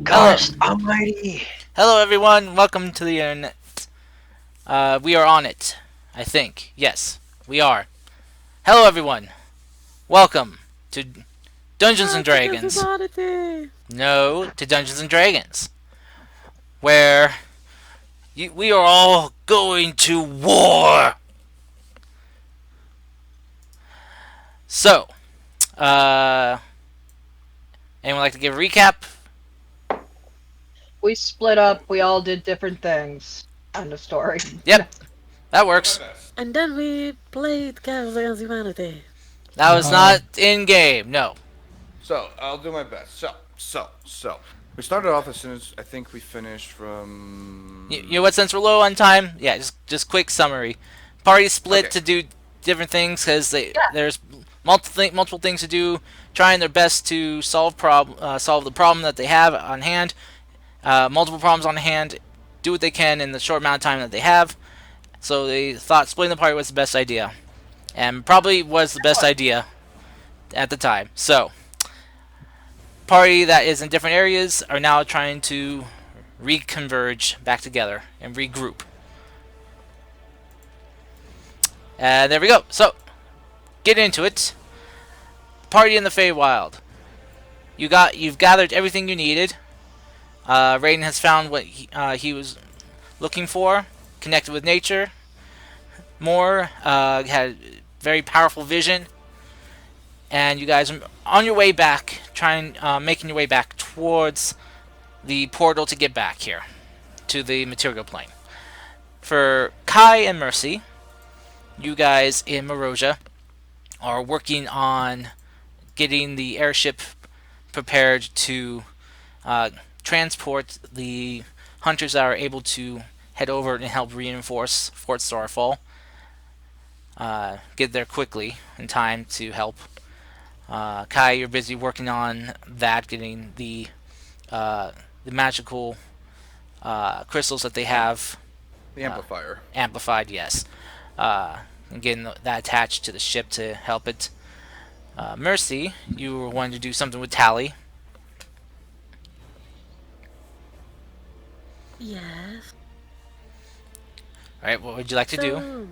Hello, Gosh almighty! hello everyone. Welcome to the internet. We are on it. I think. Yes, we are. Hello everyone. Welcome to Dungeons and Welcome Dragons. everybody! No, to Dungeons and Dragons, where we are all going to war. So, uh, anyone like to give a recap? We split up, we all did different things. End of story. Yep, that I'll do my works. best. And then we played Chaos Against Humanity. That was not in game. No. I'll do my best. So. We started off as soon as I think we finished You know what? Since we're low on time, yeah, just quick summary. Party split Okay. to do different things because Yeah. there's multiple things to do, trying their best to solve the problem that they have on hand. Multiple problems on hand, do what they can in the short amount of time that they have. So they thought splitting the party was the best idea, and probably was the best idea at the time. So party that is in different areas are now trying to reconverge back together and regroup. And there we go. So, get into it. Party in the Feywild. You've gathered everything you needed. Raiden has found what he was looking for. Connected with nature more. Had very powerful vision. And you guys are on your way back, making your way back towards the portal to get back here to the material plane. For Kai and Mercy, you guys in Moroja are working on getting the airship prepared to transport the hunters that are able to head over and help reinforce Fort Starfall. Get there quickly in time to help. Kai, you're busy working on that, getting the magical crystals that they have the amplifier. amplified. Yes, and getting that attached to the ship to help it. Mercy, you were wanting to do something with Tally. Yes. All right, what would you like to do? So,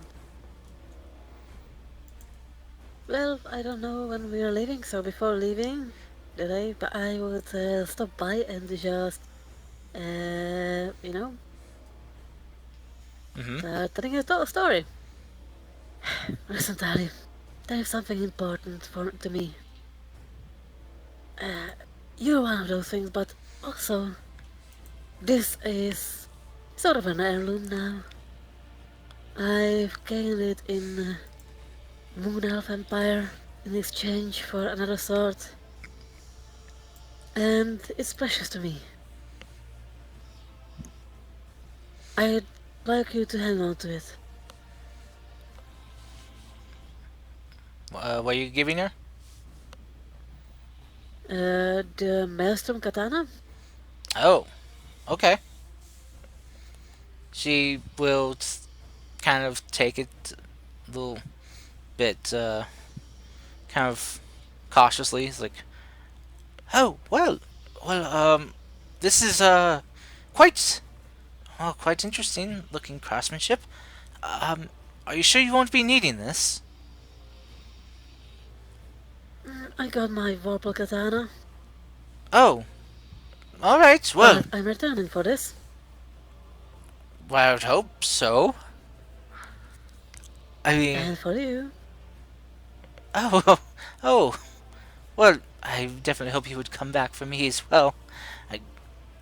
well, I don't know when we are leaving, so before leaving today, but I would stop by and just, you know, Mm-hmm. telling you a story. Listen, Tali, there is something important to me. Uh, you're one of those things, but also, this is sort of an heirloom now. I've gained it in Moon Elf Empire in exchange for another sword, and it's precious to me. I'd like you to hang on to it. What are you giving her? The Maelstrom Katana? Oh, okay. She will kind of take it a little bit, kind of cautiously. It's like, oh well, this is quite quite interesting looking craftsmanship. Um, are you sure you won't be needing this? I got my Vorpal Katana, Oh, all right. Well, but I'm returning for this. I would hope so. I mean, And for you. oh, oh, well, I definitely hope you would come back for me as well. I,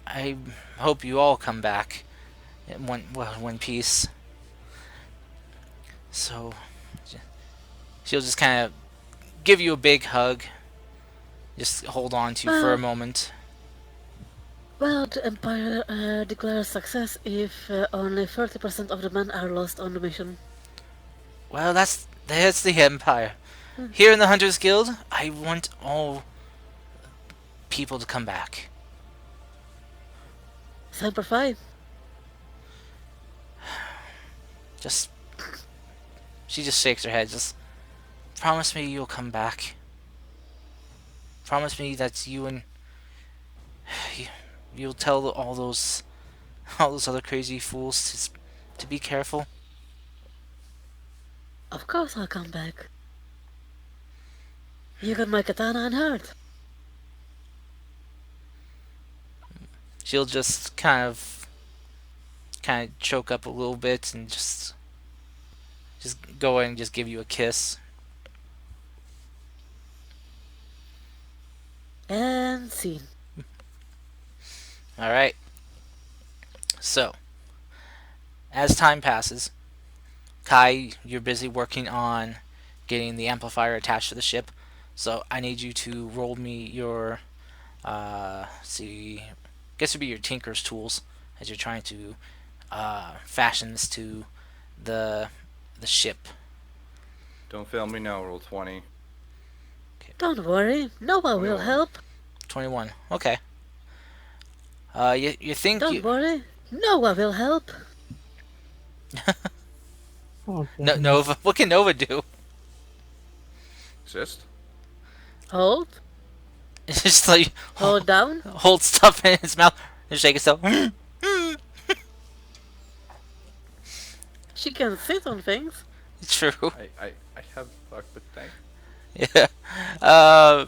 I hope you all come back in one piece. So, she'll just kind of give you a big hug, just hold on to you for a Well, moment. well, the Empire declares success if only 30% of the men are lost on the mission. Well, that's the Empire. Hmm. Here in the Hunters Guild, I want all people to come back. Semper Fi. Just, she just shakes her head. Just promise me you'll come back. Promise me that you and you'll tell all those other crazy fools to be careful. Of course I'll come back. You got my katana unhurt. She'll just kind of choke up a little bit and just go and just give you a kiss. And scene. All right. So, as time passes, Kai, you're busy working on getting the amplifier attached to the ship. So I need you to roll me your, see, I guess it'd be your tinker's tools as you're trying to fashion this to the the ship. Don't fail me now. Roll 20. Don't worry, Noah will 21. help. 21. Okay. You think Don't worry, Noah will help. Oh, No, Nova? What can Nova do? Exist? Hold, It's just like hold down. hold stuff in his mouth and shake itself. She can sit on things. True. I have luck, but thank. Yeah. All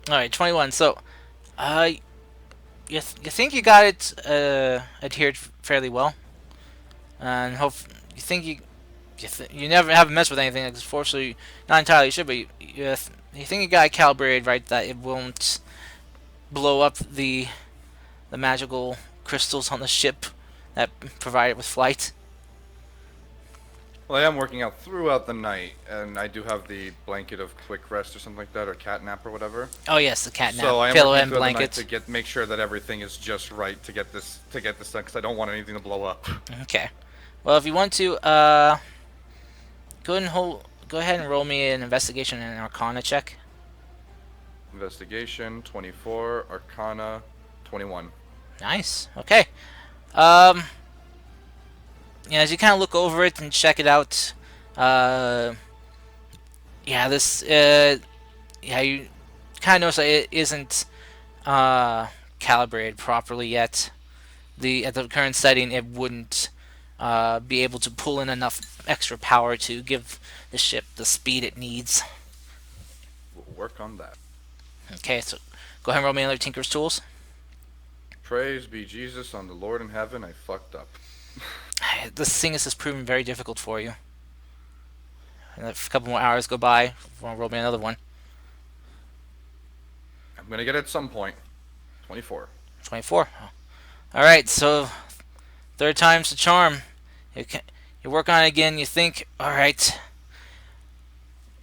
right, 21. So, you think you got it adhered fairly well, and you think you never haven't messed with anything. Like, fortunately, not entirely sure, but you think you got it calibrated right that it won't blow up the magical crystals on the ship that provide it with flight. Well, I am working out throughout the night, and I do have the blanket of quick rest or something like that, or cat nap or whatever. Oh yes, the cat nap, So I am pillow working and throughout the night blanket. to make sure that everything is just right to get this done, because I don't want anything to blow up. Okay. Well, if you want to, go ahead and roll me an investigation and an arcana check. Investigation 24, Arcana 21. Nice. Okay. Um, as you kind of look over it and check it out, yeah, you kind of notice that it isn't calibrated properly yet. At the current setting, it wouldn't be able to pull in enough extra power to give the ship the speed it needs. We'll work on that. Okay, so go ahead and roll me another Tinker's Tools. Praise be Jesus on the Lord in heaven, I fucked up. This thing has proven very difficult for you. And a couple more hours go by. If you want to roll me another one. I'm gonna get it at some point. 24. 24. Alright, so third time's the charm. You work on it again, you think, alright,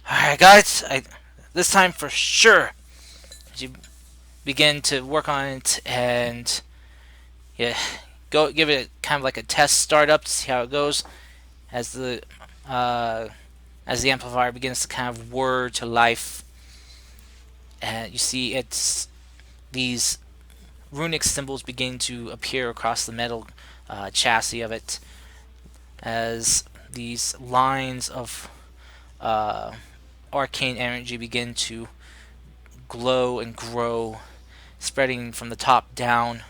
I got it. This time for sure. As you begin to work on it and go give it kind of like a test startup to see how it goes as the amplifier begins to kind of whir to life, and you see these runic symbols begin to appear across the metal chassis of it as these lines of arcane energy begin to glow and grow, spreading from the top down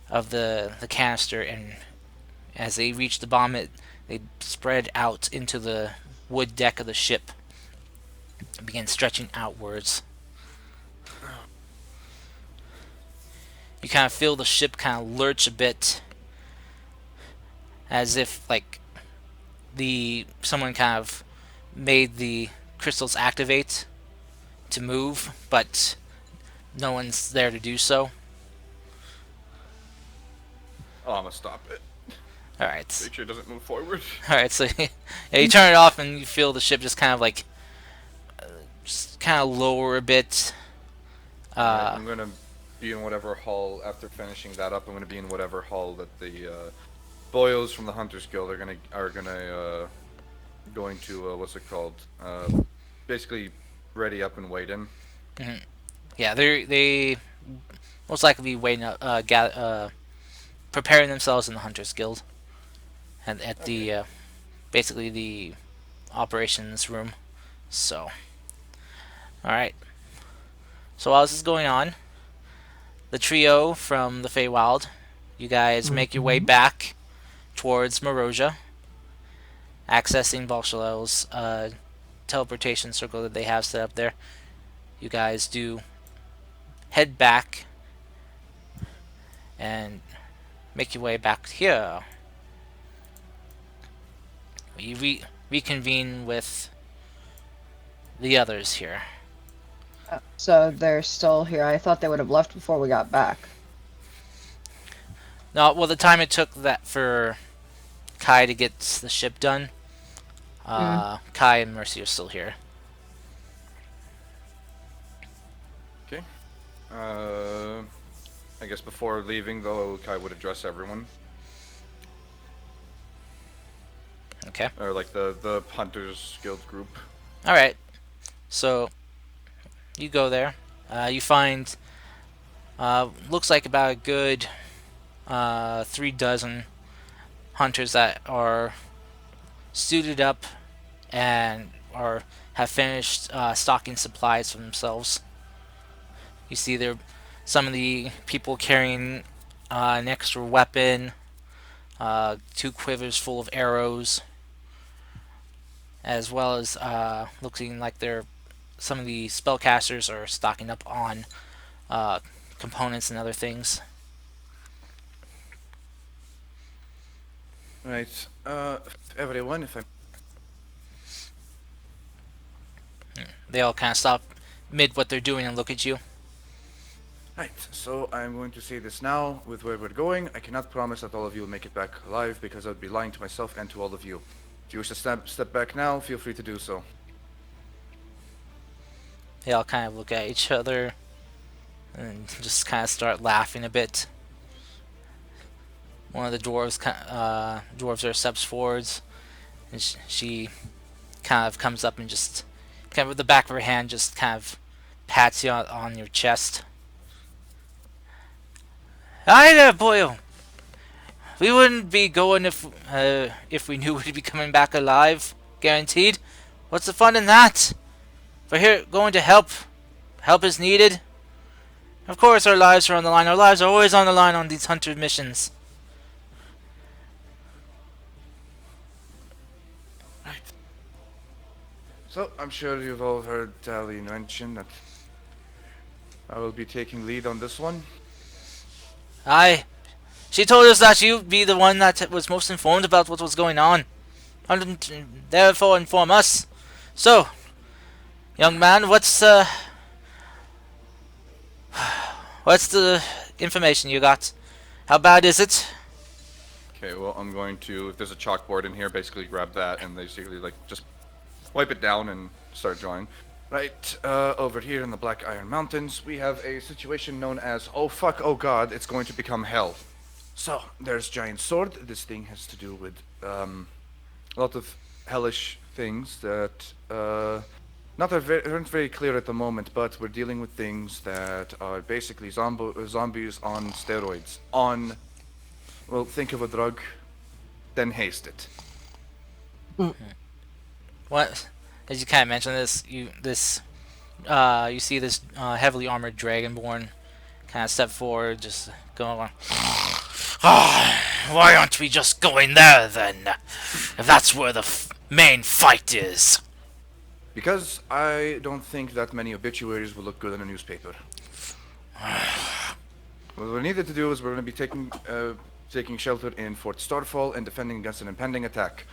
of the canister, and as they reach the bomb, they spread out into the wood deck of the ship and begin stretching outwards. You kind of feel the ship kind of lurch a bit, as if like someone kind of made the crystals activate to move, but no one's there to do so. Oh, I'm gonna stop it. All right. Make sure it doesn't move forward. All right. So yeah, you turn it off, and you feel the ship just kind of like, just kind of lower a bit. I'm gonna be in whatever hull after finishing that up. I'm gonna be in whatever hull that the boyos from the Hunters Guild going to what's it called? Basically, ready up and wait in. Mhm. Yeah, they most likely be waiting, preparing themselves in the Hunters Guild, and at the basically the operations room. So, all right. So while this is going on, the trio from the Feywild. You guys make your way back towards Morosia, accessing Volshalel's teleportation circle that they have set up there. You guys do head back and make your way back here. You reconvene with the others here. So they're still here. I thought they would have left before we got back. No, well, the time it took that for Kai to get the ship done, Kai and Mercy are still here. Okay. I guess before leaving, though, Kai would address everyone. Okay. Or like the Hunters Guild group. All right. So you go there. You find looks like about a good 3 dozen hunters that are suited up and have finished stocking supplies for themselves. You see there some of the people carrying an extra weapon, 2 quivers full of arrows, as well as looking like some of the spellcasters are stocking up on components and other things. Right. Everyone, if I... They all kind of stop mid what they're doing and look at you. Right, so I'm going to say this now. With where we're going, I cannot promise that all of you will make it back alive, because I would be lying to myself and to all of you. If you wish to step back now, feel free to do so. They all kind of look at each other and just kind of start laughing a bit. One of the dwarves steps forwards, and she kind of comes up and just kind of with the back of her hand just kind of pats you on your chest. Hi there, boyo. We wouldn't be going if we knew we'd be coming back alive, guaranteed. What's the fun in that? We're here going to help. Help is needed. Of course, our lives are on the line. Our lives are always on the line on these hunter missions. Right. So, I'm sure you've all heard Tali mention that I will be taking lead on this one. Aye. She told us that you'd be the one that was most informed about what was going on. And therefore inform us. So, young man, what's the information you got? How bad is it? Okay, well, I'm going to, if there's a chalkboard in here, basically grab that and basically, like, just wipe it down and start drawing. Right, over here in the Black Iron Mountains, we have a situation known as, oh fuck, oh god, it's going to become hell. So, there's Giant Sword. This thing has to do with, a lot of hellish things that, aren't very clear at the moment, but we're dealing with things that are basically zombies on steroids. Well, think of a drug, then haste it. What? As you kind of mentioned this, you see this heavily armored dragonborn kind of step forward, just going on. Why aren't we just going there then? If that's where the main fight is. Because I don't think that many obituaries will look good in a newspaper. What we needed to do is we're going to be taking shelter in Fort Starfall and defending against an impending attack.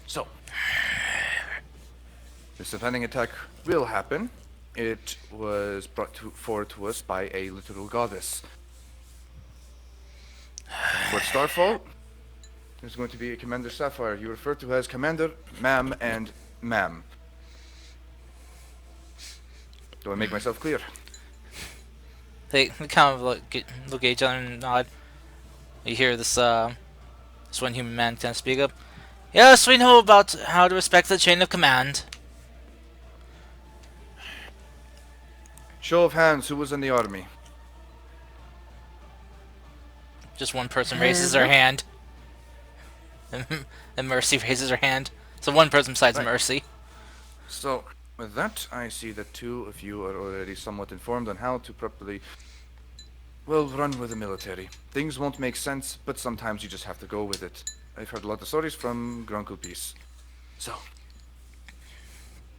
So, this impending attack will happen. It was brought forward to us by a literal goddess. Fort Starfall, there's going to be a Commander Sapphire. You refer to as Commander, Ma'am, and Ma'am. Do I make myself clear? They kind of look at each other and nod. You hear this one human man kind of speak up. Yes, we know about how to respect the chain of command. Show of hands, who was in the army? Just one person raises their hand. And Mercy raises her hand. So one person besides Mercy. So, with that, I see that 2 of you are already somewhat informed on how to properly well, run with the military. Things won't make sense, but sometimes you just have to go with it. I've heard a lot of stories from Grunkle Peace. So,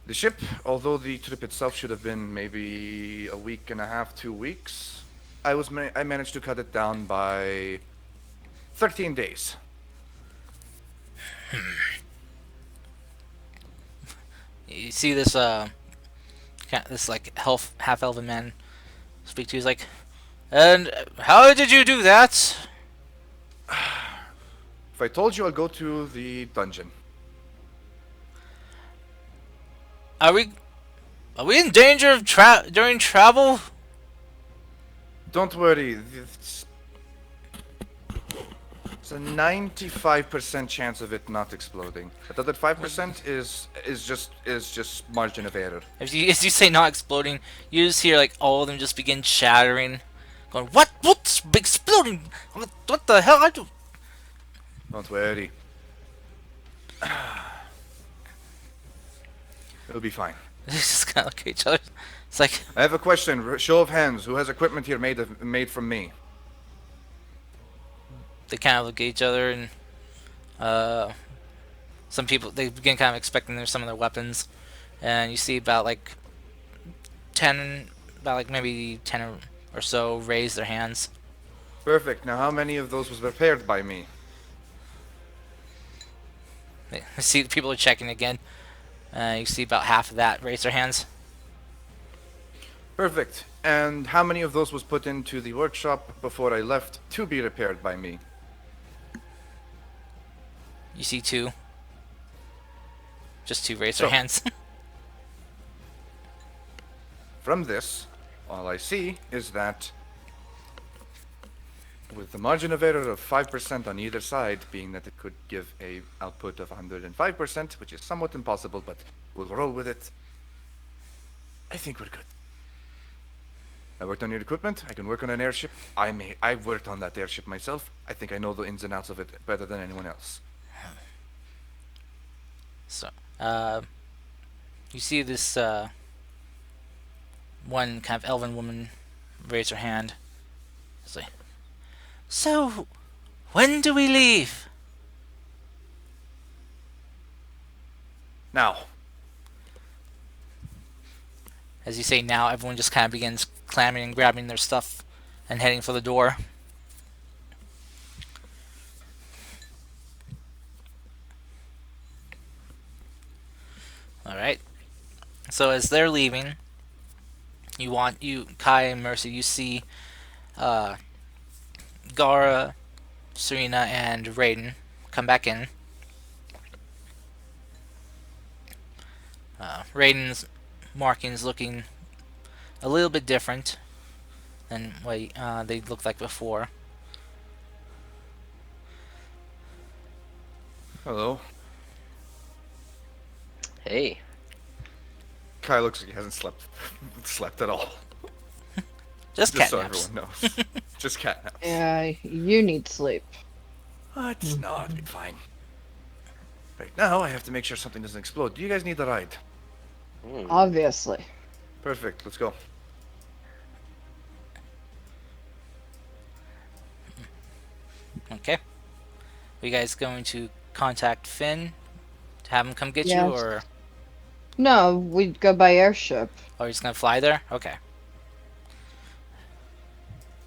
the ship, although the trip itself should have been maybe a week and a half, 2 weeks, I managed to cut it down by 13 days. You see this this like half elven man speak to you. He's like, and how did you do that? If I told you, I'll go to the dungeon. Are we are we in danger of during travel? Don't worry. It's a 95% chance of it not exploding. But that 5% is just margin of error. As you say not exploding, you just hear like all of them just begin chattering, going, What's exploding? What the hell? I do." Don't worry. It'll be fine. They just kind of look at each other. It's like, I have a question. Show of hands. Who has equipment here made from me? they kind of look at each other, and some people they begin kind of expecting some of their weapons, and you see about like 10, about like maybe 10 or so raise their hands. Perfect. Now, how many of those was repaired by me? You see the people are checking again. You see about half of that raise their hands. Perfect. And how many of those was put into the workshop before I left to be repaired by me? You see two. Just two raise their So- hands. From this, all I see is that with the margin of error of 5% on either side, being that it could give a output of 105%, which is somewhat impossible, but we'll roll with it. I think we're good. I worked on your equipment. I can work on an airship. I worked on that airship myself. I think I know the ins and outs of it better than anyone else. So, you see this one kind of elven woman raise her hand. It's like, so, when do we leave? Now, As you say now, everyone just kind of begins clambering and grabbing their stuff and heading for the door. Alright. So as they're leaving, Kai and Mercy, you see Gara, Serena, and Raiden come back in. Raiden's markings looking a little bit different than what they looked like before. hello. Hey. Kai looks like he hasn't slept at all. Just Just cat so naps. everyone knows. Just cat naps. Yeah, you need sleep. It's not fine. Right now, I have to make sure something doesn't explode. Do you guys need a ride? Obviously. Perfect. Let's go. Okay. Are you guys going to contact Finn to have him come get you, Yes. or No, we'd go by airship. are you just gonna fly there? Okay.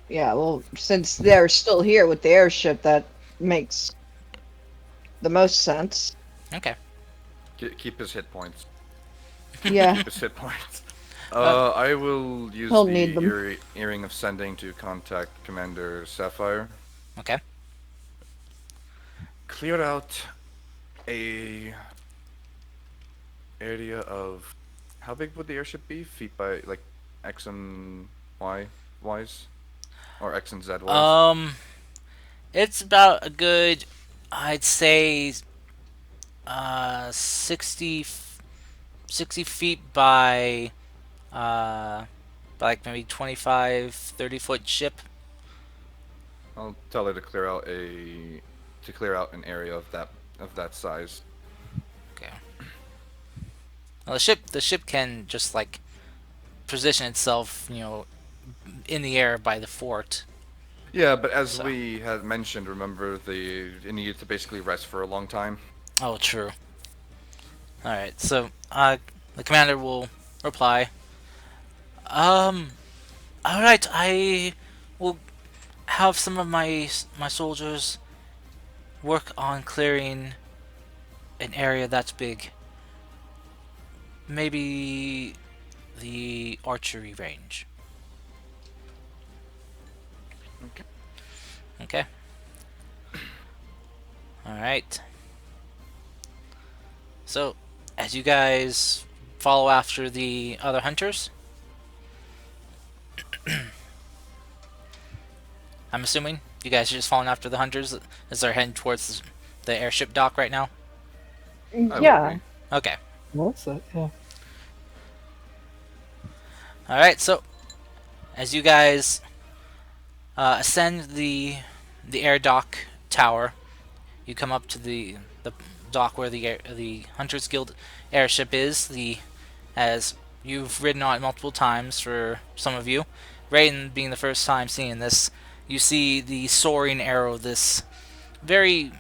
Yeah, well, since they're still here with the airship, that makes the most sense. Okay. Keep his hit points. Yeah. Keep his hit points. I will use He'll need the them. earring of sending to contact Commander Sapphire. Okay. Clear out a area of how big would the airship be? Feet by like X and Y wise, or X and Z wise. It's about a good, I'd say, 60 feet by like maybe 25, 30-foot ship. I'll tell her to clear out an area of that size. Okay. Well, the ship can just like position itself, in the air by the fort Yeah, but as So. we had mentioned, remember it needed to basically rest for a long time. Oh, true. All right. So, the commander will reply. Um. All right. I will have some of my soldiers work on clearing an area that's big. Maybe the archery range. Okay. Okay. All right. So, as you guys follow after the other hunters, I'm assuming you guys are just following after the hunters as they're heading towards the airship dock right now. I would Yeah. be. Okay. What's that? Yeah. All right. So, as you guys ascend the air dock tower, you come up to the dock where the Hunters Guild airship is. The as you've ridden on it multiple times for some of you, Raiden being the first time seeing this, you see the soaring arrow. This very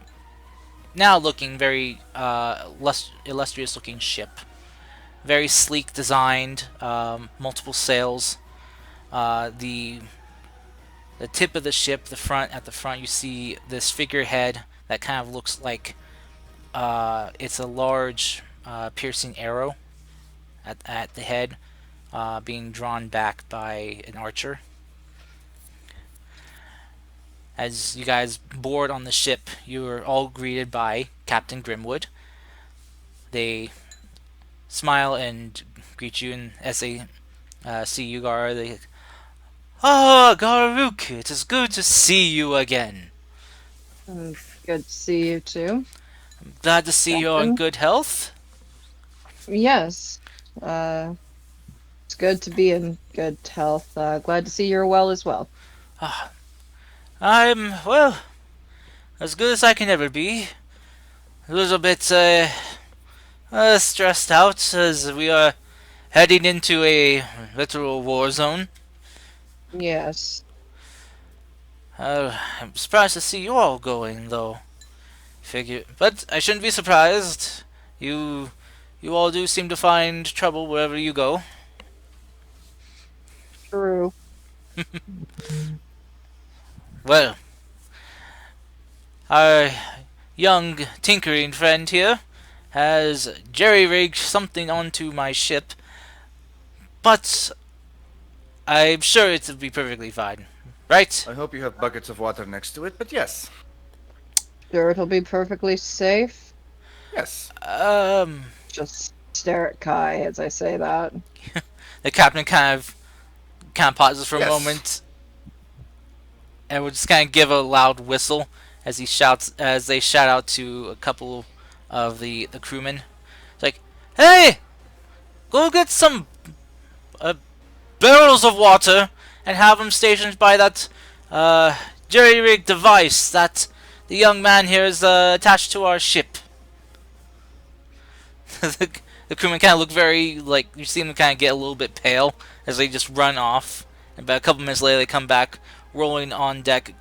now looking very illustrious looking ship. Very sleek designed, multiple sails. The tip of the ship, at the front, you see this figurehead that kind of looks like it's a large piercing arrow at the head, being drawn back by an archer. As you guys board on the ship, you are all greeted by Captain Grimwood. They smile and greet you, and as they see you, Gara, they, "Ah, Garuk, it is good to see you again. Good to see you too, Glad to see you're in Captain. good health." Yes. Uh, it's good to be in good health. Glad to see you're well as well. Ah, I'm, well, as good as I can ever be. A little bit stressed out as we are heading into a literal war zone. Yes. I'm surprised to see you all going, though. But I shouldn't be surprised. You, you all do seem to find trouble wherever you go. True. Well, our young tinkering friend here has jerry-rigged something onto my ship, but I'm sure it'll be perfectly fine. Right? I hope you have buckets of water next to it, but yes. Sure, it'll be perfectly safe. Yes. Just stare at Kai as I say that. The captain kind of pauses for a Yes. moment, and will just kind of give a loud whistle as they shout out to a couple of the crewmen. It's like, "Hey, go get some uh, barrels of water and have them stationed by that jerry-rigged device that the young man here is attached to our ship." the crewmen kind of look very, like, you see them kind of get a little bit pale as they just run off. And about a couple minutes later, they come back rolling on deck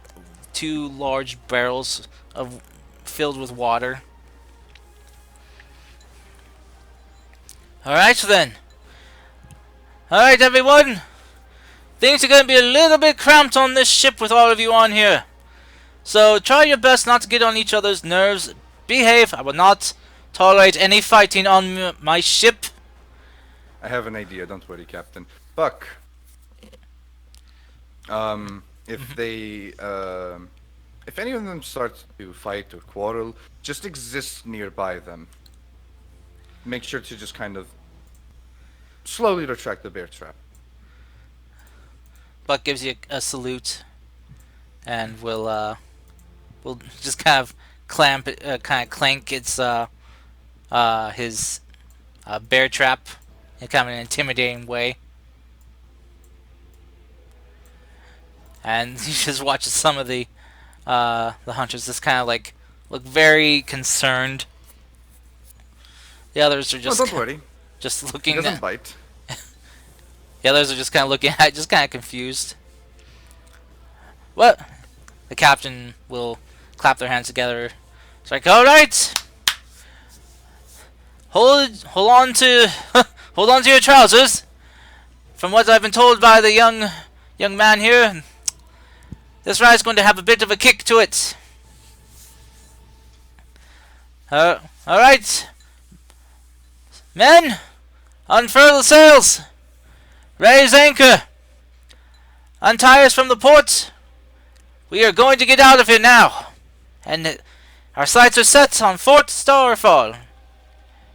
two large barrels of filled with water. All right then. All right, everyone. Things are going to be a little bit cramped on this ship with all of you on here. So try your best not to get on each other's nerves. Behave. I will not tolerate any fighting on my ship. I have an idea, don't worry, Captain. Buck. If they, if any of them start to fight or quarrel, just exist nearby them. Make sure to just kind of slowly retract the bear trap. Buck gives you a salute, and will just kind of clank its his bear trap in kind of an intimidating way. And you just watch some of the hunters just kind of like look very concerned. The others are Oh, just don't worry. just He looking. doesn't bite. The others are just kind of looking at, just kind of confused. What? the captain will clap their hands together. It's like, all right, hold on to hold on to your trousers. From what I've been told by the young man here, this ride's going to have a bit of a kick to it. All right, men, unfurl the sails, raise anchor, untie us from the port. We are going to get out of here now, and our sights are set on Fort Starfall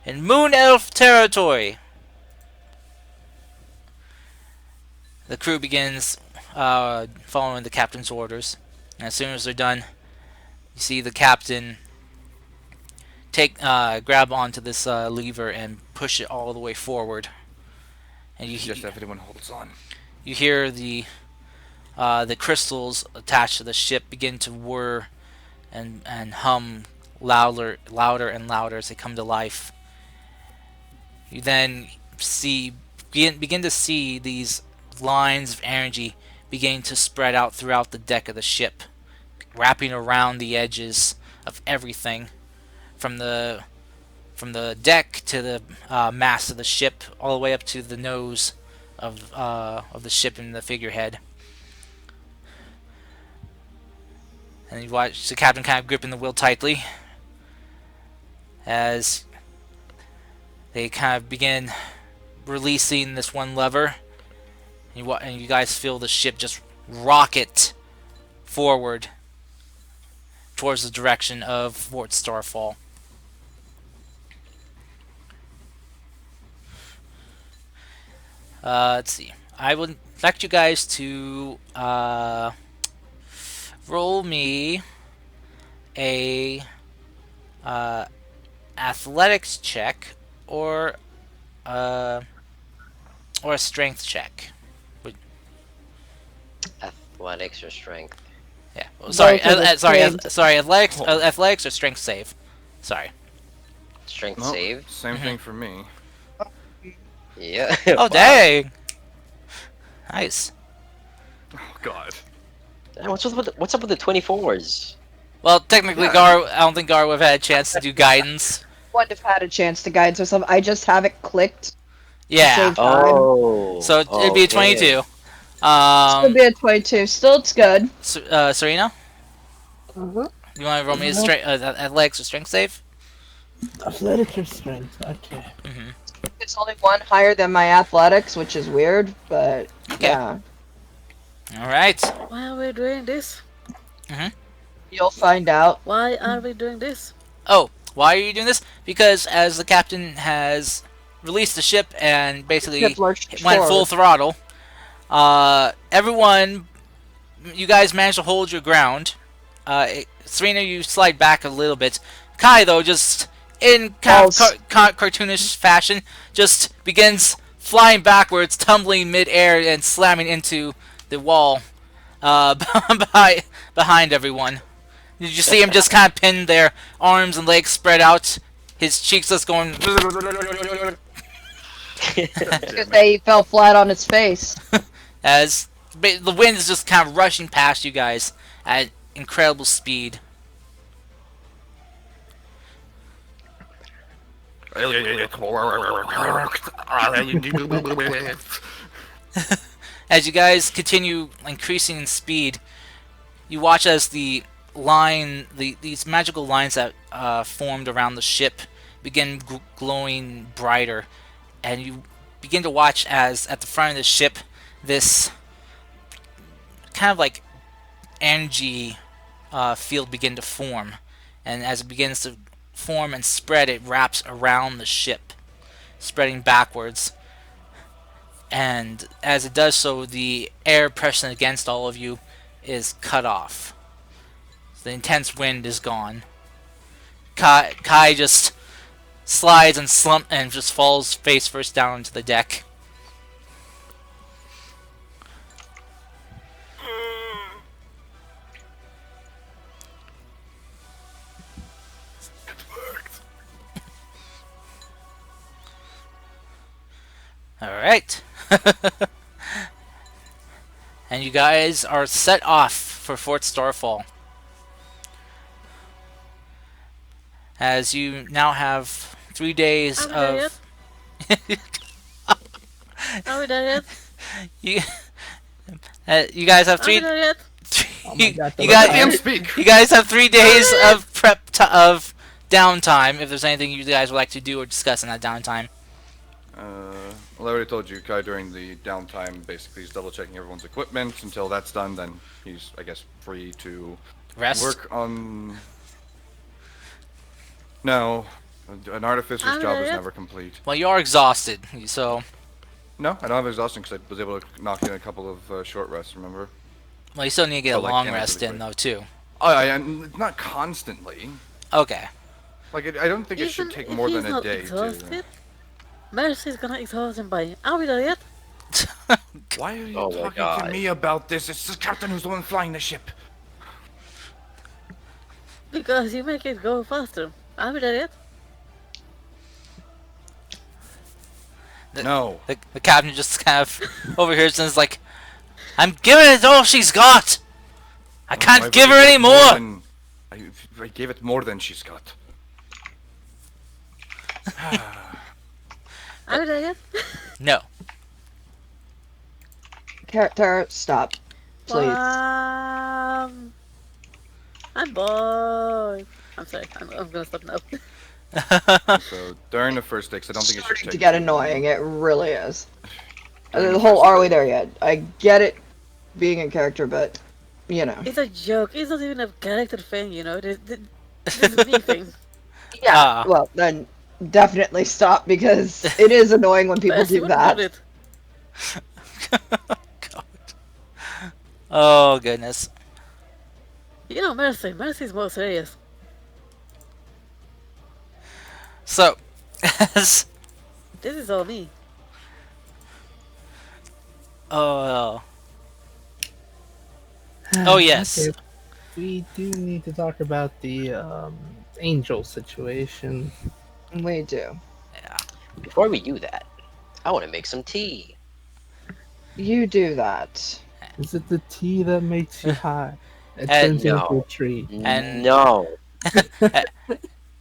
in Moon Elf territory. The crew begins following the captain's orders, and as soon as they're done, you see the captain grab onto this lever and push it all the way forward, and Just everyone holds on. you hear the crystals attached to the ship begin to whir and hum louder and louder as they come to life. You then begin to see these lines of energy beginning to spread out throughout the deck of the ship, wrapping around the edges of everything, from the deck to the mast of the ship, all the way up to the nose of the ship and the figurehead. And you watch the captain kind of gripping the wheel tightly as they kind of begin releasing this one lever, and you guys feel the ship just rocket forward towards the direction of Fort Starfall. Let's see. I would like you guys to roll me a athletics check or a strength check. Athletics or strength? Yeah. Oh, sorry. Both are the same. Sorry. Athletics or strength save. Sorry. Strength Well, save? Same thing for me. Yeah. Oh Wow. dang! Nice. Oh God. What's up with the 24s? Well, technically, Yeah. I don't think Gar would have had a chance to do guidance. Wouldn't have had a chance to guide myself. I just have it clicked. Yeah. Save. Oh. So it'd be a okay. 22. Still be a 22. Still, it's good. Serena, Mhm. you want to roll me a athletics or strength save? Athletics or strength? Okay. Mm-hmm. It's only one higher than my athletics, which is weird, but Okay. yeah, All right. Why are we doing this? you'll find out. Why are we doing this? Oh, why are you doing this? Because as the captain has released the ship and basically Ship lurched went full forward. throttle, everyone, you guys managed to hold your ground. Serena, you slide back a little bit. Kai, though, just in kind of cartoonish fashion, just begins flying backwards, tumbling mid-air, and slamming into the wall behind everyone. Did you see him just kind of pinned there, arms and legs spread out, his cheeks just going... Because they fell flat on its face. as the wind is just kind of rushing past you guys at incredible speed. As you guys continue increasing in speed, you watch as these magical lines that formed around the ship begin glowing brighter, and you begin to watch as at the front of the ship this kind of like energy field begin to form, and as it begins to form and spread, it wraps around the ship, spreading backwards. And as it does so, the air pressing against all of you is cut off. The intense wind is gone. Kai just slides and just falls face first down into the deck. Alright. And you guys are set off for Fort Starfall. As you now have 3 days Are we there of Are we there yet? you, you guys have Are we three. there yet? Oh my You, god, you the guys, Damn lag. speak. you guys have 3 days of of downtime. If there's anything you guys would like to do or discuss in that downtime, Well, I already told you, Kai, during the downtime, basically he's double checking everyone's equipment. Until that's done, then he's, I guess, free to rest. work on. No, an artificer's I'm job there is yet. never complete. Well, you are exhausted, so No, I don't have exhaustion because I was able to knock in a couple of short rests. Remember? well, you still need to get So, a like, long can't rest really in quick. though too. Not constantly. Okay. Like, I don't think it should Even take if more he's than a not day exhausted, Mercy's gonna exhaust him by. Are we there yet? Why are you Oh my talking to God. me about this? It's the captain who's the one flying the ship. Because you make it go faster. Are we there yet? No. The captain just kind of overhears and is like, "I'm giving it all she's got. I can't I've give her already any got more." than- I gave it more than she's got. Are we there yet? No. Tara, stop. Please. I'm bored. I'm sorry. I'm gonna stop now. So during the first day, 'cause I don't think it should Starting take to get too long. annoying. It really is. During The the whole first are we day. there yet? I get it being a character, but you know. It's a joke. It's not even a character thing, you know. This is me thing. Yeah. Well, then definitely stop because it is annoying when people Mercy, do what about that. it? God. Oh goodness. You know, Mercy's more serious. So, as This is all me. oh oh yes. Okay, we do need to talk about the angel situation. We do. Before we do that, I want to make some tea. You do that. Is it the tea that makes you high? It And- turns you into No. a tree. And- No.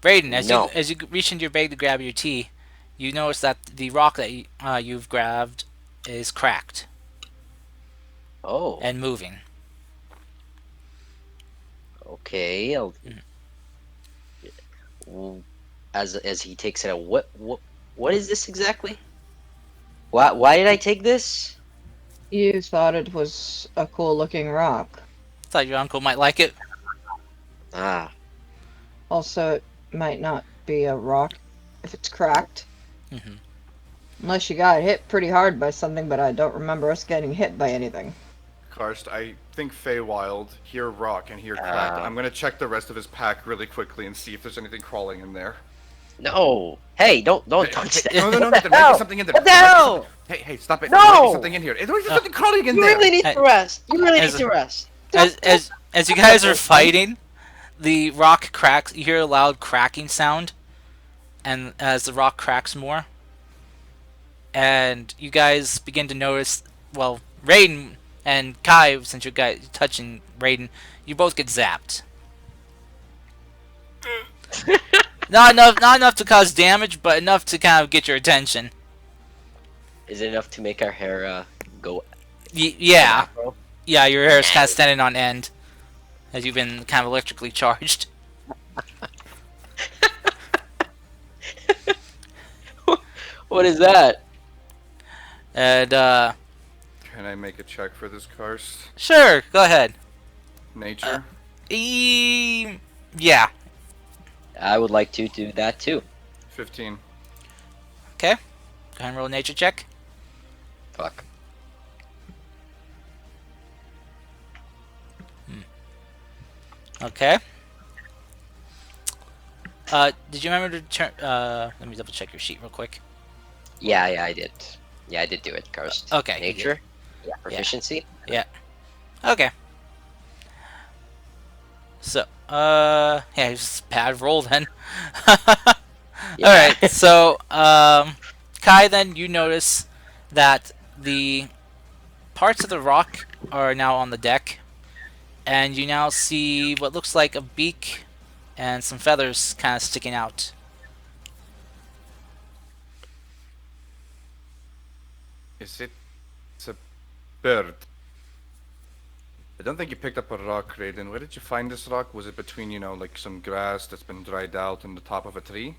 Brayden, No. as you reach into your bag to grab your tea, you notice that the rock that you've grabbed is cracked Oh. and moving. Okay. As he takes it out, what is this exactly? Why did I take this? You thought it was a cool looking rock. Thought your uncle might like it. Ah. Also, it might not be a rock if it's cracked. Mhm. Unless you got hit pretty hard by something, but I don't remember us getting hit by anything. Karst, I think Feywild, here rock and here crack. Ah. I'm gonna check the rest of his pack really quickly and see if there's anything crawling in there. No. Hey, don't Hey, touch hey, that. No, there might No. be something in there. What the There might be hell? something- Hey, stop it. No. There might be something in here. There's something crawling in You there. really need to rest. You really As need to rest. as you guys are fighting, the rock cracks. You hear a loud cracking sound, and as the rock cracks more, and you guys begin to notice. Well, Raiden and Kai, since you're guys touching Raiden, you both get zapped. Not enough to cause damage, but enough to kind of get your attention. Is it enough to make our hair go? Yeah, afro? yeah, your hair is kind of standing on end, as you've been kind of electrically charged. What is that? And Can I make a check for this Karst? sure, go ahead. Nature? Yeah. I would like to do that too. 15. Okay. Go ahead and roll a nature check. Fuck. Okay. Did you remember to turn? Let me double check your sheet real quick. Yeah, I did. Yeah, I did do it, Karst. Okay, you did. Nature? Yeah, proficiency? Okay. So, yeah, it's just a bad roll then. Yeah. Alright, so, Kai, then you notice that the parts of the rock are now on the deck, and you now see what looks like a beak and some feathers kind of sticking out. Is it? It's a bird. I don't think you picked up a rock, Raiden. Where did you find this rock? Was it between, like some grass that's been dried out and the top of a tree?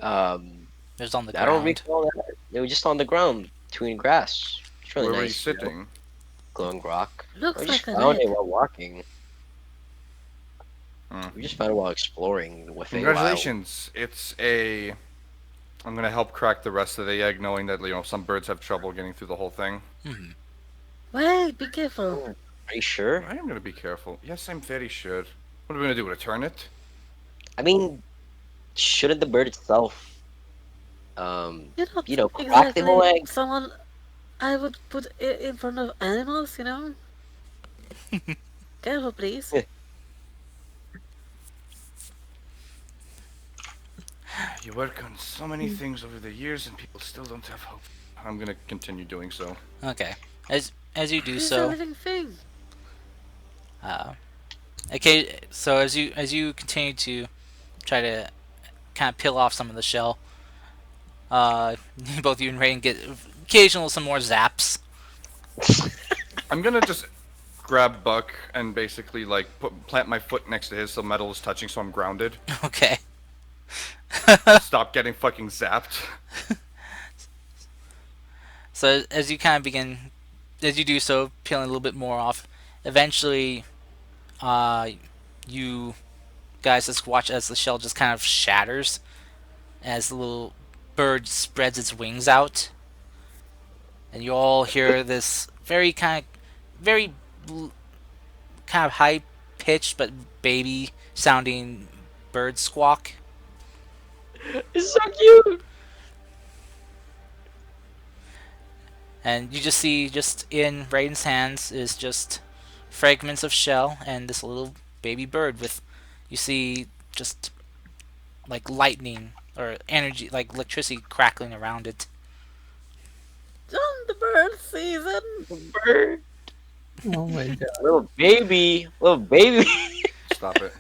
Um, It was on the I don't ground. recall that. They were just on the ground between grass. It's really Where were you nice, sitting? glowing rock. Looks We just like an found egg. it while walking. Hmm. We just found it while exploring with a while. Congratulations. It's a. I'm gonna help crack the rest of the egg, knowing that some birds have trouble getting through the whole thing. Wait, be careful. Are you sure? I am gonna be careful. Yes, I'm very sure. What are we gonna do? Return it? I mean, shouldn't the bird itself, You're not crack the whole exactly egg? someone I would put in front of animals, you know? Careful, please. You work on so many things over the years, and people still don't have hope. I'm gonna continue doing so. Okay. As you do It's a so, living thing. okay. So as you continue to try to kind of peel off some of the shell, uh, both you and Rain get occasional some more zaps. I'm gonna just grab Buck and basically plant my foot next to his so metal is touching, so I'm grounded. Okay. Stop getting fucking zapped. So as you kind of as you do so, peeling a little bit more off, eventually, you guys just watch as the shell just kind of shatters as the little bird spreads its wings out, and you all hear this very kind of high pitched but baby sounding bird squawk. It's so cute. And you just see, just in Raiden's hands is just fragments of shell and this little baby bird with, you see, just like lightning or energy, like electricity crackling around it. On the bird season. Bird, Oh my god. little baby. Stop it.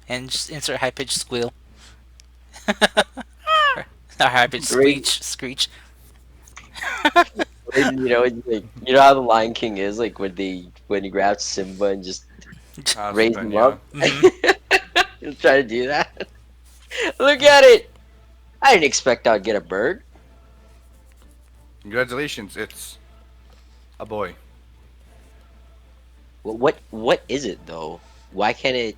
And just insert high pitched squeal. Or high pitched Great. screech. It's like, you know how the Lion King is, like when he grabs Simba and just raise him up. Mhm. He'll try to do that. Look at it. I didn't expect I'd get a bird. Congratulations, it's a boy. What is it though? Why can't it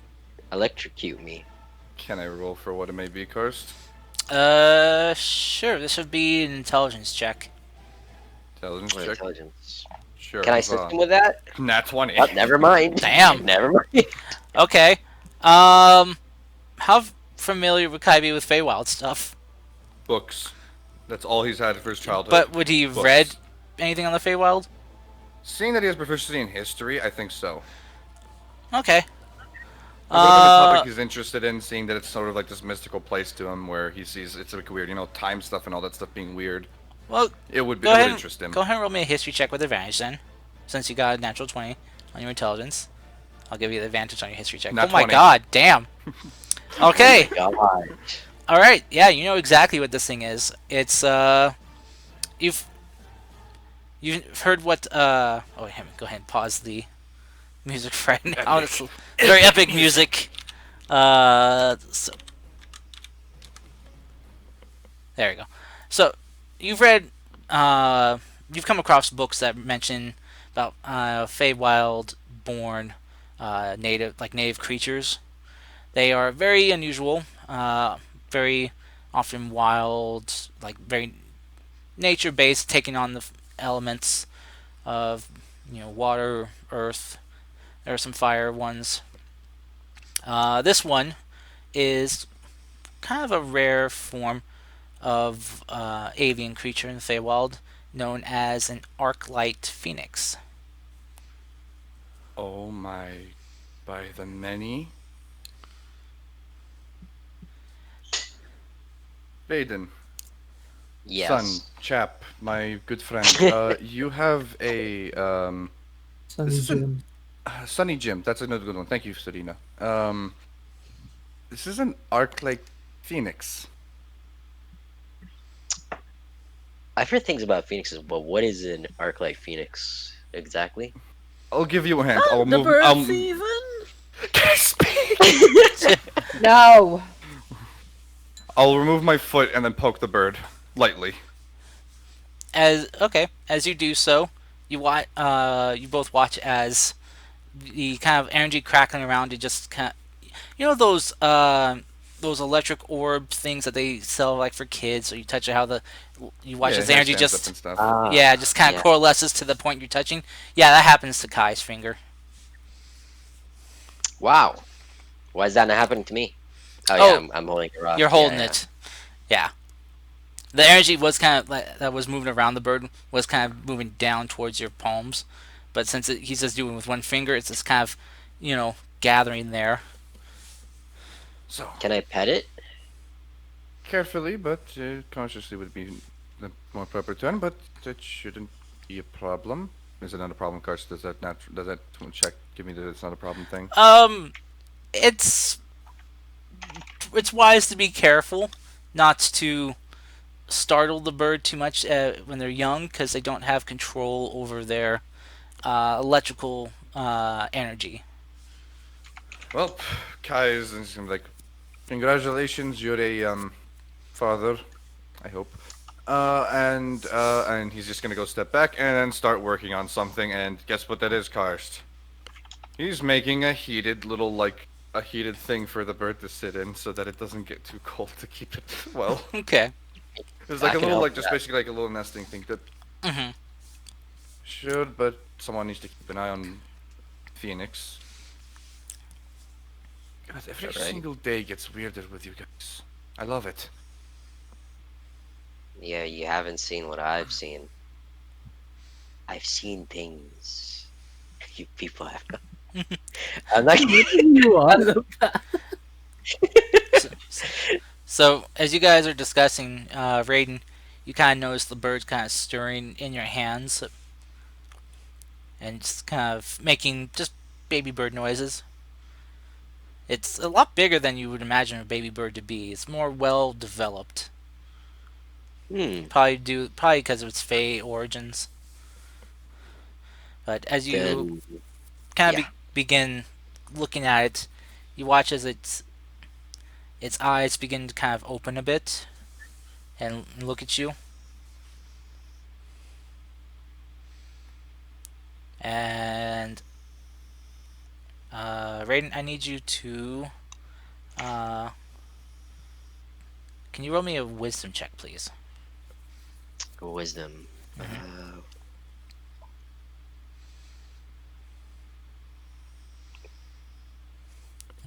electrocute me? Can I roll for what it may be, cursed? Sure. This would be an intelligence check. Intelligence What check. intelligence? Sure. Can I assist him with that? Nat 20. Oh, never mind. Damn. Never mind. Okay. How familiar would Kai be with Feywild stuff? Books. That's all he's had for his childhood. But would he have Books. read anything on the Feywild? Seeing that he has proficiency in history, I think so. Okay. A little bit of topic he's interested in, seeing that it's sort of like this mystical place to him where he sees it's like weird, time stuff and all that stuff being weird. Well, It would go ahead. interest him. Go ahead and roll me a history check with advantage then, since you got a natural 20 on your intelligence. I'll give you the advantage on your history check. Nat Oh my 20. god, damn. Okay. God. All right. Yeah, you know exactly what this thing is. It's you've heard what oh wait, go ahead and pause the music right now. It's very epic music. So there you go. So you've read you've come across books that mention about Feywild born native creatures. They are very unusual, very often wild, like very nature based, taking on the elements of water, earth. There are some fire ones. This one is kind of a rare form of avian creature in the Feywild, known as an arc-light phoenix. Oh my. By the many. Vaden, Son, Yes. chap, my good friend. You have a This Sunny is an Jim. Sunny Jim. That's another good one. Thank you, Serena. This is an arc like Phoenix. I've heard things about phoenixes, but what is an arc like phoenix exactly? I'll give you a hint. Oh, I'll the move. bird season. Can I speak? No. I'll remove my foot and then poke the bird lightly. As you do so, you both watch as the kind of energy crackling around you just kind of, those electric orb things that they sell like for kids. So you touch it, how the you watch Yeah, as hair energy stands up just and stuff. yeah just kind of Yeah. coalesces to the point you're touching. Yeah, that happens to Kai's finger. Wow. Why is that not happening to me? Oh yeah, Oh, I'm holding it up. you're Yeah, holding yeah. it. Yeah, the energy was kind of like, that was moving around the bird was kind of moving down towards your palms, but since he's just doing it with one finger, it's just kind of gathering there. So Can I pet it? carefully, but consciously would be the more proper term. But that shouldn't be a problem. Is it not a problem, Karst? Does that check give me that it's not a problem thing? Um, it's it's wise to be careful not to startle the bird too much when they're young because they don't have control over their electrical energy. Well, Kai is like, congratulations, you're a father. I hope. And he's just gonna go step back and then start working on something. And guess what that is, Karst? He's making a heated thing for the bird to sit in so that it doesn't get too cold to keep it well. Okay. It's I like a can little help like with just that. basically like a little nesting thing that Hmm. should, but someone needs to keep an eye on Phoenix. God, every Alright. single day gets weirder with you guys. I love it. Yeah, you haven't seen what I've seen. I've seen things you people have. I'm not. You on? So, so as you guys are discussing, Raiden, you kind of notice the birds kind of stirring in your hands and just kind of making just baby bird noises. It's a lot bigger than you would imagine a baby bird to be. It's more well developed. Hmm. Probably because of its Fey origins. But as you Then kind of yeah. begin looking at it, you watch as its eyes begin to kind of open a bit and look at you. And Raiden, I need you to uh, can you roll me a wisdom check, please? Wisdom. Hmm.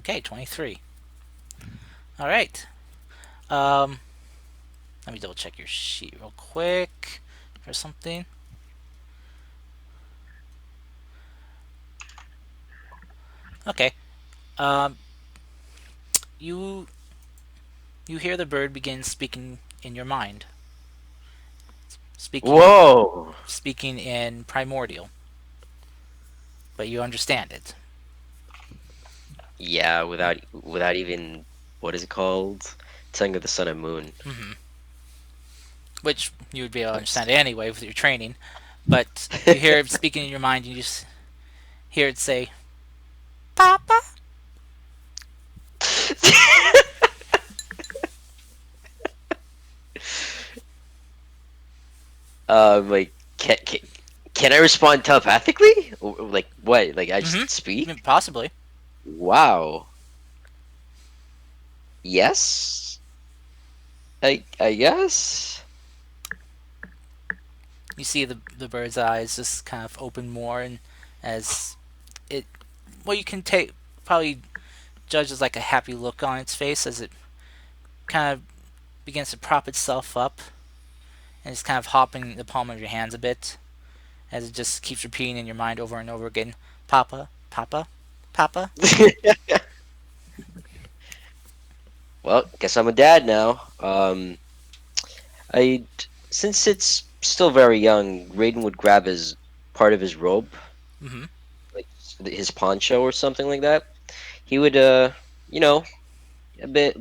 Okay, 23. All right. Um, let me double check your sheet real quick for something. Okay. Um, you you hear the bird begin speaking in your mind, speaking Whoa. speaking in primordial, but you understand it, Yeah, without even what is it called? Tongue of the Sun and Moon. which you would be able to Nice. understand anyway with your training. But you hear it speaking in your mind, and you just hear it say, "Papa." Like can I respond telepathically? Like what? Like I just Mm-hmm. speak? Possibly. Wow. Yes. I guess. You see the bird's eyes just kind of open more, and as it, well, you can take probably judge as like a happy look on its face as it kind of begins to prop itself up and it's kind of hopping the palm of your hands a bit as it just keeps repeating in your mind over and over again, "Papa, Papa, Papa." Well, guess I'm a dad now. I since it's still very young, Raiden would grab his part of his robe, Hmm. like his poncho or something like that. He would, you know, a bit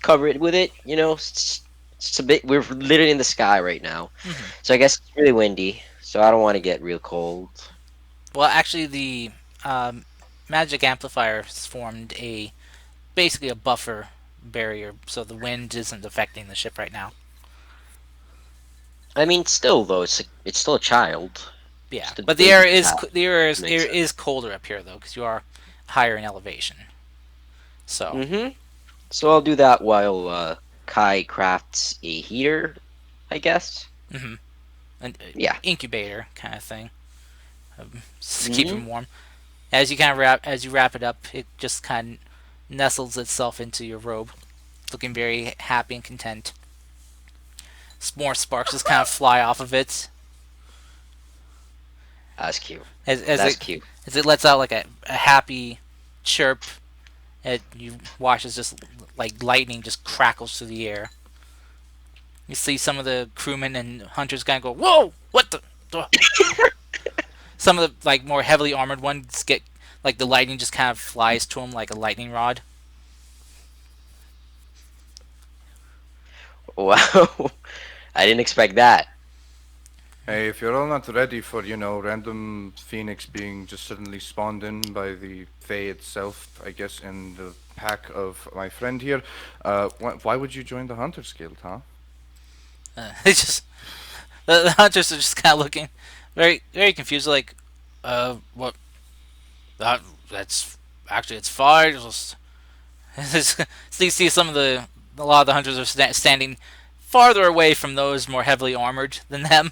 cover it with it. It's a bit. We're literally in the sky right now, Hmm. so I guess it's really windy. So I don't want to get real cold. Well, actually, the magic amplifier has formed a basically a buffer barrier, so the wind isn't affecting the ship right now. I mean, still though, it's still a child. Yeah, Just a but baby child. air Makes is sense. colder up here though, because you are higher in elevation. So, Mm-hmm. So I'll do that while Kai crafts a heater, I guess. hmm an Yeah. incubator kind of thing, just to keep Mm-hmm. him warm. As you wrap it up, it just kind of nestles itself into your robe, looking very happy and content. More sparks just kind of fly off of it That's cute. as That's cute. it lets out like a happy chirp. You watch as just like lightning just crackles through the air. You see some of the crewmen and hunters kind of go, "Whoa! What the?" Some of the like more heavily armored ones get like the lightning just kind of flies to them like a lightning rod. Wow. I didn't expect that. Hey, if you're all not ready for, random phoenix being just suddenly spawned in by the Fae itself, I guess, in the pack of my friend here, why would you join the Hunter's Guild, huh? It's just the hunters are just kind of looking very confused. Like, what? That's actually it's fine. So you see a lot of the hunters are standing farther away from those more heavily armored than them.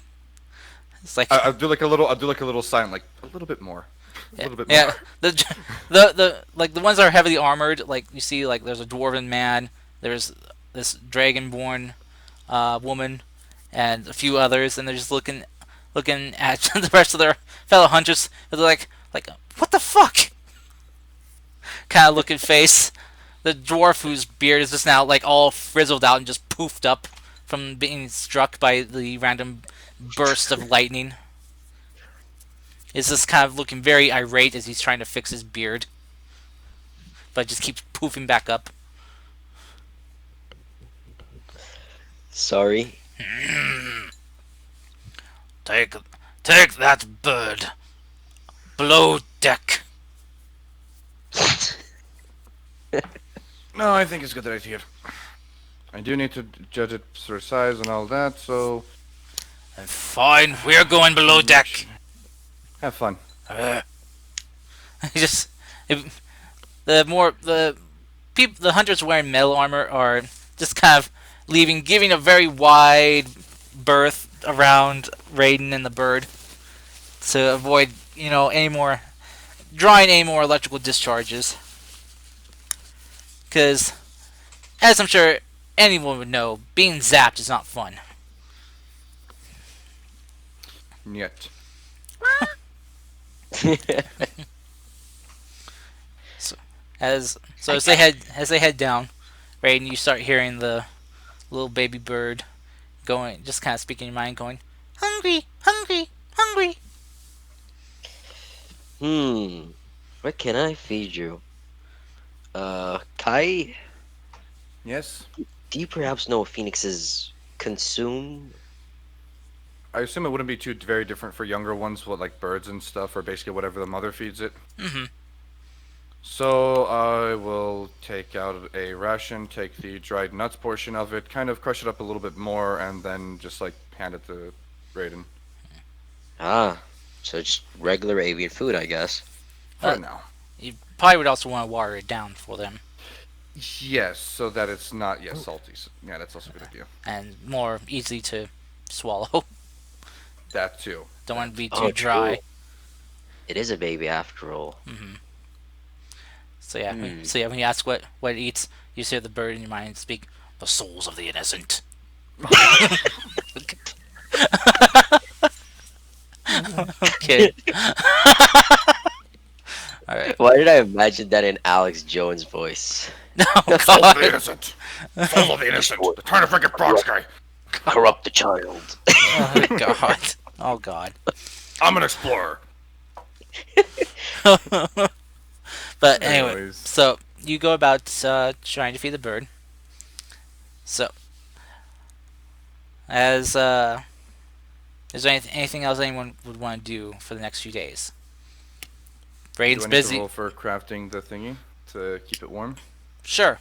It's like I'll do like a little sign, like a little bit more, a yeah, little bit yeah. more. The like the ones that are heavily armored, like you see, like there's a dwarven man, there's this dragonborn woman, and a few others, and they're just looking at the rest of their fellow hunters. They're like what the fuck? Kind of looking face. The dwarf whose beard is just now like all frizzled out and just poofed up from being struck by the random burst of lightning. Is just kind of looking very irate as he's trying to fix his beard, but just keeps poofing back up. Sorry. Take, take that bird below deck. No, I think it's good right here. I do need to judge it for size and all that, so Fine, we're going below deck. have fun. He just if, the hunters wearing metal armor are just kind of giving a very wide berth around Raiden and the bird to avoid any more electrical discharges. Because, as I'm sure anyone would know, being zapped is not fun. Yet. As they head down, Raiden, you start hearing the little baby bird going, just kind of speaking in your mind, going, "Hungry, hungry, hungry." Hmm. What can I feed you? Kai, Yes. do you perhaps know what phoenixes consume? I assume it wouldn't be too very different for younger ones, what like birds and stuff, or basically whatever the mother feeds it. Mm-hmm. So I will take out a ration, take the dried nuts portion of it, kind of crush it up a little bit more, and then just like hand it to Raiden. Ah, so just regular avian food, I guess. For Uh, now. You probably would also want to water it down for them, Yes, so that it's not salty. So, yeah, that's also a good idea. and more easy to swallow. That too. Don't want to be Oh, too dry. true. It is a baby after all. Mm-hmm. So yeah, Hmm. when you ask what it eats, you just hear the bird in your mind speak, "The souls of the innocent." Okay. All right. Why did I imagine that in Alex Jones' voice? Oh Soul of the God. innocent. Soul of the innocent. The trying to freaking frogs guy. Corrupt the child. Oh god. Oh god. I'm an explorer. But anyway, Anyways, so you go about trying to feed the bird. So, as is there anything else anyone would want to do for the next few days? do Raiden's I need to busy. roll for crafting the thingy to keep it warm? Sure.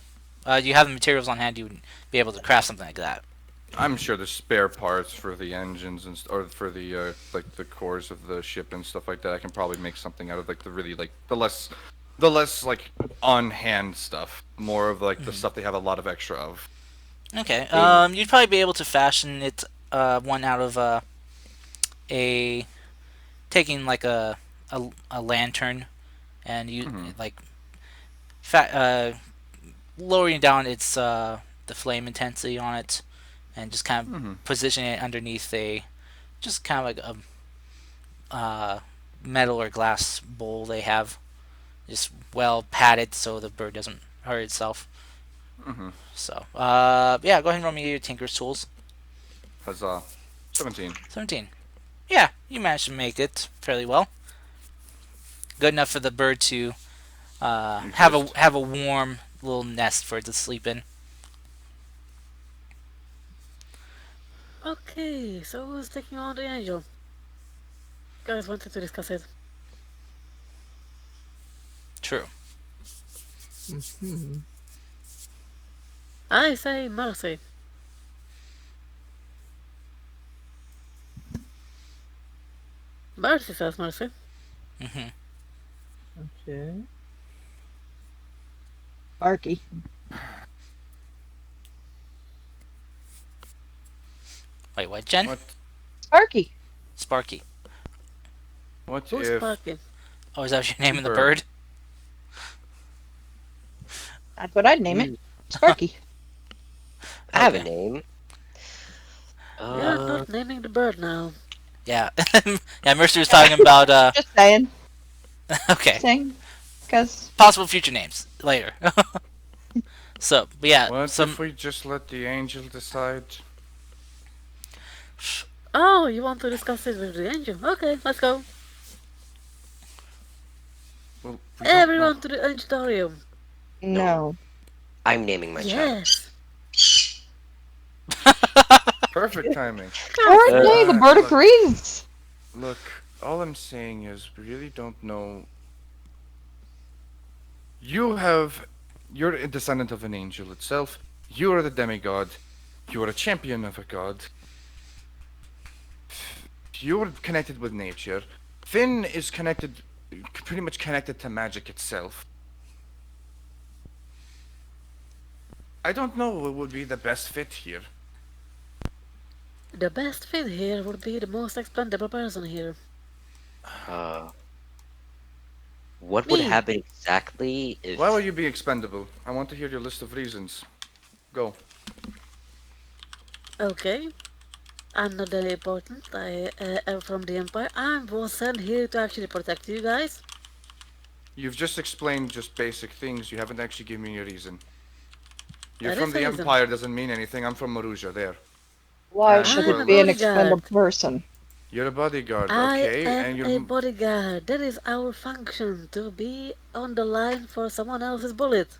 You have the materials on hand. You would be able to craft something like that. I'm sure there's spare parts for the engines or for the like the cores of the ship and stuff like that. I can probably make something out of like the really like the less like on hand stuff. More of like the stuff they have a lot of extra of. Okay. Maybe. You'd probably be able to fashion it one out of a taking like a lantern and you like lowering down its the flame intensity on it and just kind of positioning it underneath a just kind of like a metal or glass bowl they have just well padded so the bird doesn't hurt itself. So yeah, go ahead and roll me your tinker's tools. Huzzah! 17. 17. Yeah, you managed to make it fairly well. Good enough for the bird to have a warm little nest for it to sleep in. Okay, so who's taking on the angel? Guys wanted to discuss it. True. Hmm. I say Mercy. Mercy says Mercy. Hmm. Okay. Arky. Wait, what, Jen? What? Arky. Sparky. What Who's if Sparky? Oh, is that your name in the Bird. bird? That's what I'd name it. Sparky. I have a Okay. name. You're not naming the bird now. Yeah. Yeah, Mercer was talking about Just saying. okay. Saying. Because, Possible future names later. So, but yeah, what some if we just let the angel decide? Oh, you want to discuss it with the angel? Okay, let's go. Well, we don't know. Everyone to the Angelitorium. no. I'm naming my child. Yes. Perfect timing. Apparently, the bird look. agrees. Look, all I'm saying is we really don't know. You're a descendant of an angel itself. You are the demigod. You are a champion of a god. You're connected with nature. Finn is pretty much connected to magic itself. I don't know what would be the best fit here. The best fit here would be the most expendable person here. Uh, what would Me. happen exactly if? Why would you be expendable? I want to hear your list of reasons. Go. Okay. I'm not that important. I am from the Empire. I was sent here to actually protect you guys. You've just explained just basic things. You haven't actually given me a reason. You're That from is the a reason. Empire doesn't mean anything. I'm from Maruja. There. Why I'm should a it be an bodyguard. expendable person? You're a bodyguard, I okay? And am you're a bodyguard. That is our function, to be on the line for someone else's bullet.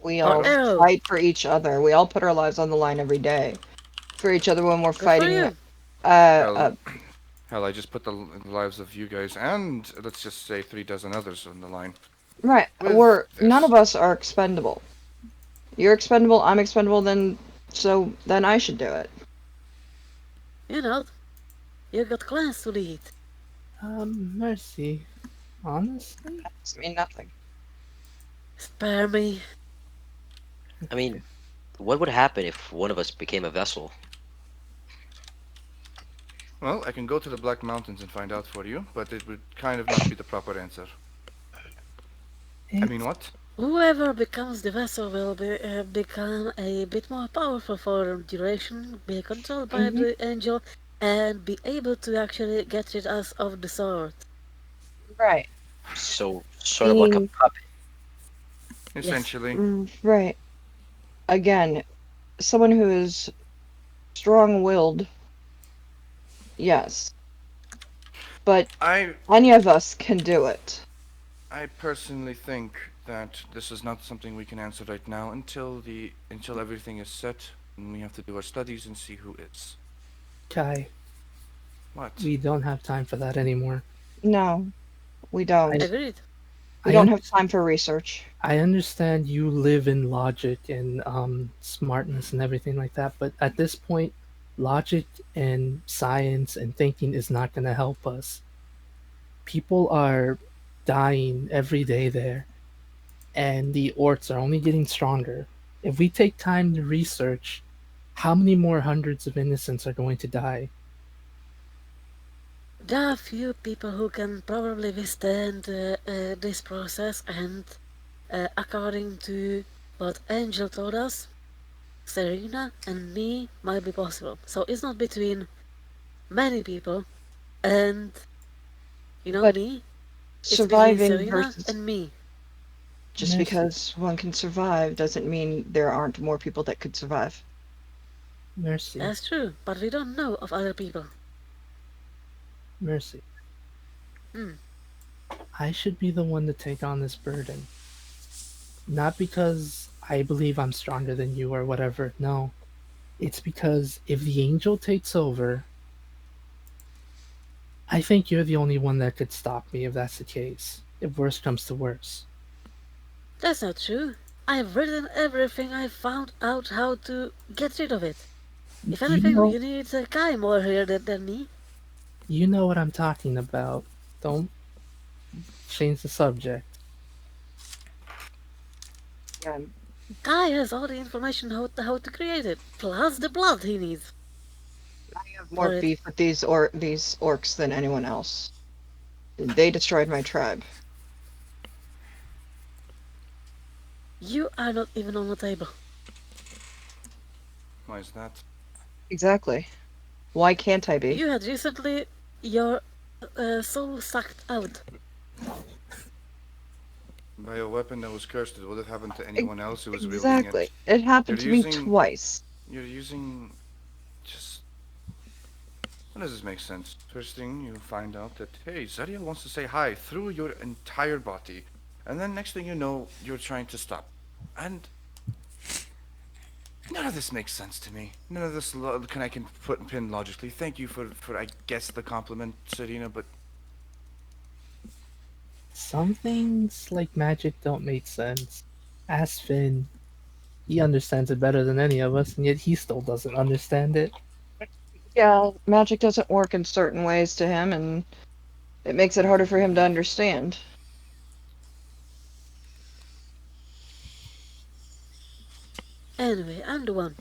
We Or all arrow. fight for each other. We all put our lives on the line every day for each other when we're Good for fighting. you. Hell, I just put the lives of you guys and let's just say 3 dozen others on the line. Right. With None this. of us are expendable. You're expendable. I'm expendable. Then I should do it. You know, you got class to lead. Mercy. Honestly? Doesn't mean nothing. Spare me. I mean, what would happen if one of us became a vessel? Well, I can go to the Black Mountains and find out for you, but it would kind of not be the proper answer. I mean, what? Whoever becomes the vessel will become a bit more powerful for duration, be controlled by the angel, and be able to actually get rid us of the sword. Right. So sort of like a Being- puppet. Essentially. Right. Again, someone who is strong-willed, yes, but I any of us can do it. I personally think that this is not something we can answer right now until everything is set and we have to do our studies and see who is. Kai, What? we don't have time for that anymore. No, we I don't. Agreed. We I don't have understand. time for research. I understand you live in logic and smartness and everything like that, but at this point, logic and science and thinking is not going to help us. People are dying every day there, and the orcs are only getting stronger. If we take time to research, how many more hundreds of innocents are going to die? There are few people who can probably withstand this process, and according to what Angel told us, Serena and me might be possible. So it's not between many people and, But me. It's between surviving Serena versus and me. just Mercy, because one can survive doesn't mean there aren't more people that could survive. mercy, That's true, but we don't know of other people. mercy. Hmm. I should be the one to take on this burden. Not because I believe I'm stronger than you or whatever. No. It's because if the angel takes over, I think you're the only one that could stop me if that's the case. If worse comes to worse. That's not true. I've written everything I found out how to get rid of it. If You anything, know you need Kai more here than me. you know what I'm talking about. Don't change the subject. Yeah, Kai has all the information how to create it, plus the blood he needs I have more for it. beef with these orcs than anyone else. They destroyed my tribe. You are not even on the table. Why is that? Exactly. Why can't I be? You had recently your soul sucked out. By a weapon that was cursed, it would have happened to E- anyone else who was wielding Exactly. it. It You're happened to me using twice. you're using just how does this make sense? First thing you find out that hey, Zariel wants to say hi through your entire body. And then next thing you know, you're trying to stop. And none of this makes sense to me. None of this can I can put and pin logically. Thank you for I guess the compliment, Serena, but Some things like magic don't make sense. Ask Finn. He understands it better than any of us, and yet he still doesn't understand it. Yeah, magic doesn't work in certain ways to him, and it makes it harder for him to understand. Anyway, I'm the one.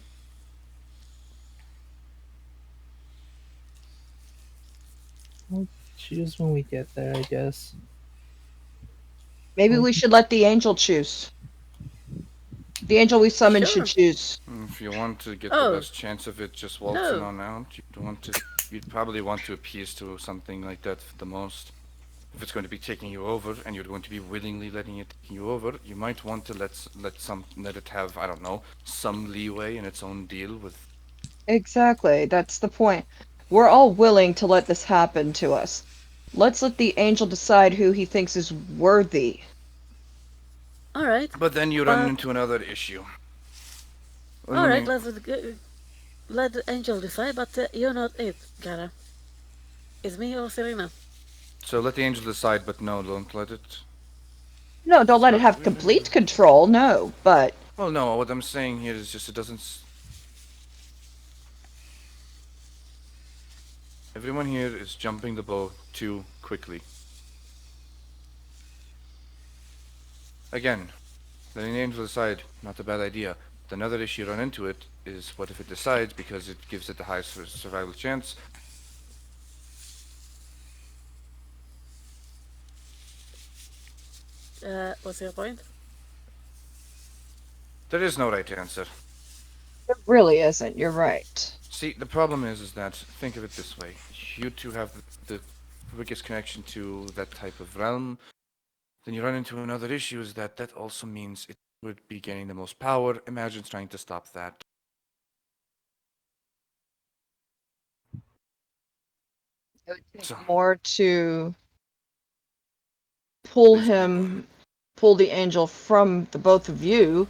We'll choose when we get there, I guess. Maybe Well, we should let the angel choose. The angel we summoned should Sure. choose. if you want to get the Oh, best chance of it just waltzing no. on out, you'd probably want to appease to something like that the most. If it's going to be taking you over and you're going to be willingly letting it take you over, you might want to let it have, I don't know, some leeway in its own deal with. Exactly, that's the point. We're all willing to let this happen to us. Let's let the angel decide who he thinks is worthy. Alright. But then you run But, into another issue. Let alright, me. let the angel decide, but you're not it, Gara. It's me or Serena. So let the angel decide, but no, don't let it No, don't let it start have willing. complete control, no, but Well, no, what I'm saying here is just it doesn't. Everyone here is jumping the boat too quickly. Again, letting the angel decide, not a bad idea. But another issue you run into it is what if it decides because it gives it the highest survival chance. What's your point? There is no right answer. it really isn't. You're right. See, the problem is that think of it this way: you two have the biggest connection to that type of realm. Then you run into another issue: is that also means it would be gaining the most power. Imagine trying to stop that. It would take So, more to please be pull the angel from the both of you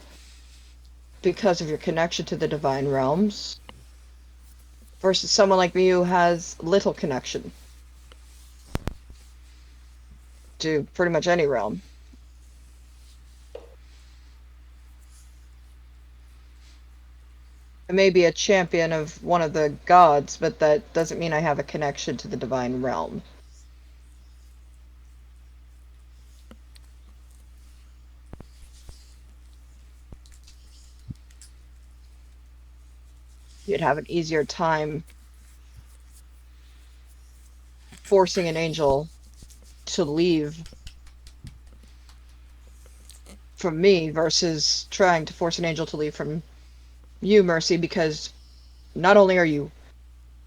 because of your connection to the divine realms, versus someone like me who has little connection to pretty much any realm. I may be a champion of one of the gods, but that doesn't mean I have a connection to the divine realm. You'd have an easier time forcing an angel to leave from me versus trying to force an angel to leave from you, Mercy, because not only are you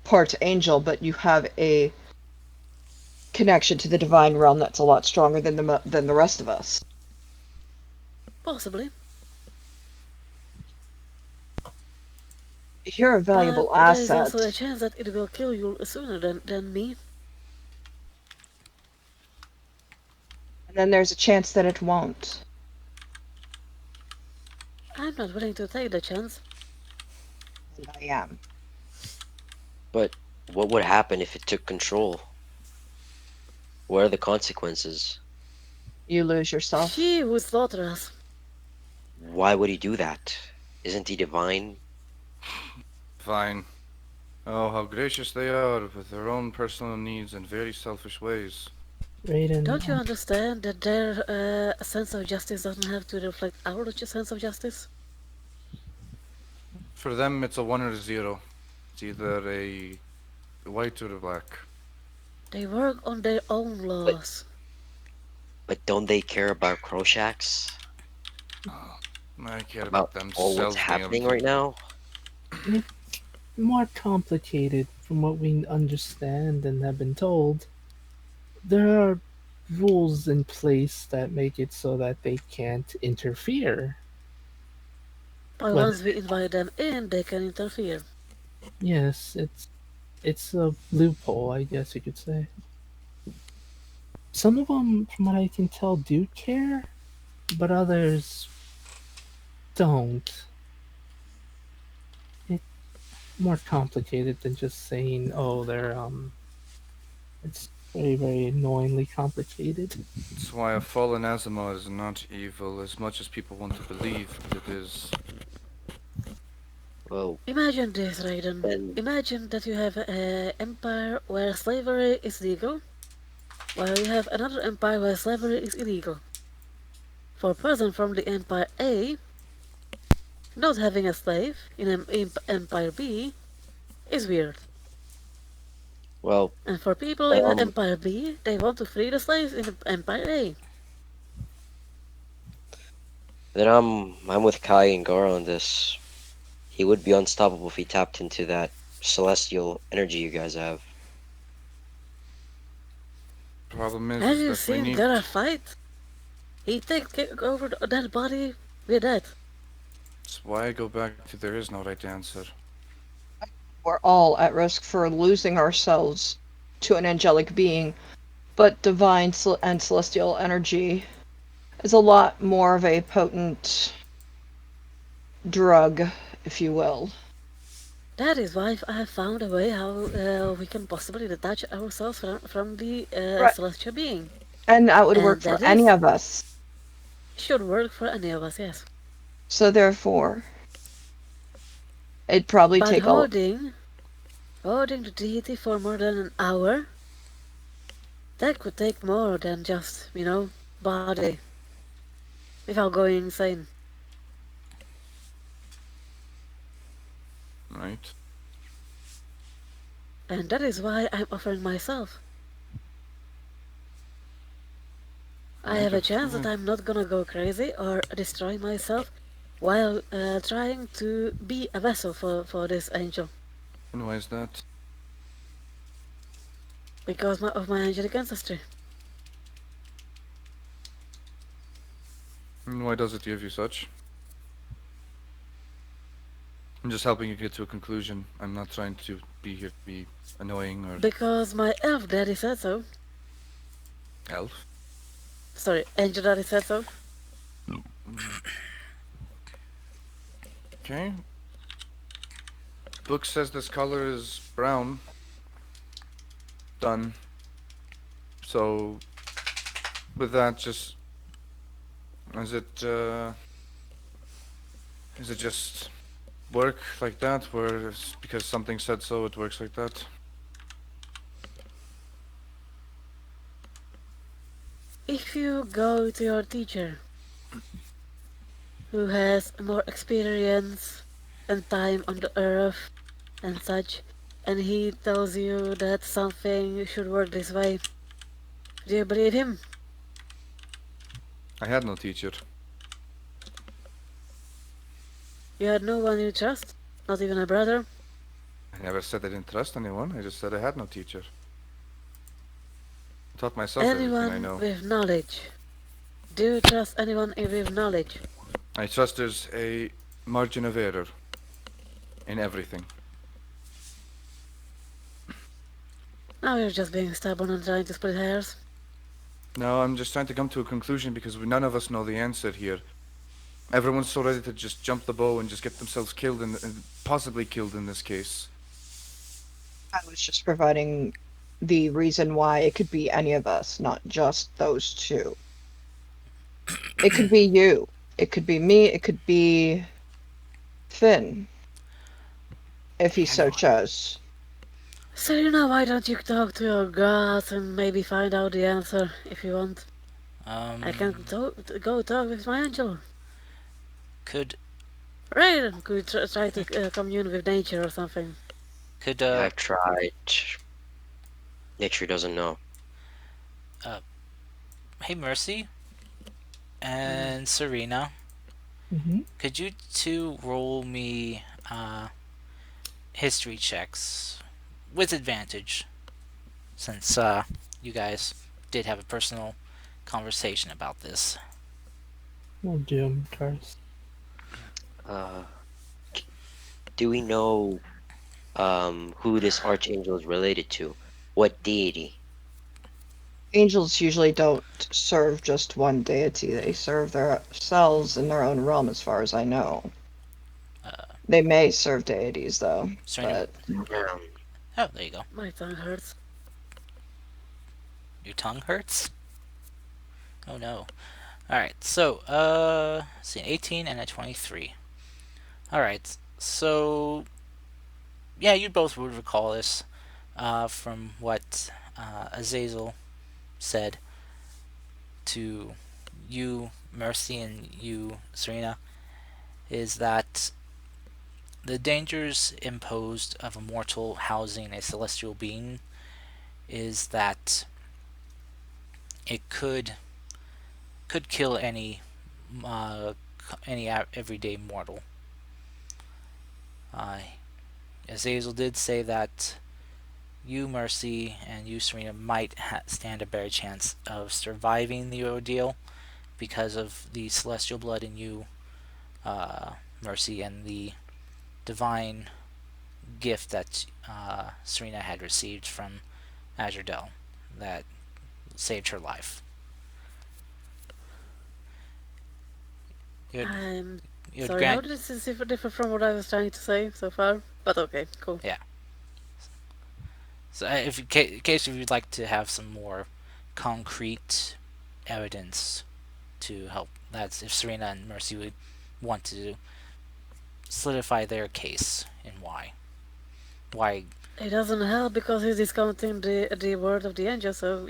part angel, but you have a connection to the divine realm that's a lot stronger than the rest of us. Possibly. You're a But valuable there is also a asset, chance that it will kill you sooner than me. and then there's a chance that it won't. I'm not willing to take the chance. And I am. But what would happen if it took control? What are the consequences? You lose yourself. She would slaughter us. Why would he do that? Isn't he divine? fine. Oh, how gracious they are with their own personal needs and very selfish ways. Raiden, Don't you understand that their sense of justice doesn't have to reflect our sense of justice? For them, it's a 1 or a 0. It's either a white or a black. They work on their own But laws. but don't they care about Kroshaks? I care About about all what's themselves happening mainly. right now? it's more complicated from what we understand and have been told. There are rules in place that make it so that they can't interfere. But Whether once we invite them in, they can interfere. yes, it's a loophole, I guess you could say. Some of them, from what I can tell, do care, but others don't. It's more complicated than just saying, "Oh, they're." It's very, very annoyingly complicated. That's why a fallen Asimov is not evil as much as people want to believe that it is. Well, Imagine this, Raiden. then Imagine that you have an empire where slavery is legal, while you have another empire where slavery is illegal. For a person from the Empire A, not having a slave in Empire B is weird. well, And for people in um, Empire B, they want to free the slaves in Empire A. then I'm with Kai and Gar on this. He would be unstoppable if he tapped into that celestial energy you guys have. Problem Have is you that we seen need. Gara fight? He takes over that body with that. That's why I go back to there is no right answer. We're all at risk for losing ourselves to an angelic being, but divine and celestial energy is a lot more of a potent drug, if you will. That is why I have found a way how we can possibly detach ourselves from the Right. celestial being. And that would work And for that any is of us. should work for any of us, yes. So therefore, it'd probably But take a holding the deity for more than an hour, that could take more than just, body. Without going insane. Right? And that is why I'm offering myself. I Right, have a chance that fine. I'm not gonna go crazy or destroy myself while trying to be a vessel for this angel. And why is that? Because of my angelic ancestry. And why does it give you such? I'm just helping you get to a conclusion. I'm not trying to be here to be annoying or Because my elf daddy said so. elf. Sorry, angel daddy said so. Okay. Book says this color is brown. Done. So, with that, just is it just work like that, where it's because something said so, it works like that? If you go to your teacher, who has more experience and time on the earth and such, and he tells you that something should work this way, do you believe him? I had no teacher. You had no one you trust? Not even a brother? I never said I didn't trust anyone. I just said I had no teacher. I taught myself everything I Anyone know. with knowledge? Do you trust anyone with knowledge? I trust there's a margin of error in everything. Now you're just being stubborn and trying to split hairs. No, I'm just trying to come to a conclusion because none of us know the answer here. Everyone's so ready to just jump the bow and just get themselves killed and possibly killed in this case. I was just providing the reason why it could be any of us, not just those two. It could be you. It could be me. It could be Finn, if he so chose. So why don't you talk to your gods and maybe find out the answer if you want? I can go talk with my angel. Could Raiden could try to commune with nature or something. could Yeah, I've tried. Nature doesn't know. hey Mercy and Serena, Mm-hmm. could you two roll me history checks with advantage, since you guys did have a personal conversation about this. We'll do 'em first. Uh, do we know who this archangel is related to? What deity? Angels usually don't serve just one deity, they serve themselves in their own realm, as far as I know. They may serve deities, though, Serena, but oh, there you go. My tongue hurts. Your tongue hurts? Oh no. Alright, so, let's see, an 18 and a 23. Alright, so, yeah, you both would recall this from what Azazel said to you, Mercy, and you, Serena, is that the dangers imposed of a mortal housing a celestial being is that it could kill uh, any everyday mortal. Uh, Azazel did say that you, Mercy, and you, Serena, might stand a better chance of surviving the ordeal because of the celestial blood in you, Mercy, and the divine gift that Serena had received from Azrael that saved her life. You'd, I'm you'd sorry, how grant, does this differ from what I was trying to say so far? But okay, cool. yeah. So, if in case if you'd like to have some more concrete evidence to help, that's if Serena and Mercy would want to solidify their case and why. Why? It doesn't help because he's discounting the word of the angel, so,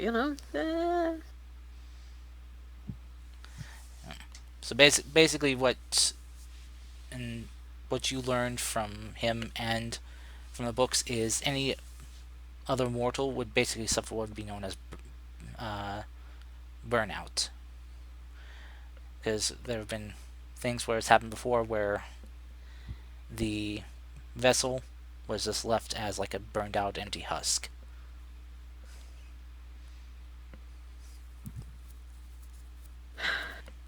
So basically, and what you learned from him and from the books is any other mortal would basically suffer what would be known as uh, burnout. Because there have been things where it's happened before where the vessel was just left as like a burned out empty husk.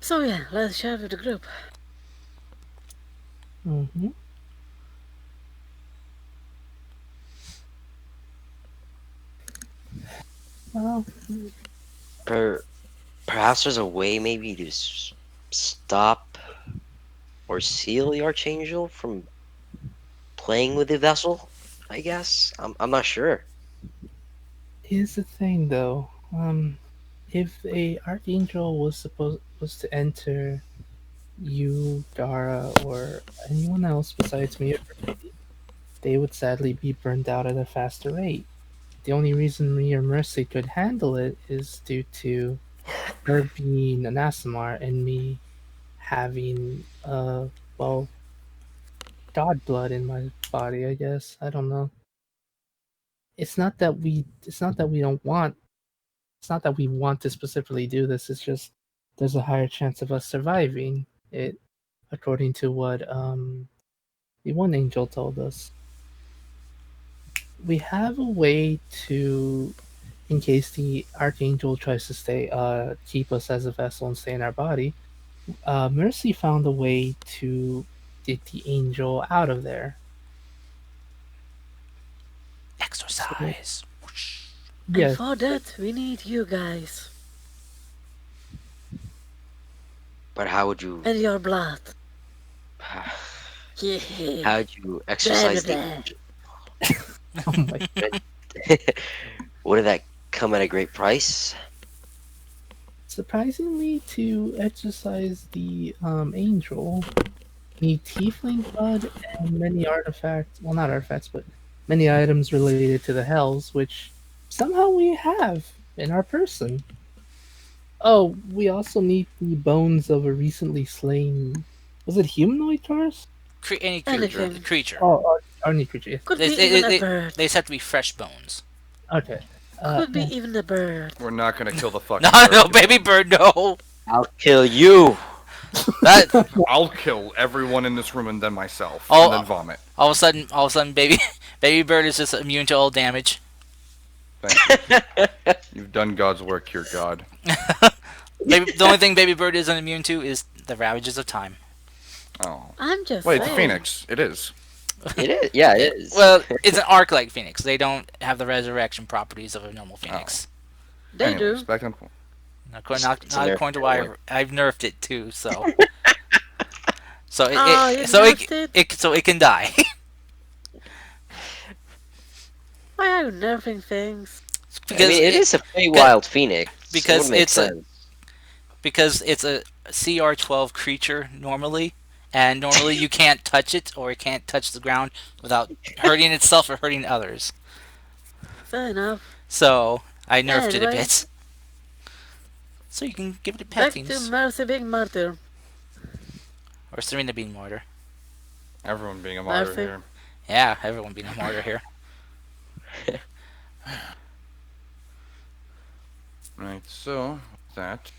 So yeah, let's share with the group. Mm-hmm. Well, Per- Perhaps there's a way maybe to stop or seal the Archangel from playing with the vessel. I guess I'm not sure. here's the thing though. If a archangel was to enter you, Dara, or anyone else besides me, they would sadly be burned out at a faster rate. The only reason me or Mercy could handle it is due to her being an Asimar and me having well, god blood in my body, I guess. I don't know. It's not that we don't want it's not that we want to specifically do this, it's just there's a higher chance of us surviving it according to what the one angel told us. We have a way to, in case the archangel tries to stay keep us as a vessel and stay in our body. Mercy found a way to get the angel out of there. So Exercise. And yes, for that, we need you guys. But how would you And your blood. Yeah. how would you Blah, blah, exercise the blah. oh my, Wouldn't that come at a great price? surprisingly, to exercise the angel, need tiefling blood and many artifacts. Well, not artifacts, but many items related to the hells, which somehow we have in our person. Oh, we also need the bones of a recently slain. Was it humanoid Taurus? Any Anything. creature. Oh, Arnie creature. Yeah. Could They, be they, even they, a bird. they just have to be fresh bones. Okay. Could be Yeah. even a bird. We're not gonna kill the fucking No, bird. no, baby bird, no. I'll kill you. That I'll kill everyone in this room and then myself, Oh, and then vomit. all of a sudden, baby bird is just immune to all damage. Thank you. You've done God's work here, God. The only thing baby bird isn't immune to is the ravages of time. Oh. I'm just Wait, it's saying. Phoenix. It is. It is. Yeah, it is. Well, it's an arc like Phoenix. They don't have the resurrection properties of a normal Phoenix. They Anyways, do. back on point. Not a nerf according to why point. I've nerfed it too. So, so Oh, you so nerfed it? so it can die. Why are you nerfing things? I mean, it is a Feywild Phoenix. because it would make it's sense. because it's a CR12 creature normally, and normally you can't touch it or it can't touch the ground without hurting itself or hurting others. Fair enough. So I nerfed it a Anyway. bit. So you can give it a Back to pettings. Mercy being martyr. Or Serena being martyr. Everyone being a martyr Mercy. here. Yeah, everyone being a martyr here. Right, so, with that.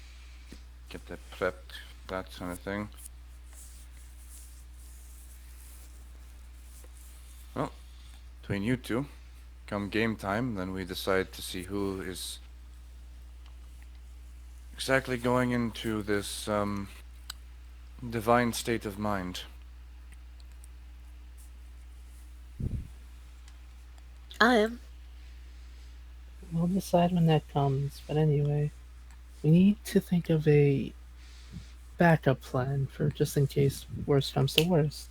Get that prepped, that kind of thing. Well, between you two, come game time, then we decide to see who is exactly going into this, divine state of mind. I am. We'll decide when that comes. But anyway, we need to think of a backup plan for just in case worst comes to worst.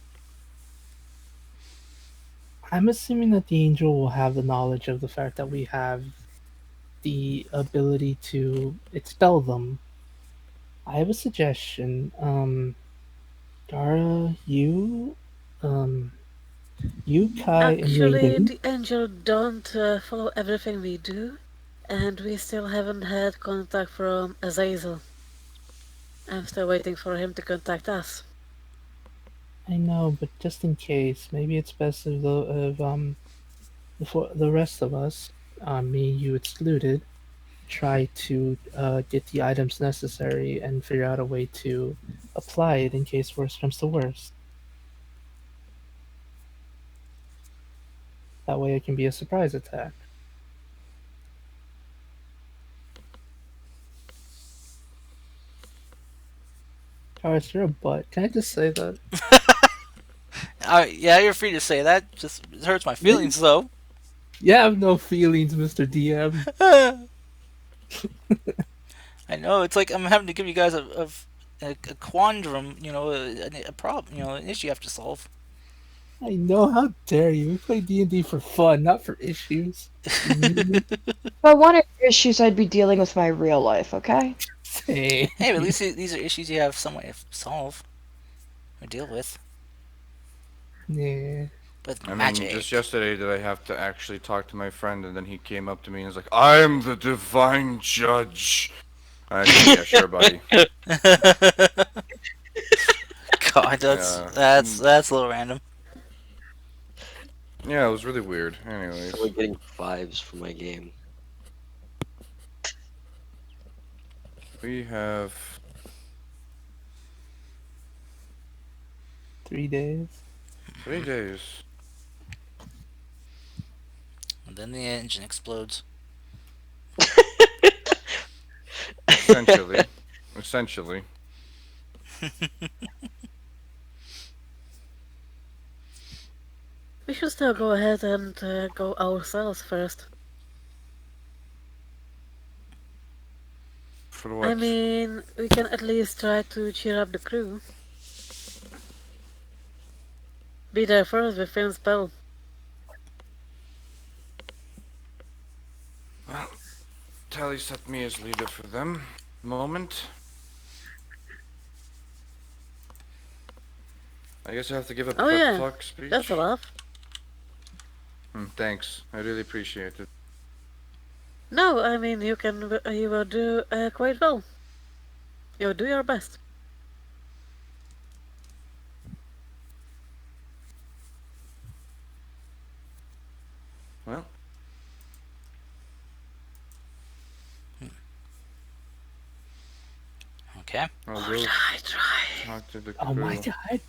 I'm assuming that the angel will have the knowledge of the fact that we have the ability to expel them. I have a suggestion. Dara, you, Kai, and Actually, Raiden. the angel don't follow everything we do, and we still haven't had contact from Azazel. I'm still waiting for him to contact us. I know, but just in case, maybe it's best if the rest of us, me, you excluded, try to get the items necessary and figure out a way to apply it in case worst comes to worst. That way it can be a surprise attack. Taurus, you're a butt. Can I just say that? Yeah, you're free to say that. Just it hurts my feelings though. You have no feelings, Mr. DM. I know it's like I'm having to give you guys a quandrum, a problem, an issue you have to solve. I know, how dare you? We play D&D for fun, not for issues. You If I wanted issues, I'd be dealing with my real life, okay? say. Hey, but at least these are issues you have some way to solve or deal with Yeah. with I mean, just magic. yesterday did I have to actually talk to my friend, and then he came up to me and was like, "I'm the divine judge." I said, "Yeah, sure, buddy." God, that's Yeah, that's that's a little random. yeah, it was really weird. So Anyways, we're getting fives for my game. we have 3 days. 3 days. And then the engine explodes. Essentially, essentially. We should still go ahead and go ourselves first. For I what? mean, we can at least try to cheer up the crew. Be there first with Finn's spell. Well, Tally set me as leader for them. Moment. I guess I have to give a Oh pep yeah, talk that's a speech. laugh. Thanks. I really appreciate it. No, I mean you will do quite well. You'll do your best. Well, Okay. I'll Oh, go try. talk to the Oh my crew. god.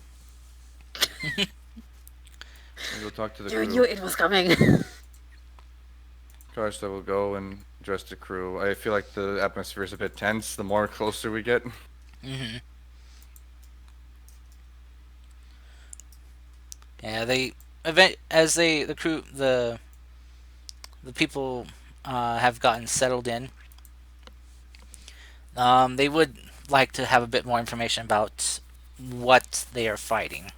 I'll go talk to the You knew crew. it was coming. First, I will go and address the crew. I feel like the atmosphere is a bit tense the more closer we get. hmm Yeah, the crew the people have gotten settled in. They would like to have a bit more information about what they are fighting.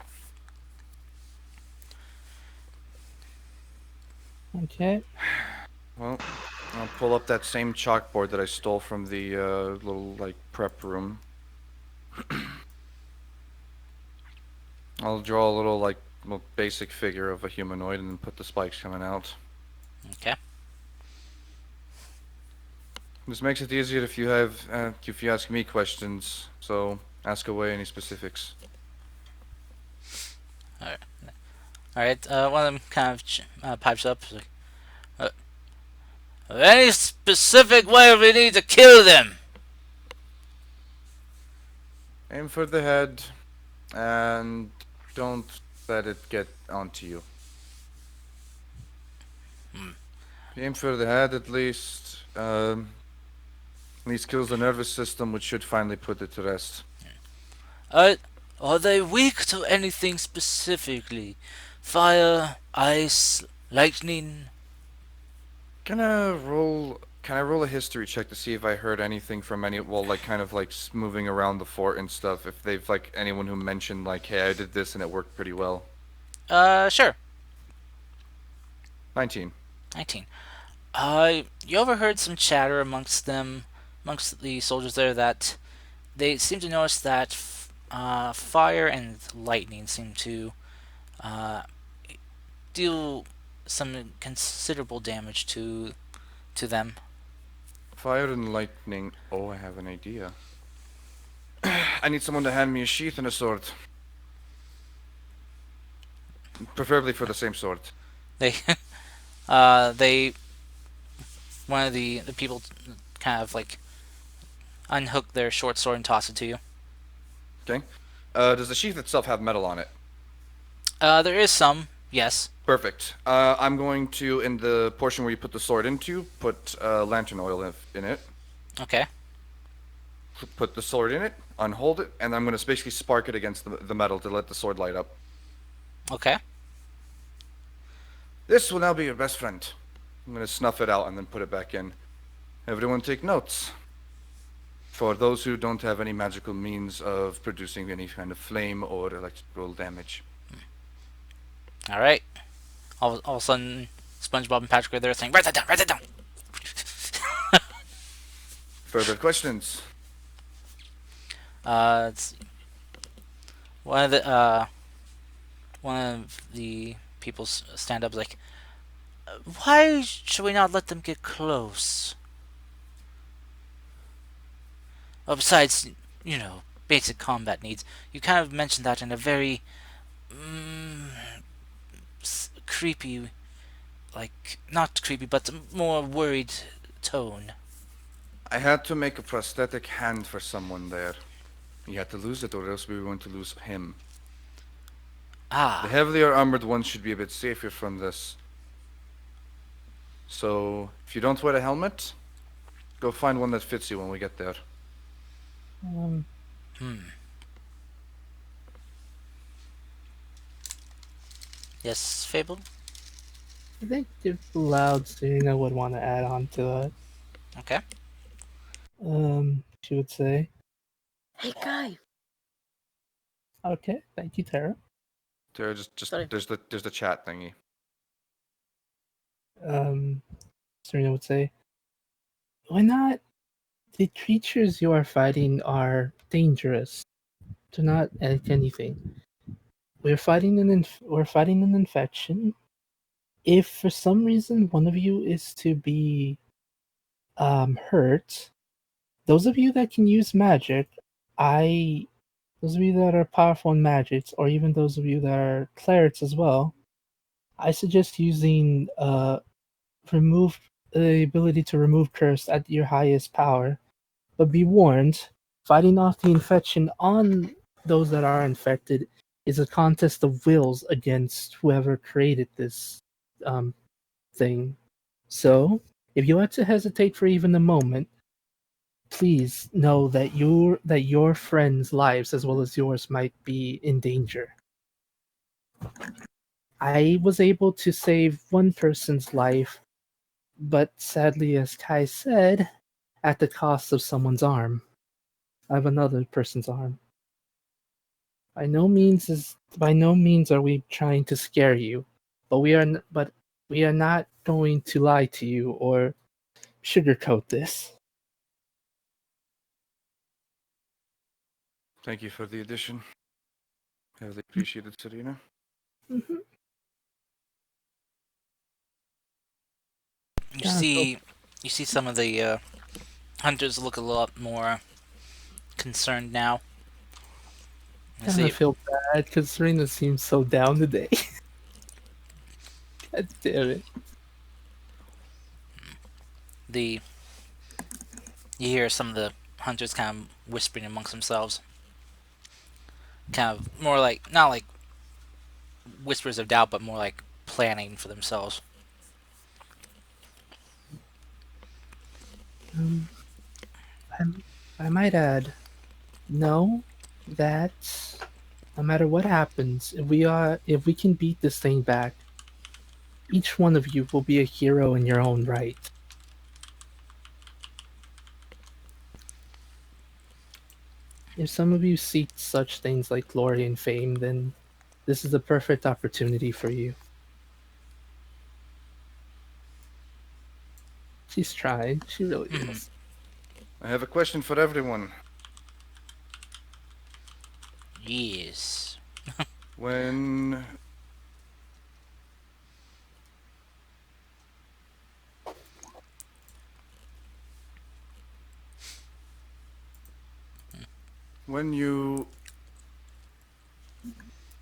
Okay. Well, I'll pull up that same chalkboard that I stole from the little like prep room. I'll draw a little like basic figure of a humanoid and then put the spikes coming out. Okay. This makes it easier if you ask me questions. So ask away any specifics. All right. One of them kind of pipes up. Like, any specific way we need to kill them? Aim for the head, and don't let it get onto you. Hmm. Aim for the head at least. At least kills the nervous system, which should finally put it to rest. Uh, are they weak to anything specifically? Fire, ice, lightning? Can I roll a history check to see if I heard anything from any? Well, like kind of like moving around the fort and stuff. If they've like anyone who mentioned like, hey, I did this and it worked pretty well. Sure. 19. 19. You overheard some chatter amongst the soldiers there, that they seem to notice that fire and lightning seem to uh, deal some considerable damage to them. Fire and lightning. Oh, I have an idea. I need someone to hand me a sheath and a sword. Preferably for the same sword. They they one of the people kind of like unhook their short sword and toss it to you. Okay. Does the sheath itself have metal on it? There is some, yes. Perfect. I'm going to, in the portion where you put the sword into, put lantern oil in it. Okay. Put the sword in it, unhold it, and I'm going to basically spark it against the metal to let the sword light up. Okay. This will now be your best friend. I'm going to snuff it out and then put it back in. Everyone take notes. For those who don't have any magical means of producing any kind of flame or electrical damage. All right. All of a sudden, SpongeBob and Patrick are there saying, "Write that down. Write that down." Further questions? It's one of the people stand up like, "Why should we not let them get close? Well, besides, you know, basic combat needs. You kind of mentioned that in a very mm, creepy, like not creepy, but more worried tone." I had to make a prosthetic hand for someone there. He had to lose it, or else we were going to lose him. The Ah, heavily armored ones should be a bit safer from this. So, if you don't wear a helmet, go find one that fits you when we get there. Um, hmm. Yes, Fable. I think if allowed, Serena would want to add on to that. Okay. She would say, Hey, Kai. "Okay, thank you, Tara." There, just Sorry. there's the chat thingy. Um, Serena would say, "Why not? The creatures you are fighting are dangerous. Do not add anything. We're fighting an infection. If for some reason one of you is to be hurt, those of you that can use magic, I those of you that are powerful in magics, or even those of you that are clerics as well, I suggest using remove the ability to remove curse at your highest power. But be warned, fighting off the infection on those that are infected is a contest of wills against whoever created this um, thing. So, if you had to hesitate for even a moment, please know that your friends' lives as well as yours might be in danger. I was able to save one person's life, but sadly, as Kai said, at the cost of someone's arm. I have another person's arm. By no means are we trying to scare you, but we are not going to lie to you or sugarcoat this. Thank you for the addition. Heavily appreciated, Serena. Mm-hmm. You Kind of feel see, you see some of the hunters look a lot more concerned now. You kind see, of feel bad because Serena seems so down today. God damn it. the you hear some of the hunters kind of whispering amongst themselves, kind of more like not like whispers of doubt, but more like planning for themselves. Um, I might add, know that no matter what happens, if we can beat this thing back, each one of you will be a hero in your own right. If some of you seek such things like glory and fame, then this is the perfect opportunity for you. She's trying. She really Mhm. is. I have a question for everyone. Yes. When when you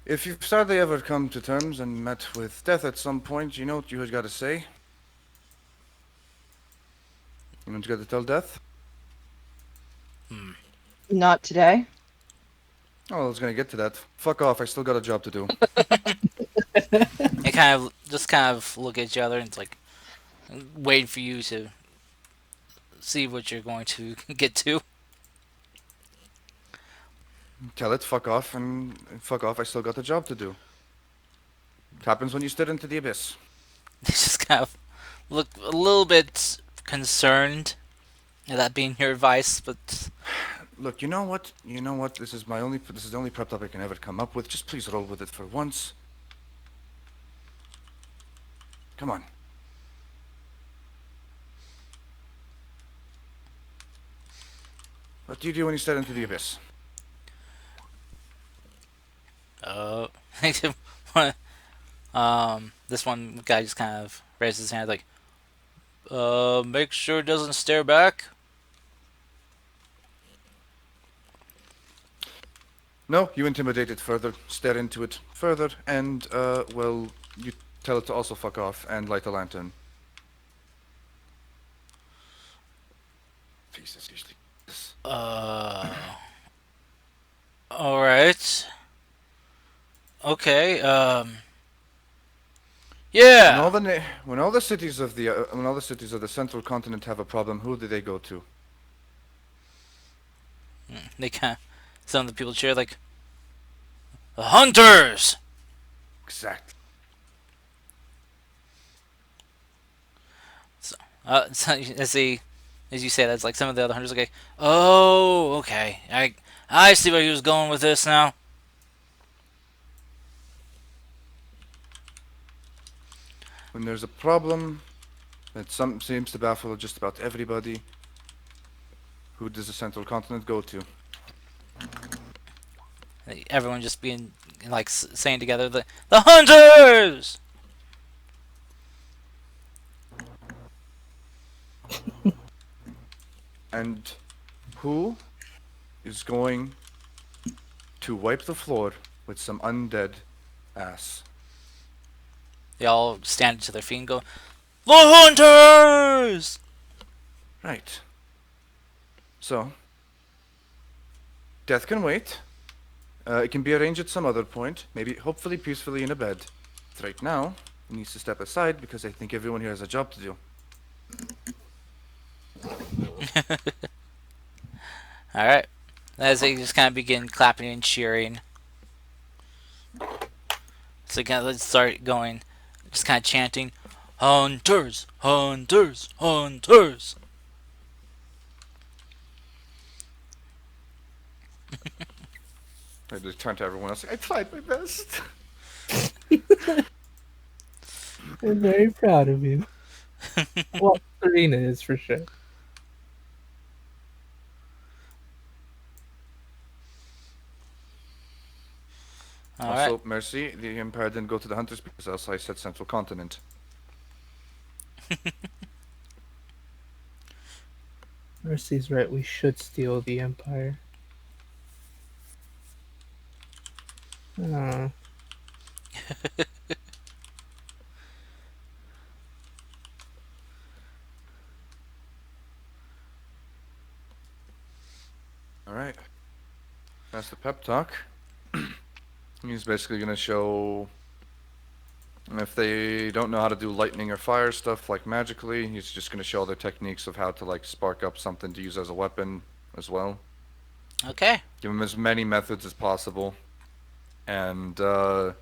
if you've sadly ever come to terms and met with death at some point, you know what you got to say? You know what you got to tell death? Hmm. Not today. Oh, I was gonna get to that. Fuck off, I still got a job to do. They kind of look at each other and it's like waiting for you to see what you're going to get to. Tell it, fuck off, and fuck off, I still got a job to do. It happens when you stare into the abyss. They just kind of look a little bit concerned, that being your advice, but Look, you know what? You know what? This is the only prep topic I can ever come up with. Just please roll with it for once. Come on. What do you do when you stare into the abyss? uh, this one guy just kind of raises his hand like, make sure it doesn't stare back. No, you intimidate it further, stare into it further, and, well, you tell it to also fuck off and light a lantern. Jesus, usually. All right. Okay. Yeah. When all the cities of the central continent have a problem, who do they go to? They kind of, some of the people cheer like, the hunters. Exactly. So as you say, that's like some of the other hunters are like, oh, okay, I see where he was going with this now. When there's a problem that seems to baffle just about everybody, who does the central continent go to? Everyone just being like saying together the hunters. And who is going to wipe the floor with some undead ass? They all stand to their feet and go, the hunters. Right. So, death can wait. It can be arranged at some other point, maybe hopefully peacefully in a bed. But right now, he needs to step aside because I think everyone here has a job to do. All right. As they just kind of begin clapping and cheering. So kind of let's start going, just kind of chanting, hunters, hunters, hunters. I just turn to everyone else. I tried my best. I'm very proud of you. Well, Serena is for sure. All Also, right. Mercy, the Empire didn't go to the Hunters because else I said Central Continent. Mercy's right. We should steal the Empire. Uh, Alright. That's the pep talk. He's basically gonna show if they don't know how to do lightning or fire stuff like magically, he's just gonna show their techniques of how to like spark up something to use as a weapon as well. Okay. Give them as many methods as possible. And you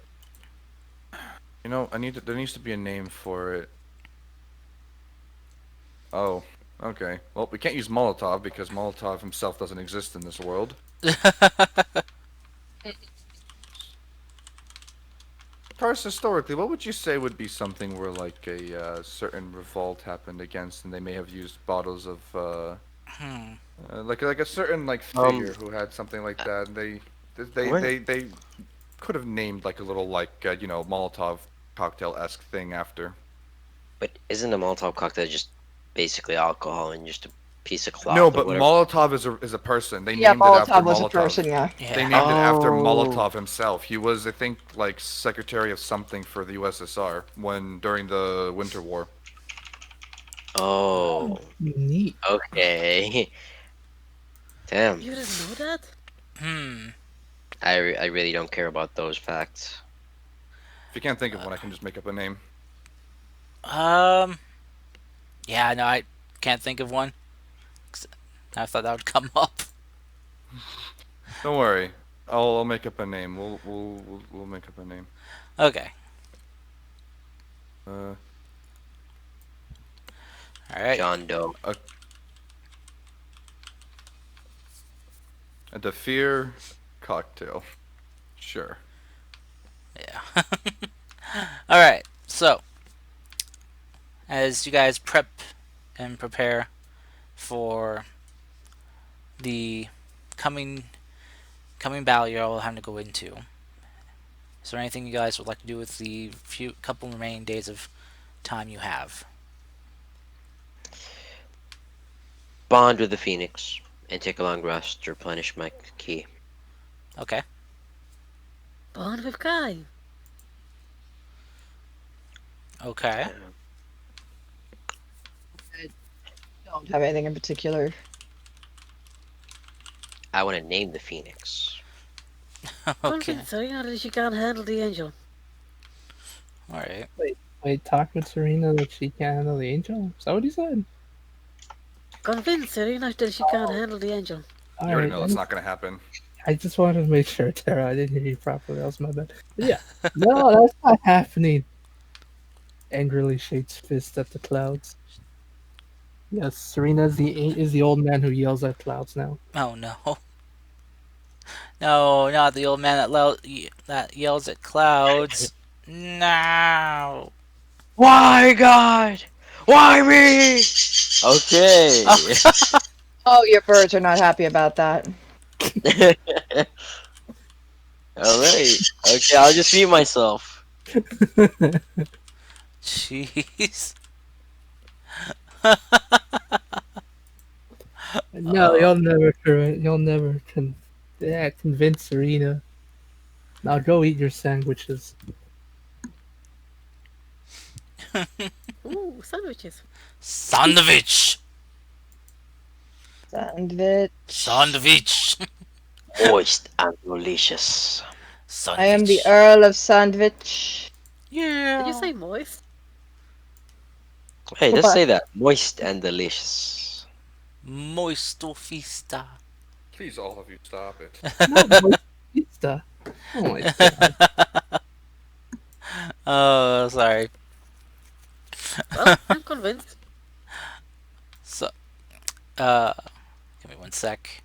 know, there needs to be a name for it. Oh, okay. Well, we can't use Molotov because Molotov himself doesn't exist in this world. Cars historically, what would you say would be something where like a certain revolt happened against, and they may have used bottles of like a certain like figure who had something like that, and What? they could have named like a little like you know Molotov cocktail-esque thing after. But isn't a Molotov cocktail just basically alcohol and just a piece of No, cloth or but whatever? Molotov is a person. They Yeah, named it after Molotov was a Molotov. person, yeah. They Yeah. named it after Oh, Molotov himself. He was, I think, like Secretary of something for the USSR when during the Winter War. oh, neat. okay. Damn, You didn't know that? Hmm. I really don't care about those facts. If you can't think of one, I can just make up a name. Um. Yeah. No, I can't think of one. I thought that would come up. Don't worry, I'll make up a name. We'll make up a name. Okay. Uh, All right. John Doe. A Defeer cocktail. Sure. Yeah. Alright, so, as you guys prep and prepare for the coming battle you're all having to go into, is there anything you guys would like to do with the few couple remaining days of time you have? Bond with the Phoenix and take a long rest to replenish my key. Okay. Bond with Kai. Okay. Don't have anything in particular. I want to name the Phoenix. Okay. Convince Serena that she can't handle the angel. Alright. Wait, talk with Serena that she can't handle the angel? Is that what he said? Convince Serena that she can't handle the angel. You already Alright, know that's not gonna happen. I just wanted to make sure, Tara. I didn't hear you properly. That was my bad. But yeah. No, that's not happening. Angrily shakes fist at the clouds. Yes, Serena is the old man who yells at clouds now. Oh no. No, not the old man that yells at clouds. No. Why, God? Why me? Okay. Oh, your birds are not happy about that. Alright. Okay, I'll just mute myself. Jeez. No, you'll never convince Serena. Now go eat your sandwiches. Ooh, sandwiches. Sandwich. Sandwich. Sandwich. Moist and delicious. Sandwich. I am the Earl of Sandwich. Yeah. Did you say moist? Hey, just What? say that. Moist and delicious. Moisto Fista. Please, all of you, stop it. Not moist pizza. Oh my god. Oh, sorry. Well, I'm convinced. So, give me one sec.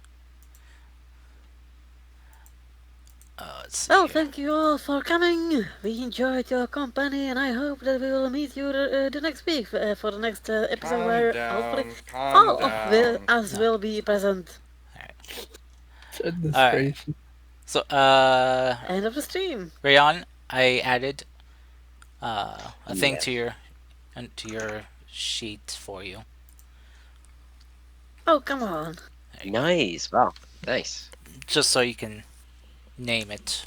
Let's see Well, here. thank you all for coming. We enjoyed your company, and I hope that we will meet you the next week for the next episode where hopefully all of us will be present. Goodness Alright. gracious. So, End of the stream. Rayon, I added a thing Yes. to your sheet for you. Oh, come on. Nice. Wow. Nice. Just so you can name it.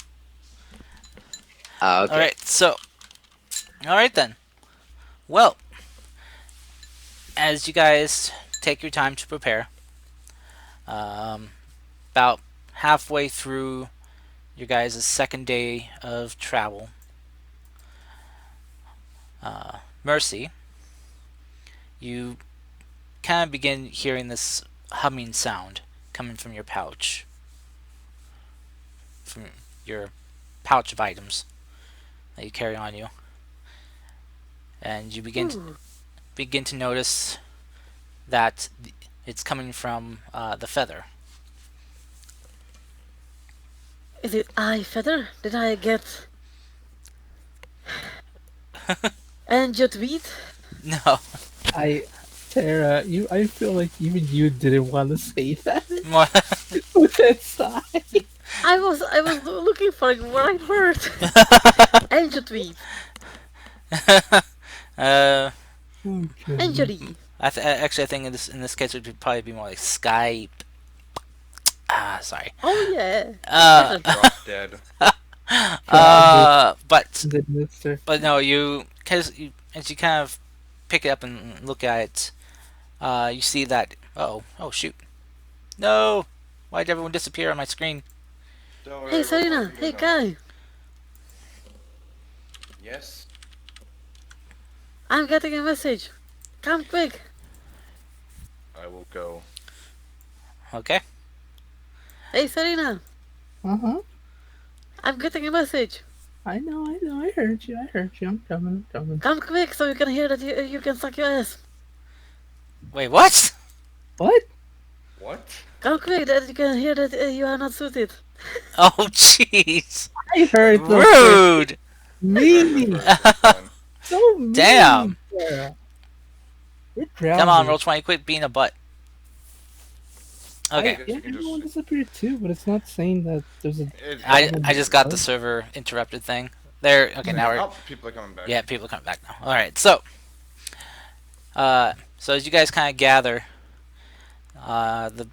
Okay. Alright, so. Alright then. Well, as you guys take your time to prepare, about halfway through your guys' second day of travel, Mercy, you kind of begin hearing this humming sound coming from your pouch. From your pouch of items that you carry on you. And you begin to notice that it's coming from the feather. Is it eye feather? Did I get angel tweet? No. Tara, I feel like even you didn't want to say that with that sigh. I was looking for the right word. Angel tweet. uh, Angel. actually, I think in this case it would probably be more like Skype. Sorry. Oh yeah. Drop dead. But no, as you kind of pick it up and look at it, you see that. Oh shoot! No, why did everyone disappear on my screen? Don't worry, Hey we're Serena. going to Hey know. Kai. Yes. I'm getting a message. Come quick. I will go. Okay. Hey Serena. Uh-huh. I'm getting a message. I know, I heard you, I'm coming. Come quick so you can hear that you can suck your ass. Wait, what? What? What? Come quick, that you can hear that you are not suited. Oh, jeez. I heard those words. Rude. Very good Mean. words. That's fine. So mean. Damn. Sarah. You're Come on, grounded. roll 20. Quit being a butt. Okay. guess Yeah, you can everyone just. disappeared too, but it's not saying that there's a It, problem. I just got the server interrupted thing. There. Okay, now we're. oh, people are coming back. Yeah, people are coming back now. All right. So as you guys kind of gather, the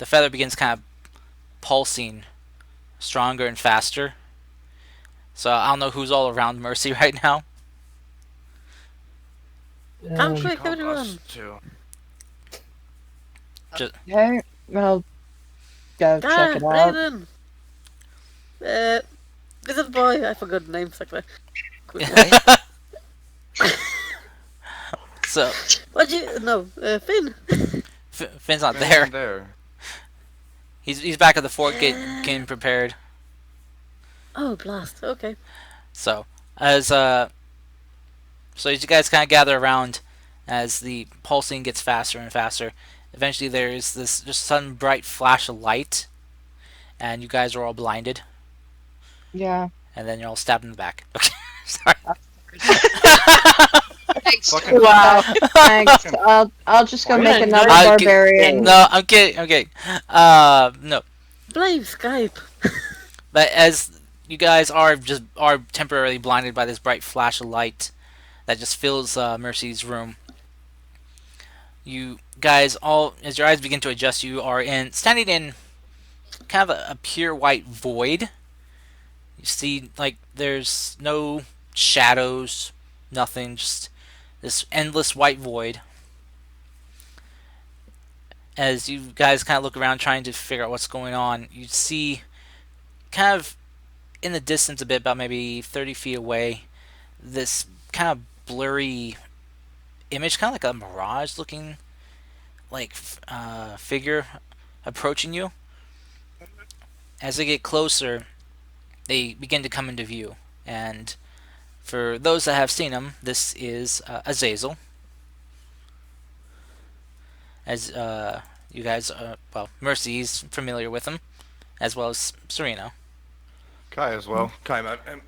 feather begins kind of pulsing stronger and faster. So I don't know who's all around Mercy right now. Come Um, quick, Called everyone. us too. Okay, well, go check it out. Brayden. Little boy, I forgot the name. Exactly. Quick. So What you? No, Finn. Finn's not Man, there. There. He's back at the fort, getting prepared. Oh, blast. Okay. So as so as you guys kind of gather around, as the pulsing gets faster and faster, eventually there is this just sudden bright flash of light, and you guys are all blinded, Yeah. and then you're all stabbed in the back. Okay, sorry. Thanks. Fucking- Wow. Thanks. I'll just go Why make not? another I'll barbarian. No, I'm kidding. I'm kidding. No. Blame Skype. But as you guys are temporarily blinded by this bright flash of light that just fills Mercy's room, you guys all, as your eyes begin to adjust, you are standing in kind of a pure white void. You see, like, there's no shadows, nothing, just this endless white void. As you guys kind of look around trying to figure out what's going on, you see kind of in the distance a bit, about maybe 30 feet away, this kind of blurry image, kind of like a mirage looking like figure approaching you. As they get closer, they begin to come into view. And for those that have seen him, this is Azazel. As you guys, well, Mercy's familiar with him, as well as Serena. Kai as well. Kai met him.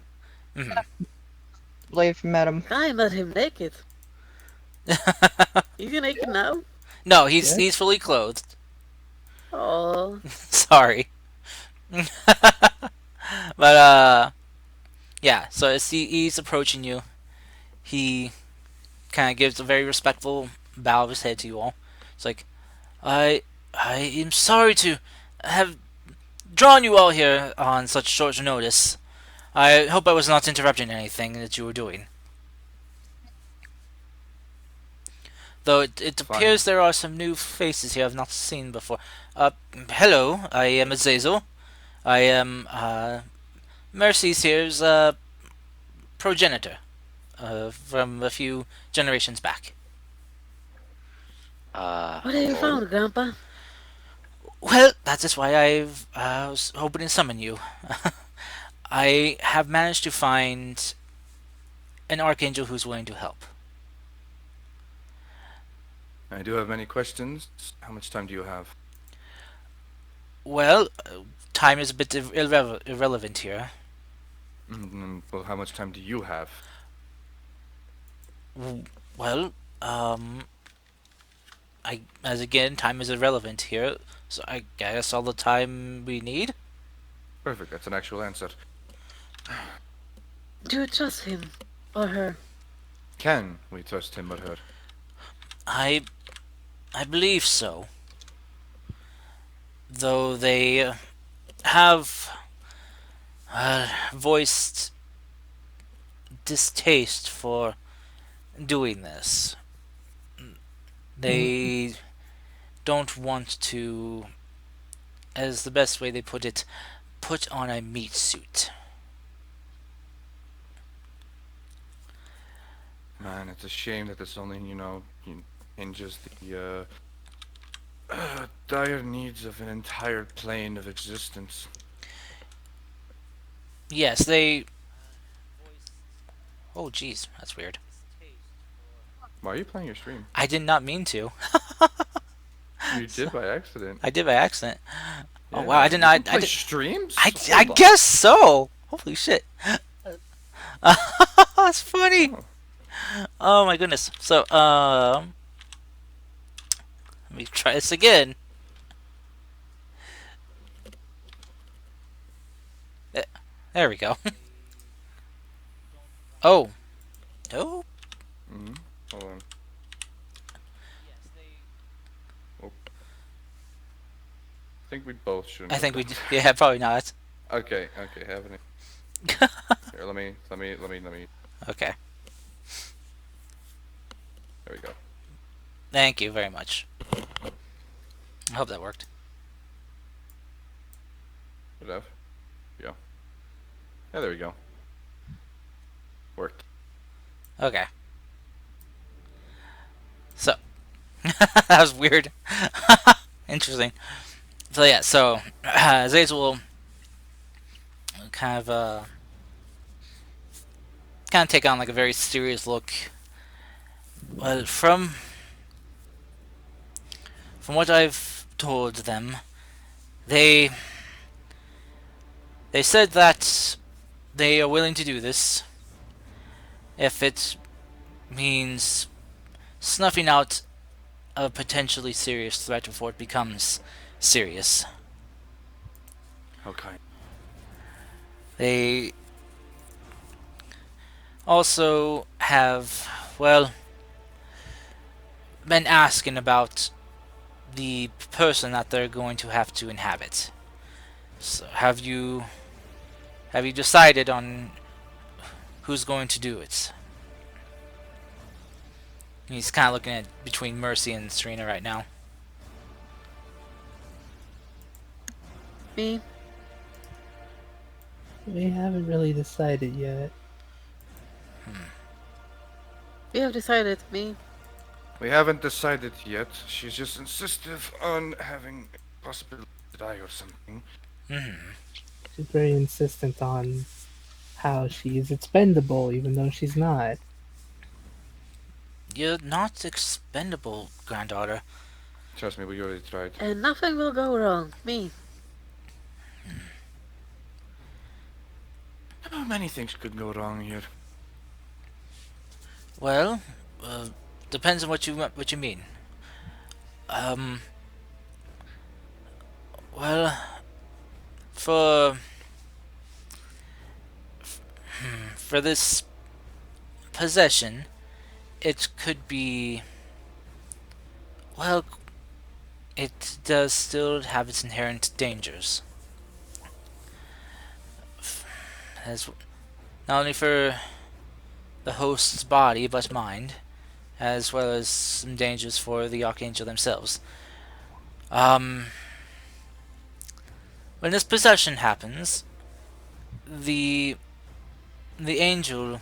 Believe met him. I met him naked. Is he naked now? No, he's Yeah. he's fully clothed. Oh, Sorry. But yeah. So as he's approaching you, he kind of gives a very respectful bow of his head to you all. It's like, I am sorry to have drawn you all here on such short notice. I hope I was not interrupting anything that you were doing. Though it Fine. appears there are some new faces here I've not seen before. Hello, I am Azazel. I am, Mercy's here's, progenitor, from a few generations back. what have you Hello? found, Grandpa? Well, that is why I was hoping to summon you. I have managed to find an archangel who's willing to help. I do have many questions. How much time do you have? Well, time is a bit irrelevant here. Well, how much time do you have? Well, as again, time is irrelevant here, so I guess all the time we need. Perfect. That's an actual answer. Do you trust him or her? Can we trust him or her? I believe so. Though they have voiced distaste for doing this. They don't want to, as the best way they put it, put on a meat suit. Man, it's a shame that this only, hinges the dire needs of an entire plane of existence. Yes, they. Oh, jeez, that's weird. Why are you playing your stream? I did not mean to. You did by accident. I did by accident. Oh wow, I Yeah, did you can not. I play did. streams. I Hold on. guess so. Holy shit. That's funny. Oh, Oh my goodness. So let me try this again. Eh, There we go. Oh. Oh. hold on. Oh, I think we both shouldn't. I have think we. done Yeah, probably not. that. Okay, have it. Here, let me. Okay. There we go. Thank you very much. I hope that worked. Enough. Yeah. Yeah, there we go. Worked. Okay. So that was weird. Interesting. So yeah. So Zaze will kind of take on like a very serious look. Well, from what I've told them, they said that they are willing to do this if it means snuffing out a potentially serious threat before it becomes serious. Okay. They also have, well, been asking about the person that they're going to have to inhabit. So have you decided on who's going to do it? He's kind of looking at between Mercy and Serena right now. Me? We haven't really decided yet. We have decided, me. We haven't decided yet. She's just insistent on having a possibility to die or something. She's very insistent on how she's expendable, even though she's not. You're not expendable, granddaughter. Trust me, we already tried. And nothing will go wrong, me. Many things could go wrong here. Well, depends on what you mean. Um. Well, for for this possession, it could be. Well, it does still have its inherent dangers. As not only for the host's body, but mind, as well as some dangers for the Archangel themselves. Um, when this possession happens, the angel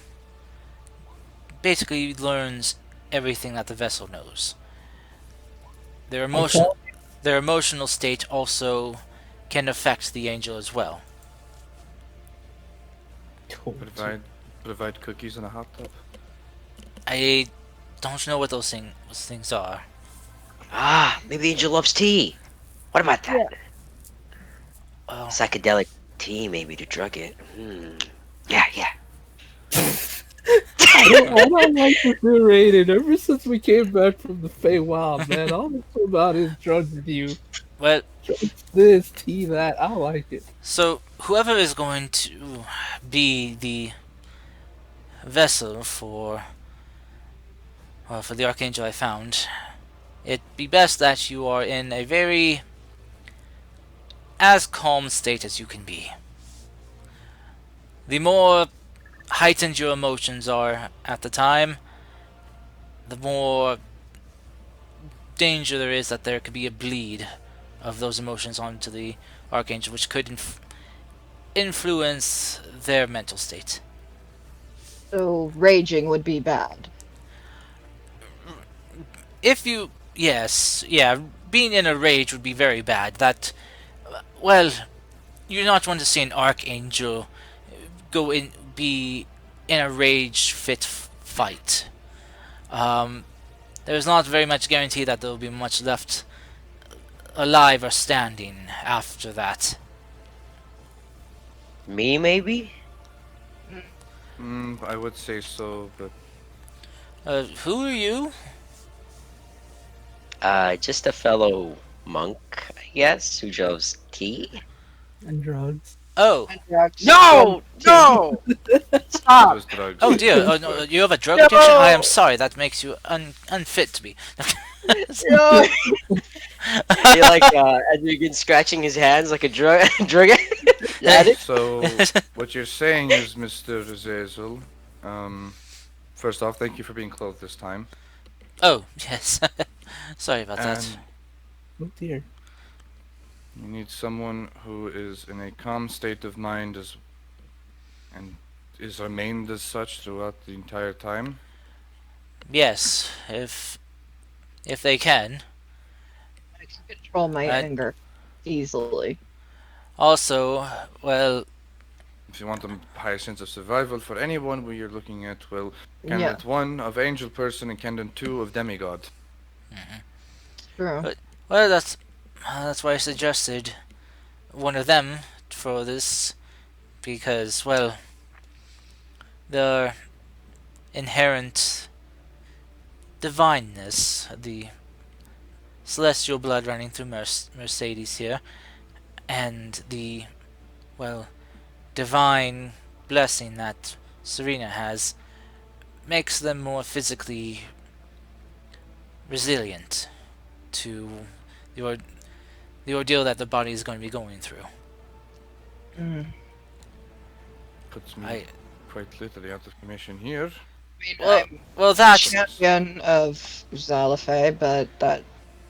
basically learns everything that the vessel knows. Their emotional state also can affect the angel as well. Provide cookies in a hot tub. I don't know what those things are. Ah, maybe the angel loves tea. What about that? Well, Psychedelic tea, maybe to drug it. Yeah. I don't like this narrated. Ever since we came back from the Feywild, man, all this about is drugs with you. well, Drugs this, tea that. I like it. so whoever is going to be the vessel for the Archangel I found, it'd be best that you are in a very as calm state as you can be. The more heightened your emotions are at the time, the more danger there is that there could be a bleed of those emotions onto the Archangel, which could influence their mental state. So raging would be bad. If you, yes, yeah, being in a rage would be very bad. That, well, you're not want to see an Archangel be in a rage fit fight. There's not very much guarantee that there will be much left alive or standing after that. Me, maybe? I would say so, but Who are you? Just a fellow monk, I guess, who loves tea. And drugs. Oh, And drugs and No! tea. No! it Stop! was drugs. oh It dear. Oh was no, drugs. you have a drug addiction. I am No! sorry. That makes you unfit to be. No! He like as you begin scratching his hands like a drug addict. So, what you're saying is, Mr. Zazel, um, first off, thank you for being clothed this time. Oh yes. Sorry about that. And Oh dear. you need someone who is in a calm state of mind and is remained as such throughout the entire time. Yes, if they can. I can control my Uh, anger easily. Also, well, If you want a higher sense of survival for anyone, we are looking at, well, Yeah, candidate 1 of angel person and candidate 2 of demigod. true. but well, that's why I suggested one of them for this because well, the inherent divineness, the celestial blood running through Mercedes here, and the well divine blessing that Serena has makes them more physically resilient to the, or- the ordeal that the body is going to be going through. Mm. Puts me I quite literally out of commission here. well, I'm well a that's champion of Zalafay, but that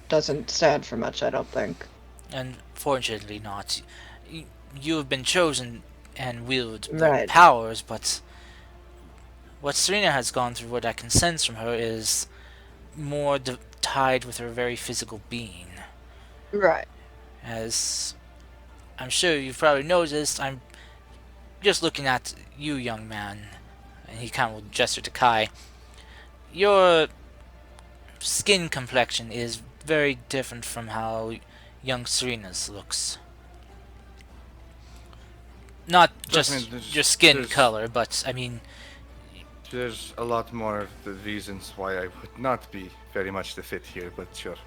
doesn't stand for much, I don't think. unfortunately not. You have been chosen and wield their Right, powers, but what Serena has gone through, what I can sense from her, is more tied with her very physical being. right. As I'm sure you've probably noticed, I'm just looking at you, young man, and he kind of will gesture to Kai. Your skin complexion is very different from how young Serena's looks. Not Trust me, just your skin there's, color, but I mean, there's a lot more of the reasons why I would not be very much the fit here, but sure.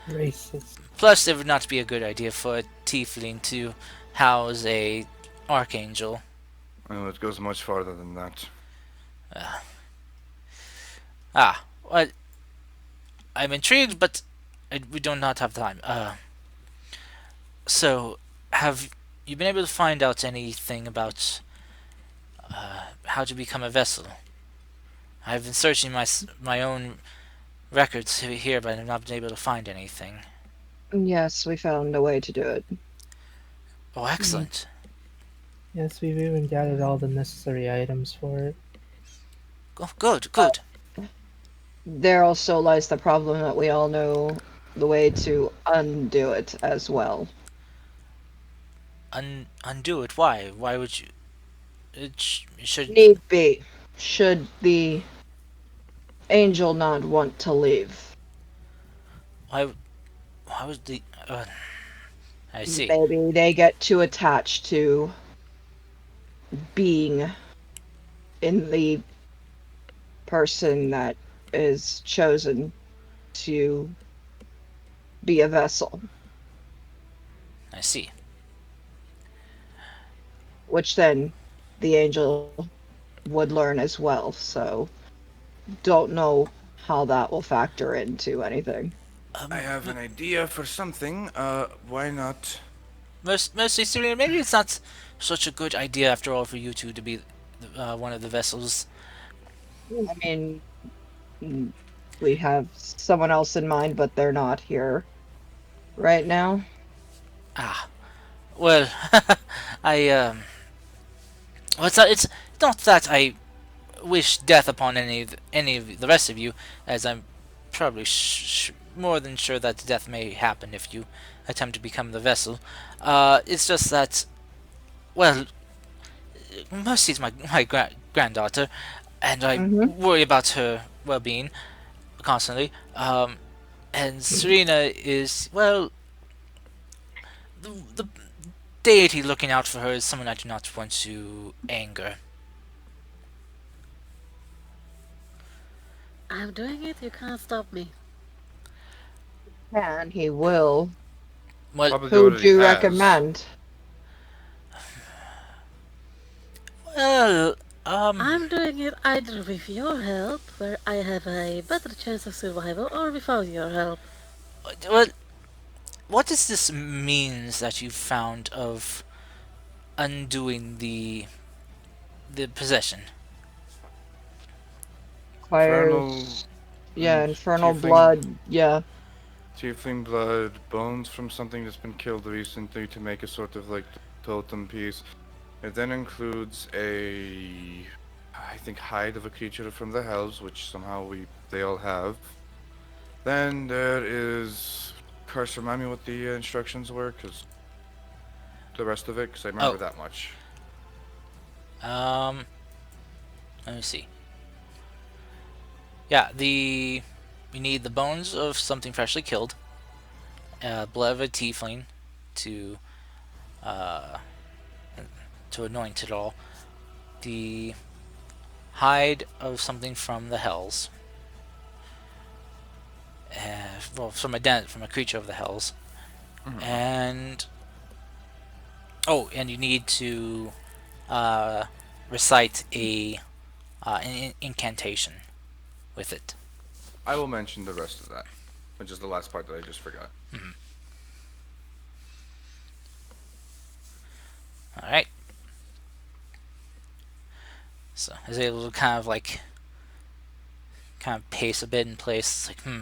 Racist. plus it would not be a good idea for a tiefling to house a archangel. Well, it goes much farther than that. Well, I'm intrigued, but we do not have time. So have you been able to find out anything about how to become a vessel? I've been searching my own records here, but I've not been able to find anything. Yes, we found a way to do it. Oh, excellent. Yes, we've even gathered all the necessary items for it. Oh, good, good. There also lies the problem that we all know the way to undo it as well. Undo it. Why? Why would you? It should. Need be, should the angel not want to leave. Why? Why would the? I see. Maybe they get too attached to being in the person that is chosen to be a vessel, I see. which then the angel would learn as well. So, don't know how that will factor into anything. I have an idea for something. Why not? Mostly, Serena, maybe it's not such a good idea after all for you two to be one of the vessels. I mean, we have someone else in mind, but they're not here right now. Ah, well, I well, it's not that I wish death upon any of the rest of you, as I'm probably more than sure that death may happen if you attempt to become the vessel. It's just that, well, Mercy's my granddaughter, and I Mhm. worry about her well-being constantly. And Serena is, well, the deity looking out for her is someone I do not want to anger. I'm doing it, you can't stop me. And he will. Well, Probably Who would already you has. recommend? well, I'm doing it either with your help, where I have a better chance of survival, or without your help. well, what does this means that you found of undoing the possession? Infernal, Requires, yeah, infernal tiefling, blood. Yeah. tiefling blood, bones from something that's been killed recently to make a sort of like totem piece. It then includes I think, hide of a creature from the hells, which somehow they all have. Then there is. Curse, remind me what the instructions were, because the rest of it, because I remember Oh, that much. um, let me see. Yeah, we need the bones of something freshly killed, blood of a tiefling to uh to anoint it all, the hide of something from the hells, well, from a creature of the hells, and and you need to uh, recite an incantation with it. I will mention the rest of that, which is the last part that I just forgot. All right. So I was able to kind of pace a bit in place. It's like,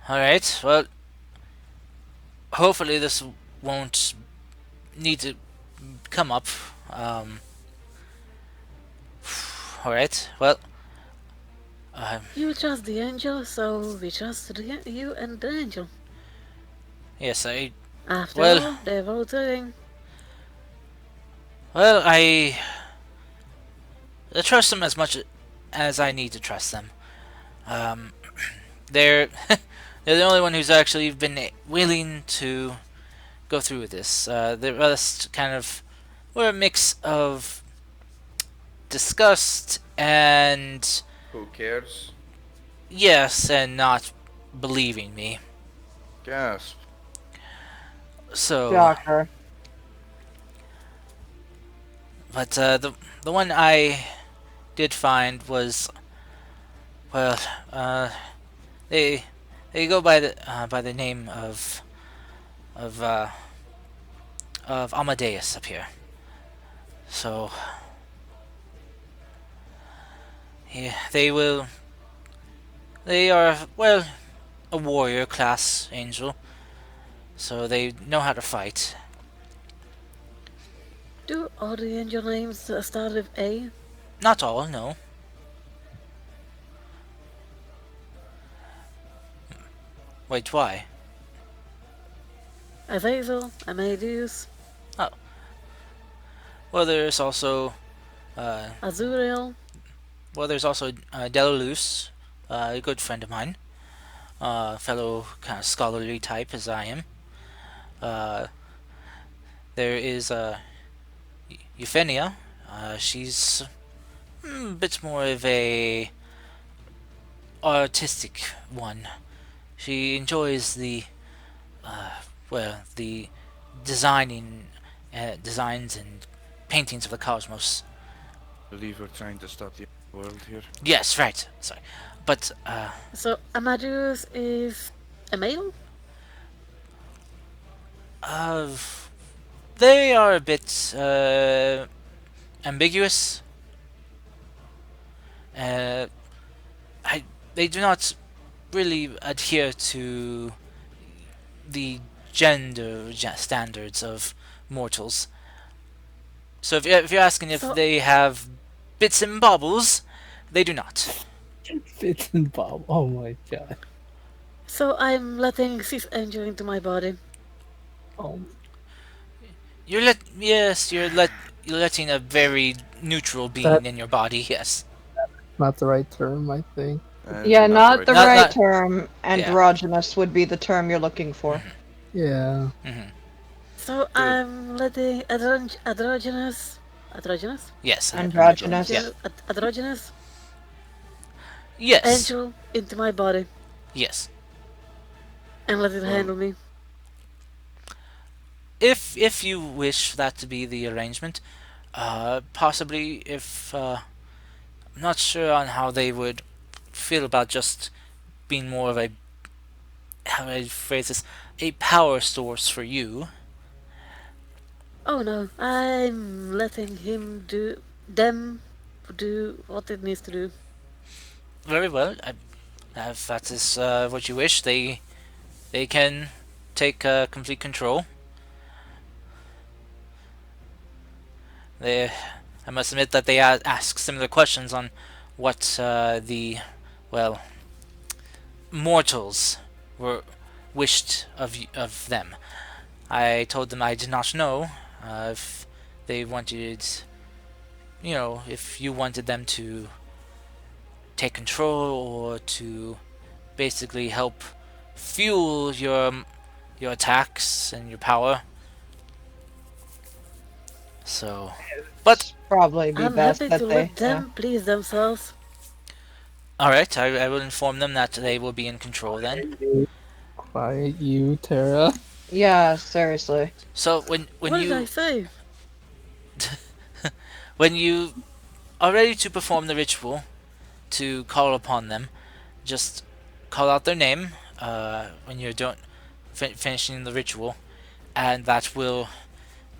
All right. Well, hopefully this won't need to come up. Um, all right. Well, You trust the angel, so we trust you and the angel. yes, After well, all, they're both doing. I trust them as much as I need to trust them. Um, they're they're the only one who's actually been willing to go through with this. The rest kind of were a mix of disgust and Who cares? yes and not believing me. Gasp. So, Shocker. but the one I did find was well, they they go by the name of uh, of Amadeus up here. So, yeah, they are well a warrior class angel, so they know how to fight. Do all the angel names start with A? Not all, no. Wait, why? Azazel, Amadeus, Oh, well, there's also Azuriel. well, there's also Delalus, a good friend of mine, fellow kind of scholarly type as I am. Uh, there is Euphenia. She's a bit more of a artistic one. She enjoys the designing designs and paintings of the cosmos. I believe we're trying to stop the world here. Yes, right. Sorry, but So Amadeus is a male? uh, they are a bit ambiguous. Uh, I they do not really adhere to the gender standards of mortals. So if you're asking if So, they have bits and bobbles, they do not. Fits and Bob. Oh my god. so I'm letting cis angel into my body. Oh, You're letting a very neutral being that in your body. Yes. not the right term, I think. And Yeah, not the Not right not term. yeah. Androgynous would be the term you're looking for. Yeah. hmm So Good. I'm letting androgynous, Yes, Androgynous. yeah, androgynous yes, angel into my body yes. and let it Well, handle me. If you wish that to be the arrangement, possibly if I'm not sure on how they would feel about just being more of a, how do I phrase this, a power source for you. Oh no, I'm letting him do them do what it needs to do. Very well. If that is what you wish, they can take complete control. They, I must admit that they ask similar questions on what the, well, mortals were wished of them. I told them I did not know if they wanted, if you wanted them to take control or to basically help fuel your attacks and your power. So, but Probably be I'm best happy to that they. let Yeah. them please themselves. all right, I will inform them that they will be in control then. Quiet you, Tara. Yeah. Seriously. So What did I say? when you are ready to perform the ritual to call upon them, just call out their name when you're finishing the ritual, and that will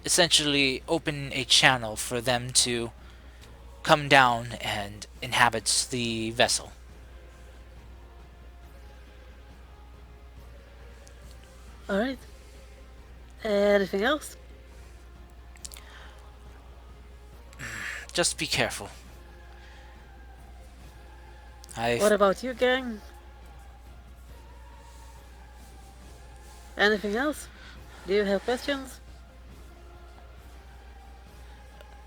essentially open a channel for them to come down and inhabit the vessel. Alright. Anything else? Just be careful. I What about you, gang? Anything else? Do you have questions?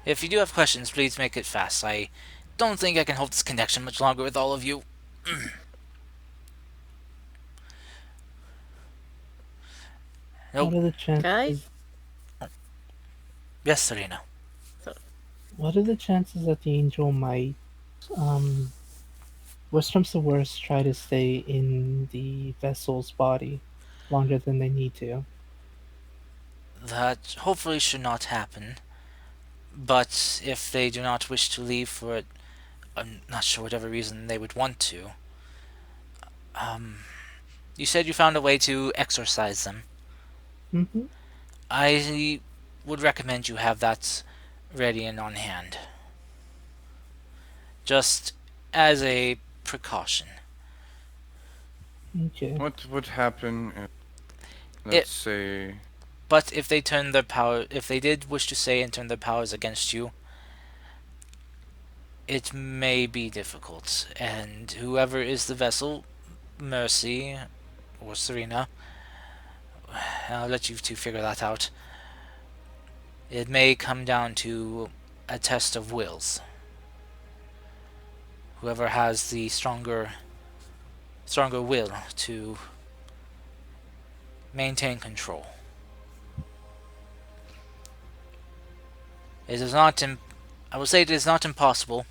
If you do have questions, please make it fast. I don't think I can hold this connection much longer with all of you. Nope. What are the Okay? chances? Yes, Serena. So, What are the chances that the angel might, um, worst comes to worst, try to stay in the vessel's body longer than they need to? That hopefully should not happen. But if they do not wish to leave for it, I'm not sure whatever reason they would want to. You said you found a way to exorcise them. Mm-hmm. I would recommend you have that ready and on hand. Just as a precaution. Okay. what would happen if, It, let's say, but if they turn their power, if they did wish to say and turn their powers against you, it may be difficult. And whoever is the vessel, Mercy or Serena, I'll let you two figure that out. It may come down to a test of wills. Whoever has the stronger will to maintain control. It is not. I will say it is not impossible,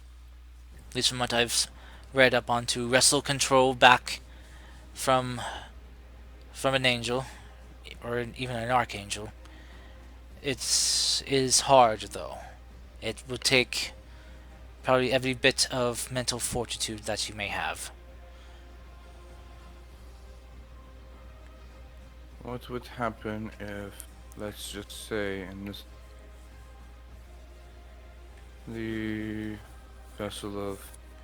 at least from what I've read up on, to wrestle control back from an angel or even an archangel. It is hard though. It will take probably every bit of mental fortitude that you may have. what would happen if, let's just say, in this, the vessel of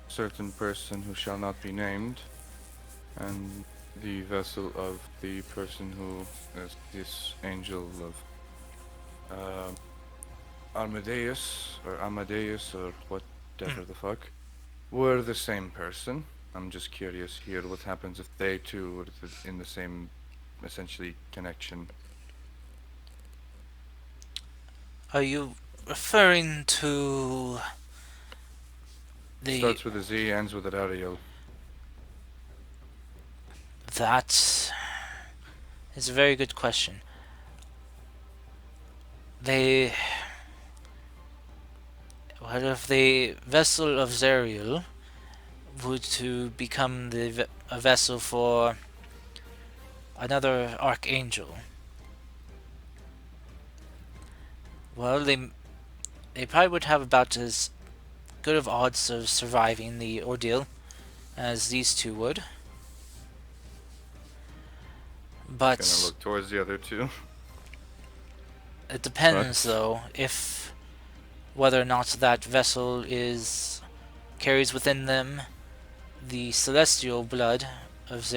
certain person who shall not be named, and the vessel of the person who is this angel of Amadeus or whatever the fuck, were the same person. I'm just curious here what happens if they two were in the same, essentially, connection. Are you referring to the Starts with a Z, ends with an Ariel. that is a very good question. they. What if the vessel of Zerial were to become a vessel for another archangel? Well, they probably would have about as good of odds of surviving the ordeal as these two would. Gonna But look towards the other two. it depends, But though, if whether or not that vessel is carries within them the celestial blood of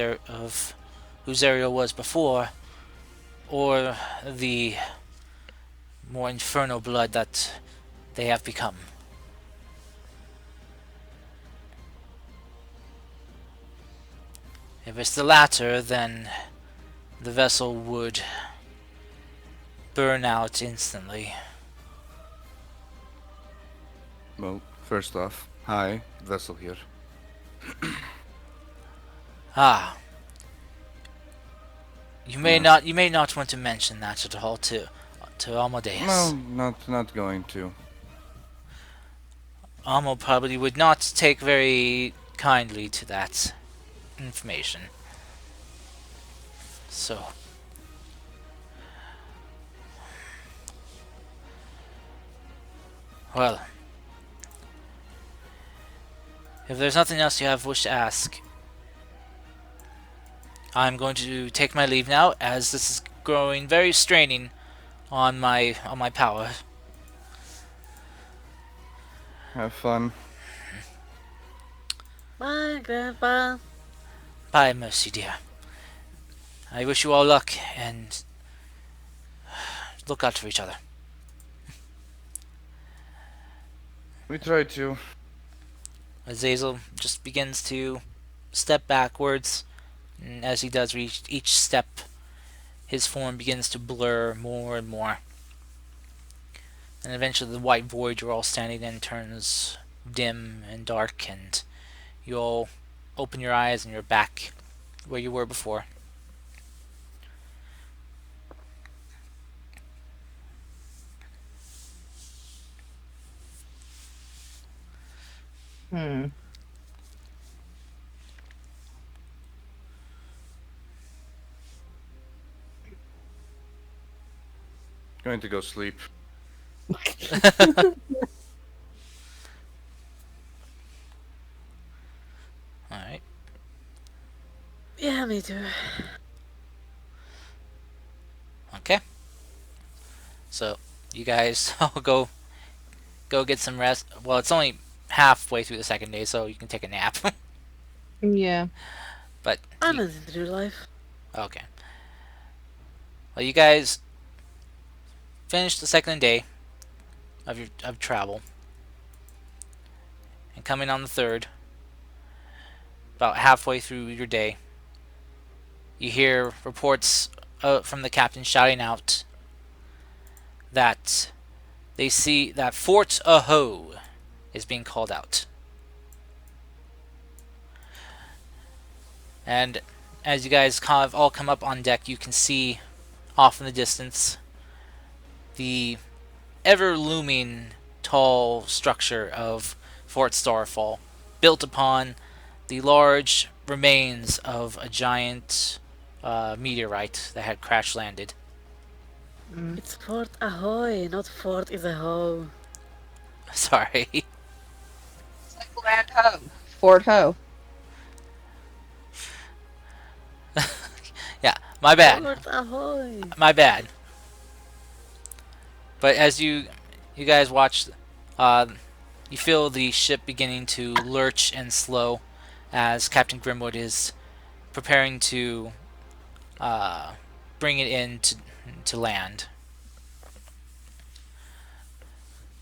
who Zerial was before, or the more infernal blood that they have become. If it's the latter, then the vessel would burn out instantly. well, first off, hi, vessel here. Ah, Yeah. you may not want to mention that at all to No, Amadeus. not going to. Amo probably would not take very kindly to that information. So, well, if there's nothing else you have wish to ask, I'm going to take my leave now, as this is growing very straining on my power. Have fun. Bye, Grandpa. Bye, Mercy dear. I wish you all luck and look out for each other. We try to. Azazel just begins to step backwards, and as he does reach each step, his form begins to blur more and more. And eventually the white void you're all standing in turns dim and dark, and you all open your eyes and you're back where you were before. Hmm. Going to go sleep. Alright. Yeah, me too. Okay. So you guys all go get some rest. Well, it's only halfway through the second day, so you can take a nap. Yeah. But I'm not in real life. okay. Well, you guys finished the second day of travel, and coming on the third, about halfway through your day, you hear reports from the captain shouting out that they see that Fort Aho is being called out. And as you guys kind of all come up on deck, you can see off in the distance the ever looming tall structure of Fort Starfall, built upon the large remains of a giant meteorite that had crash landed. It's Fort Ahoy, not Fort is a hoe. Sorry. It's like Land Ho. Fort Ho. Yeah, my bad. Fort Ahoy. My bad. But as you guys watch, you feel the ship beginning to lurch and slow as Captain Grimwood is preparing to bring it in to land.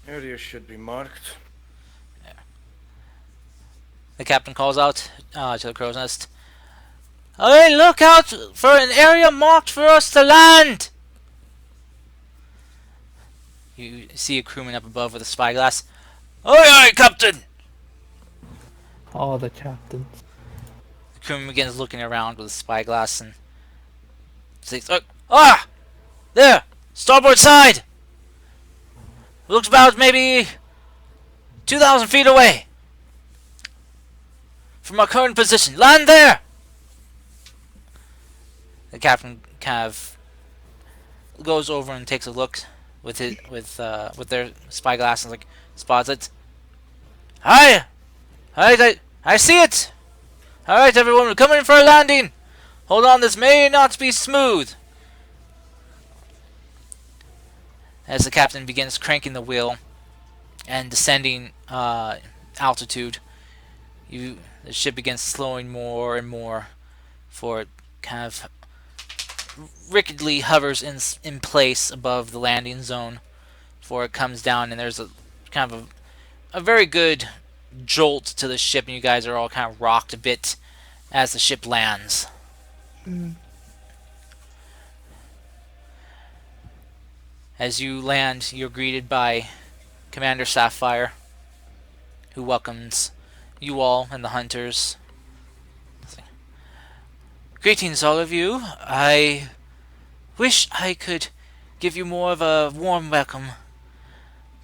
Area should be marked. The captain calls out to the crow's nest. Hey, look out for an area marked for us to land! You see a crewman up above with a spyglass. Aye, aye, Captain! All the captains. The crewman begins looking around with a spyglass and says, ah! There! Starboard side! Looks about maybe 2,000 feet away from our current position. Land there! The captain kind of goes over and takes a look with with their spyglass and like spots it. Hi! Alright, I see it! Alright everyone, we're coming in for a landing! Hold on, this may not be smooth! As the captain begins cranking the wheel and descending altitude, the ship begins slowing more and more, for it kind of rickettily hovers in place above the landing zone before it comes down, and there's a kind of a very good jolt to the ship, and you guys are all kind of rocked a bit as the ship lands. Mm. As you land, you're greeted by Commander Sapphire, who welcomes you all and the hunters. Greetings, all of you. I wish I could give you more of a warm welcome,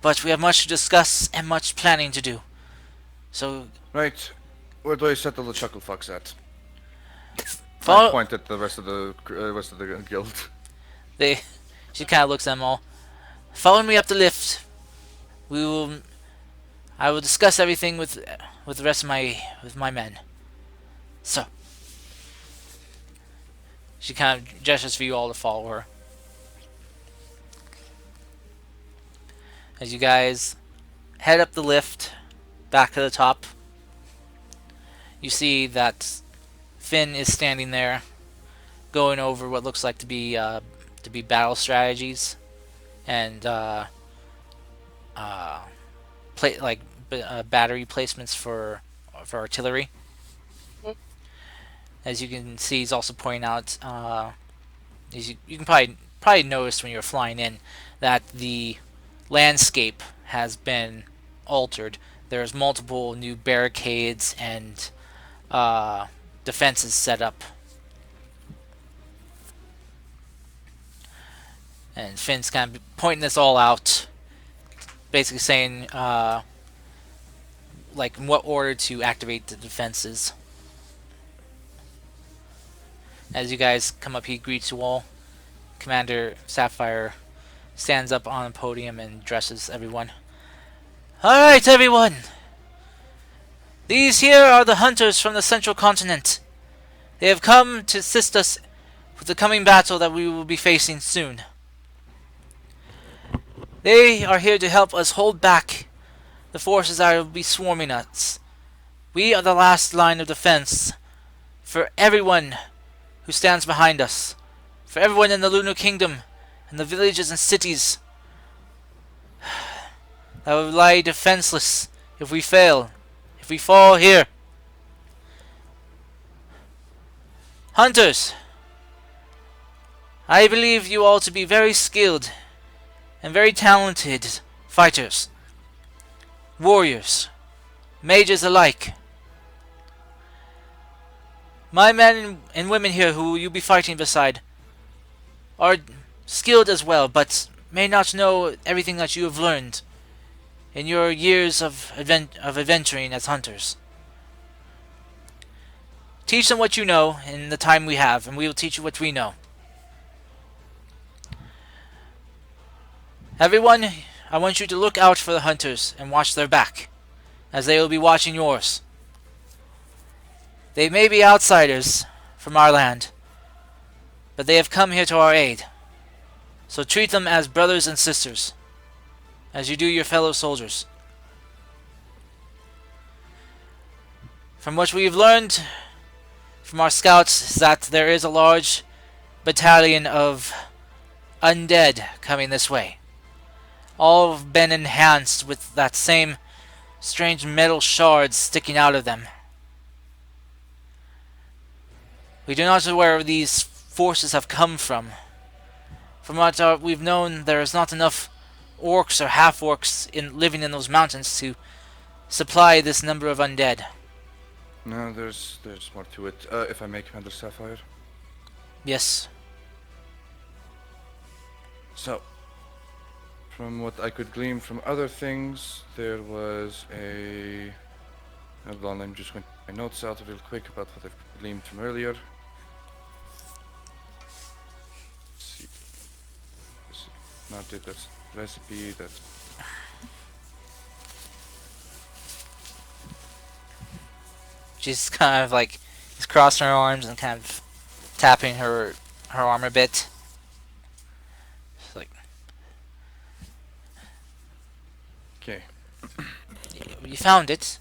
but we have much to discuss and much planning to do. So, Right. Where do I settle the chuckle fucks at? I follow. point at the rest of the guild. They. She kind of looks at them all. Follow me up the lift. We will. I will discuss everything with the rest of my men. So. She kind of gestures for you all to follow her. As you guys head up the lift back to the top, you see that Finn is standing there, going over what looks like to be battle strategies and battery placements for artillery. As you can see, he's also pointing out, you can probably notice when you're flying in that the landscape has been altered. There's multiple new barricades and defenses set up. And Finn's kind of pointing this all out, basically saying, like, in what order to activate the defenses. As you guys come up, he greets you all. Commander Sapphire stands up on the podium and addresses everyone. Alright, everyone! These here are the hunters from the central continent. They have come to assist us with the coming battle that we will be facing soon. They are here to help us hold back the forces that will be swarming us. We are the last line of defense for everyone who stands behind us, for everyone in the Lunar Kingdom and the villages and cities that will lie defenseless if we fail, if we fall here. Hunters, I believe you all to be very skilled and very talented fighters, warriors, mages alike. My men and women here who you'll be fighting beside are skilled as well, but may not know everything that you have learned in your years of adventuring as hunters. Teach them what you know in the time we have, and we will teach you what we know. Everyone, I want you to look out for the hunters and watch their back, as they will be watching yours. They may be outsiders from our land, but they have come here to our aid. So treat them as brothers and sisters, as you do your fellow soldiers. From what we've learned from our scouts is that there is a large battalion of undead coming this way. All have been enhanced with that same strange metal shards sticking out of them. We do not know where these forces have come from. From what we've known, there is not enough orcs or half-orcs living in those mountains to supply this number of undead. No, there's more to it. If I may, Commander Sapphire. Yes. So, From what I could glean from other things, there was a. Hold on, I'm just going to get my notes out real quick about what I've gleaned from earlier. Let's see. This is not it, that's recipe, that's. She's kind of like, she's crossing her arms and kind of tapping her arm a bit. She's like, Okay. you found it.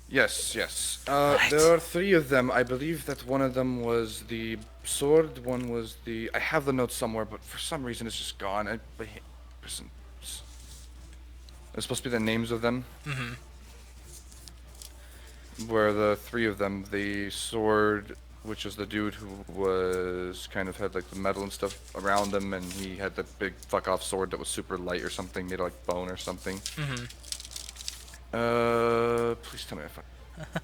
Yes, yes. Right. There are three of them. I believe that one of them was the sword, one was the. I have the notes somewhere, but for some reason it's just gone. Listen, it's supposed to be the names of them. Mm-hmm. Were the three of them the sword, which was the dude who was kind of had like the metal and stuff around him, and he had that big fuck off sword that was super light or something, made of like bone or something. Mm-hmm. Please tell me if I.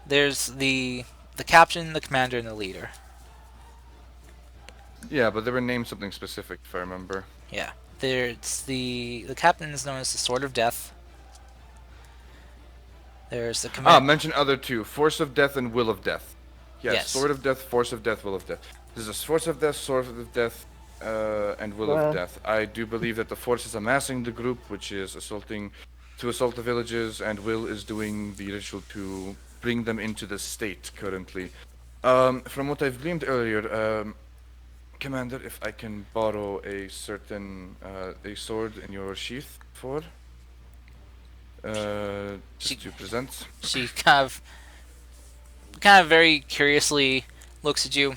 There's the captain, the commander, and the leader. Yeah, but they were named something specific if I remember. Yeah. There's the captain is known as the Sword of Death. There's the commander. Mention other two: Force of Death and Will of Death. Yes, Yes. Sword of Death, Force of Death, Will of Death. There's a Force of Death, Sword of Death, and Will of Death. I do believe that the Force is amassing the group, which is assault the villages, and Will is doing the ritual to bring them into the state currently. From what I've gleaned earlier, Commander, if I can borrow a certain a sword in your sheath for just to present. She kind of very curiously looks at you,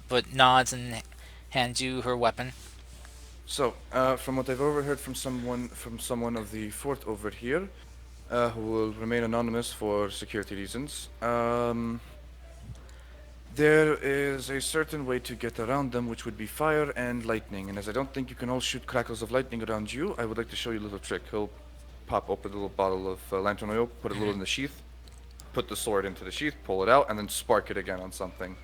but nods and hands you her weapon. So, from what I've overheard from someone of the fort over here, who will remain anonymous for security reasons, there is a certain way to get around them, which would be fire and lightning. And as I don't think you can all shoot crackles of lightning around you, I would like to show you a little trick. He'll pop open a little bottle of lantern oil, put a little in the sheath, put the sword into the sheath, pull it out, and then spark it again on something.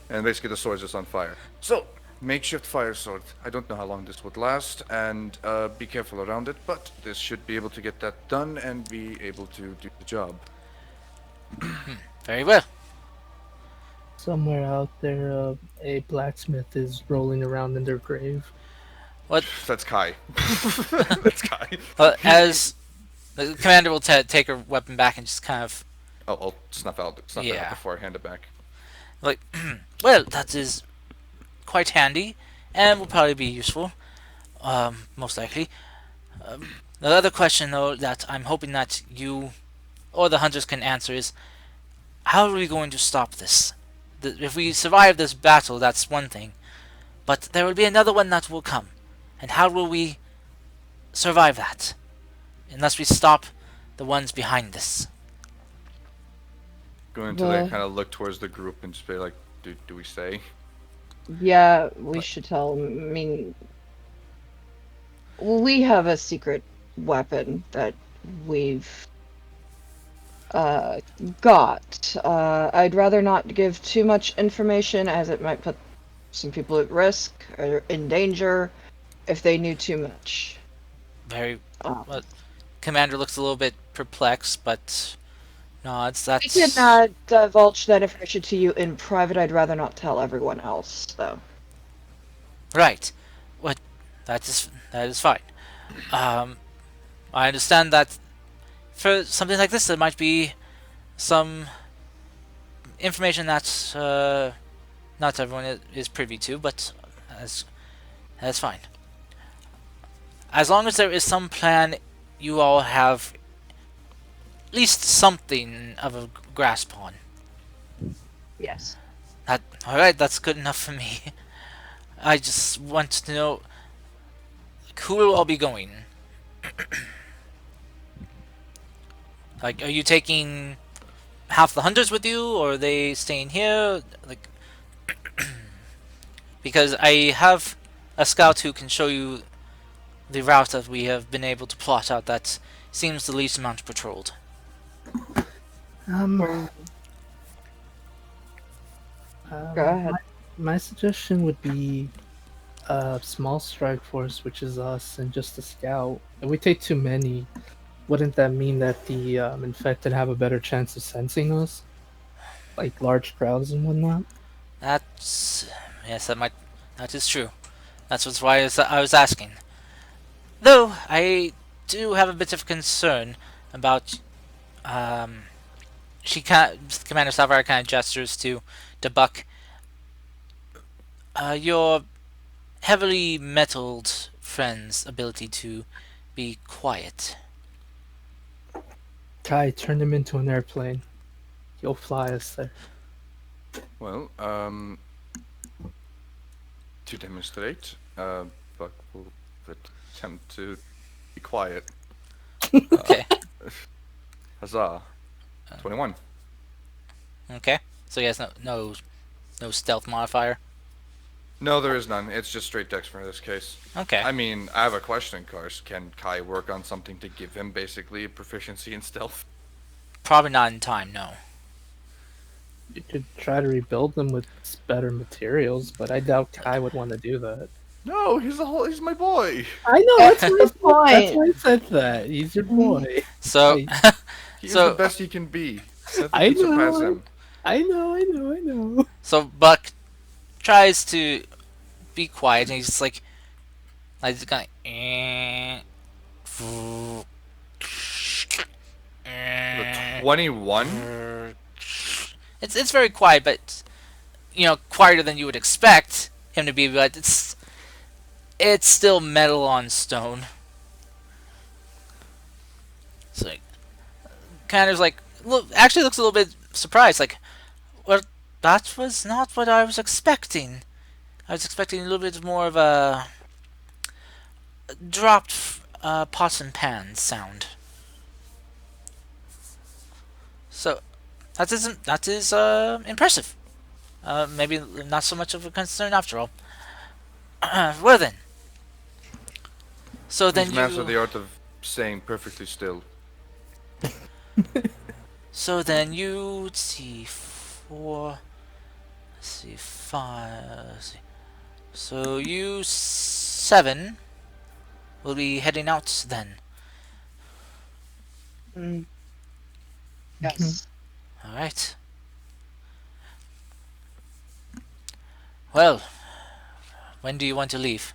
And basically the sword's just on fire. So, makeshift fire sword. I don't know how long this would last, and be careful around it, but this should be able to get that done and be able to do the job. Very well. Somewhere out there, a blacksmith is rolling around in their grave. What? That's Kai. That's Kai. As the commander will take her weapon back and just kind of I'll snuff it out Yeah. before I hand it back. like, well, that is quite handy and will probably be useful, most likely. The other question, though, that I'm hoping that you or the hunters can answer is, how are we going to stop this? If we survive this battle, that's one thing, but there will be another one that will come, and how will we survive that? Unless we stop the ones behind this. Going to Well- kind of look towards the group and just be like, do we say? Yeah, we should tell him. I mean, we have a secret weapon that we've got. I'd rather not give too much information as it might put some people at risk or in danger if they knew too much. Very Uh, well. Commander looks a little bit perplexed, but nods. I That's cannot divulge that information to you in private. I'd rather not tell everyone else, though. right. What? That is fine. I understand that for something like this, there might be some information that not everyone is privy to, but that's fine. As long as there is some plan, you all have at least something of a grasp on. Yes. All right, that's good enough for me. I just want to know who will all be going. Like, are you taking half the hunters with you, or are they staying here? Like, because I have a scout who can show you the route that we have been able to plot out that seems the least amount patrolled. Um, Go ahead. my suggestion would be a small strike force, which is us, and just a scout. If we take too many, wouldn't that mean that the infected have a better chance of sensing us, like large crowds and whatnot? That's yes, that is true. That's why I was asking. Though I do have a bit of concern about um. Commander Salvara kind of gestures to Buck. Your heavily metalled friend's ability to be quiet. Kai, turn him into an airplane. He'll fly us there. Well, to demonstrate, Buck will attempt to be quiet. Okay. Huzzah! 21. Okay. So he has no stealth modifier. No, there is none. It's just straight dex for this case. Okay. I mean, I have a question, Kars. Can Kai work on something to give him basically proficiency in stealth? Probably not in time. No. You could try to rebuild them with better materials, but I doubt Kai would want to do that. No, he's my boy. I know, That's the that's point. why I said that. He's your boy. So I, He's So- the best he can be. Nothing I can surpass know. him. I know. so Buck tries to be quiet, and he's just like he's kind The of. 21? It's very quiet, but quieter than you would expect him to be. But it's still metal on stone. So kind of like actually looks a little bit surprised. Like, well, that was not what I was expecting. I was expecting a little bit more of a dropped pots and pans sound. So that is impressive. Maybe not so much of a concern after all. Well then. So then He's mastered you. the art of staying perfectly still. So then you. Let's see, 4. Let's see, 5. Let's see. So you 7 will be heading out then. Mm. Yes. All right. Well, when do you want to leave?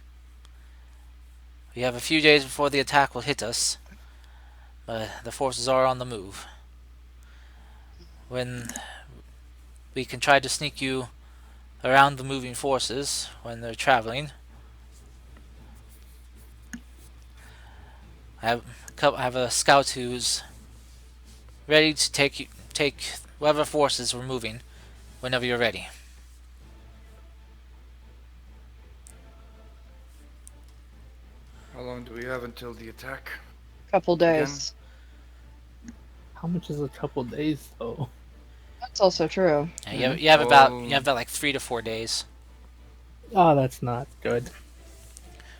We have a few days before the attack will hit us, but the forces are on the move. When we can try to sneak you around the moving forces when they're traveling. I have a scout who's ready to take whatever forces we're moving whenever you're ready. How long do we have until the attack? Couple days. How much is a couple days though? That's also true. Yeah, Mhm. you have about Oh. like 3 to 4 days. Oh, that's not good.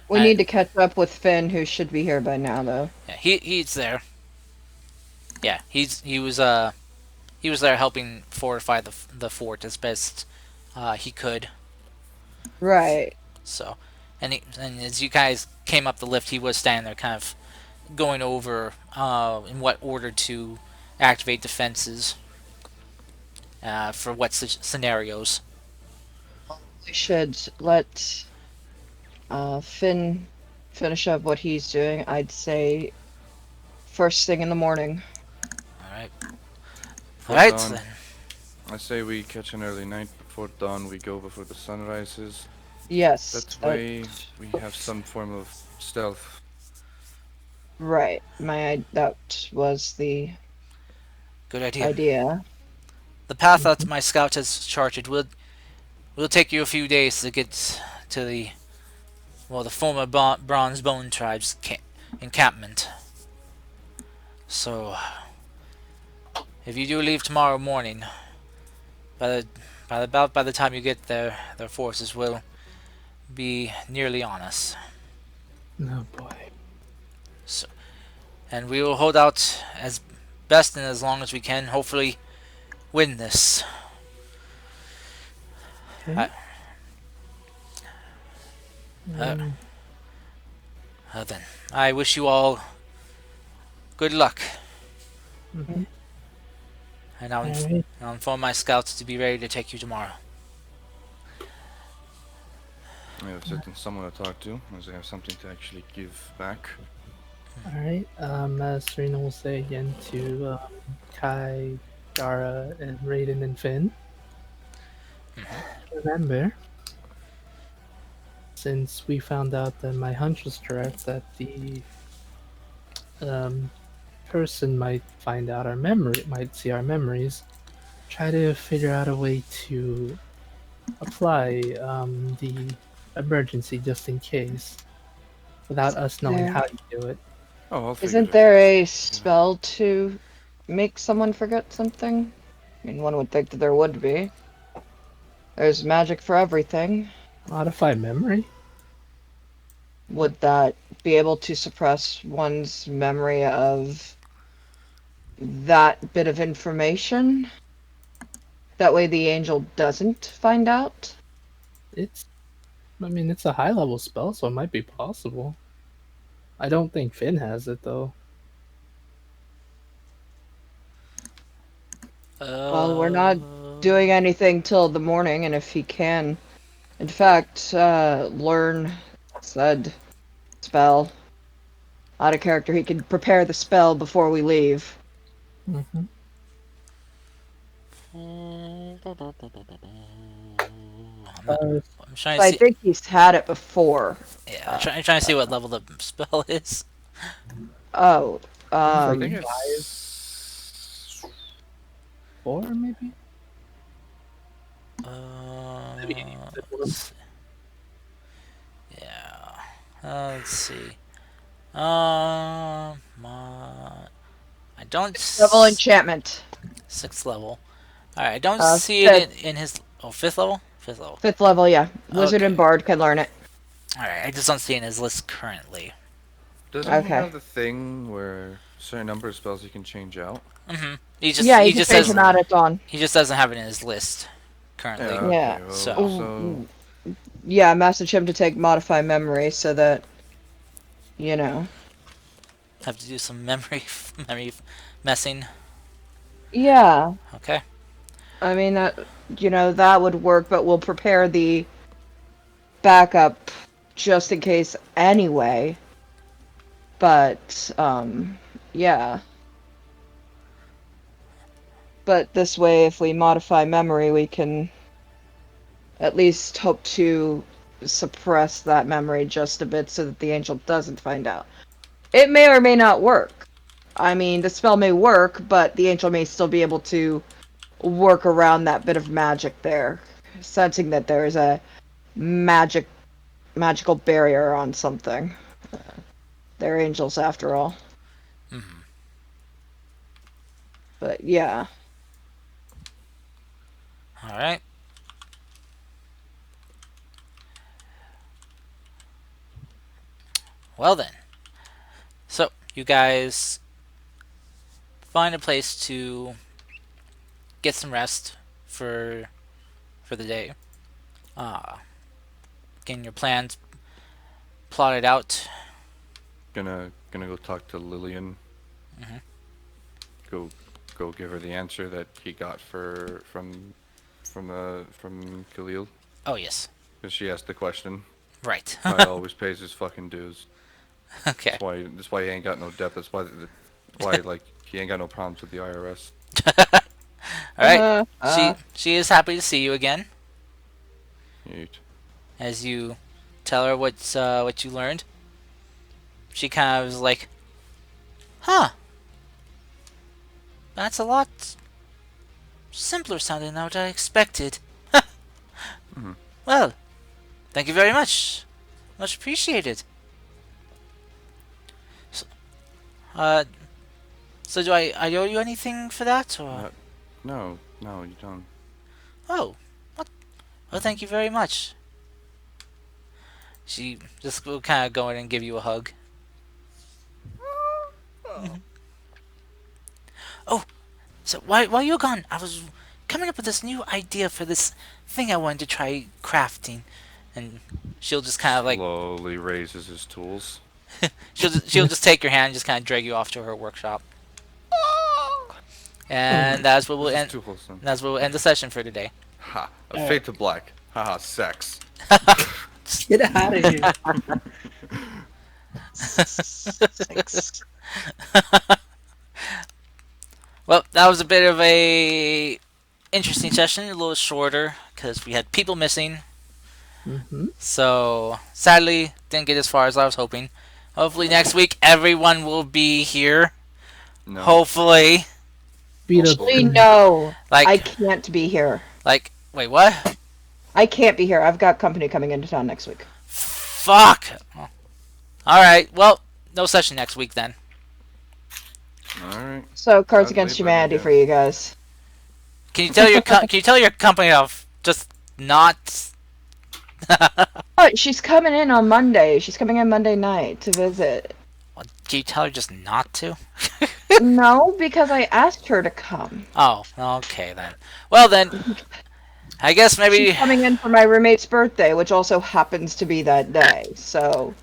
We I- need to catch up with Finn, who should be here by now, though. Yeah, he's there. Yeah, he was there helping fortify the fort as best he could. Right. So, and as you guys came up the lift, he was standing there, kind of going over in what order to activate defenses for what scenarios. We should let Finn finish up what he's doing. I'd say first thing in the morning. All right. Before All right. dawn. Then. I say we catch an early night before dawn. We go before the sun rises. Yes. That way we have some form of stealth. Right. That was the Good idea. idea. The path that my scout has charted will take you a few days to get to the former Bronze Bone Tribe's encampment. So, if you do leave tomorrow morning, by the time you get there, their forces will be nearly on us. Oh boy. And we will hold out as best and as long as we can. Hopefully, win this. Okay. Uh, Mm, then, I wish you all good luck, mhm. and All right. I'll inform my scouts to be ready to take you tomorrow. I have certain someone to talk to, as I have something to actually give back. All right. As Serena will say again to Kai, Gara, and Raiden and Finn. Remember, since we found out that my hunch was correct, that the um, person might find out our memory, might see our memories. Try to figure out a way to apply the emergency just in case, without us knowing There how to do it. Oh, I'll figure isn't it. there a spell to make someone forget something? I mean, one would think that there would be. There's magic for everything. Modify memory? Would that be able to suppress one's memory of that bit of information? That way the angel doesn't find out? It's, I mean, it's a high level spell, so it might be possible. I don't think Finn has it though. Well, we're Uh, not doing anything till the morning, and if he can, in fact, learn said spell out of character, he can prepare the spell before we leave. Hmm. I'm, not, Uh, I'm trying to I see. think he's had it before. Yeah, Uh, I'm trying to see what level the spell is. oh, it's I like think um, five, it's 4 maybe. Maybe Let's see. Yeah. Let's see. I don't. level enchantment. Sixth level. Alright, I don't Uh, see it fifth, in his. Oh, fifth level? Fifth level. fifth level, yeah. Wizard Okay. and Bard can learn it. Alright, I just don't see it in his list currently. doesn't he Okay. have the thing where certain number of spells he can change out? Yeah, you He can just change says him out at dawn. he just doesn't have it in his list Yeah. currently. Yeah. Okay. Well, So so Yeah, message him to take modify memory so that, you know. have to do some memory messing. Yeah, Okay. I mean, that would work, but we'll prepare the backup just in case anyway. But, yeah. But this way, if we modify memory, we can at least hope to suppress that memory just a bit so that the angel doesn't find out. It may or may not work. I mean, the spell may work, but the angel may still be able to work around that bit of magic there, sensing that there is a magical barrier on something. They're angels after all. Hmm. But yeah. Alright. Well then. So, you guys find a place to get some rest for the day. Getting your plans plotted out. gonna go talk to Lillian. Mhm. Go go give her the answer that he got from Khalil, Oh yes. because she asked the question. Right. Guy always pays his fucking dues. Okay. That's why he ain't got no debt. That's why like he ain't got no problems with the IRS. Alright. Uh, uh, She is happy to see you again Yeet. as you tell her what you learned. She kind of is like, "Huh, that's a lot simpler sounding than what I expected." Mhm. Well, thank you very much. Much appreciated. So, uh, so do I owe you anything for that, or? No, you don't. Oh, what? Well, thank you very much. She just will kind of go in and give you a hug. Oh, so while you're gone, I was coming up with this new idea for this thing I wanted to try crafting. and she'll just kind of like Slowly raises his tools. she'll just take your hand and just kind of drag you off to her workshop. And that's what we'll This is end. too wholesome. That's what we'll end the session for today. Ha! A fade to black. Haha, sex. Get out of here. Six. Well, that was a bit of a interesting session, a little shorter because we had people missing. Hmm. So sadly, didn't get as far as I was hoping. Hopefully next week everyone will be here. No. Hopefully, Beat up. Actually, no. I like can't be here. wait, what? I can't be here. I've got company coming into town next week. Fuck. All right. Well, no session next week then. Alright. So, Cards I'd Against leave that Humanity again. for you guys. Can you tell your can you tell your company of just not? Oh, she's coming in on Monday. She's coming in Monday night to visit. Can you tell her just not to? No, because I asked her to come. Oh, okay then. Well then, I guess maybe. She's coming in for my roommate's birthday, which also happens to be that day. So,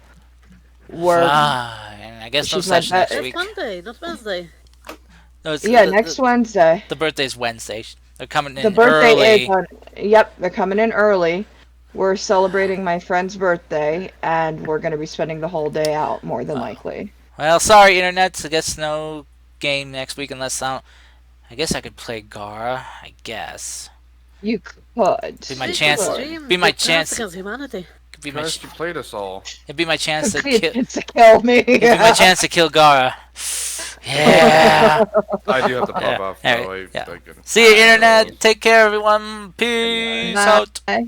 we're Fine. I guess no She's my session next bet- week. It's Monday, not Wednesday. No, it's, yeah, the, next the, Wednesday. the birthday's Wednesday. They're coming in The birthday early. is on. Yep, they're coming in early. We're celebrating my friend's birthday, and we're going to be spending the whole day out, more than likely. Well, sorry, internet. I guess no game next week unless I guess I could play Gara. I guess. You could. Be my We chance- could stream be my the Cards chance- Against Humanity. Could be my Christ, you played us all. it'd be my chance to Please, kill. it's to kill me. It'd be my chance to kill Gara. Yeah. I do have to pop Yeah. off, Alright, though. yeah. I get it. See you, internet. Take care, everyone. Peace Bye. out. Bye.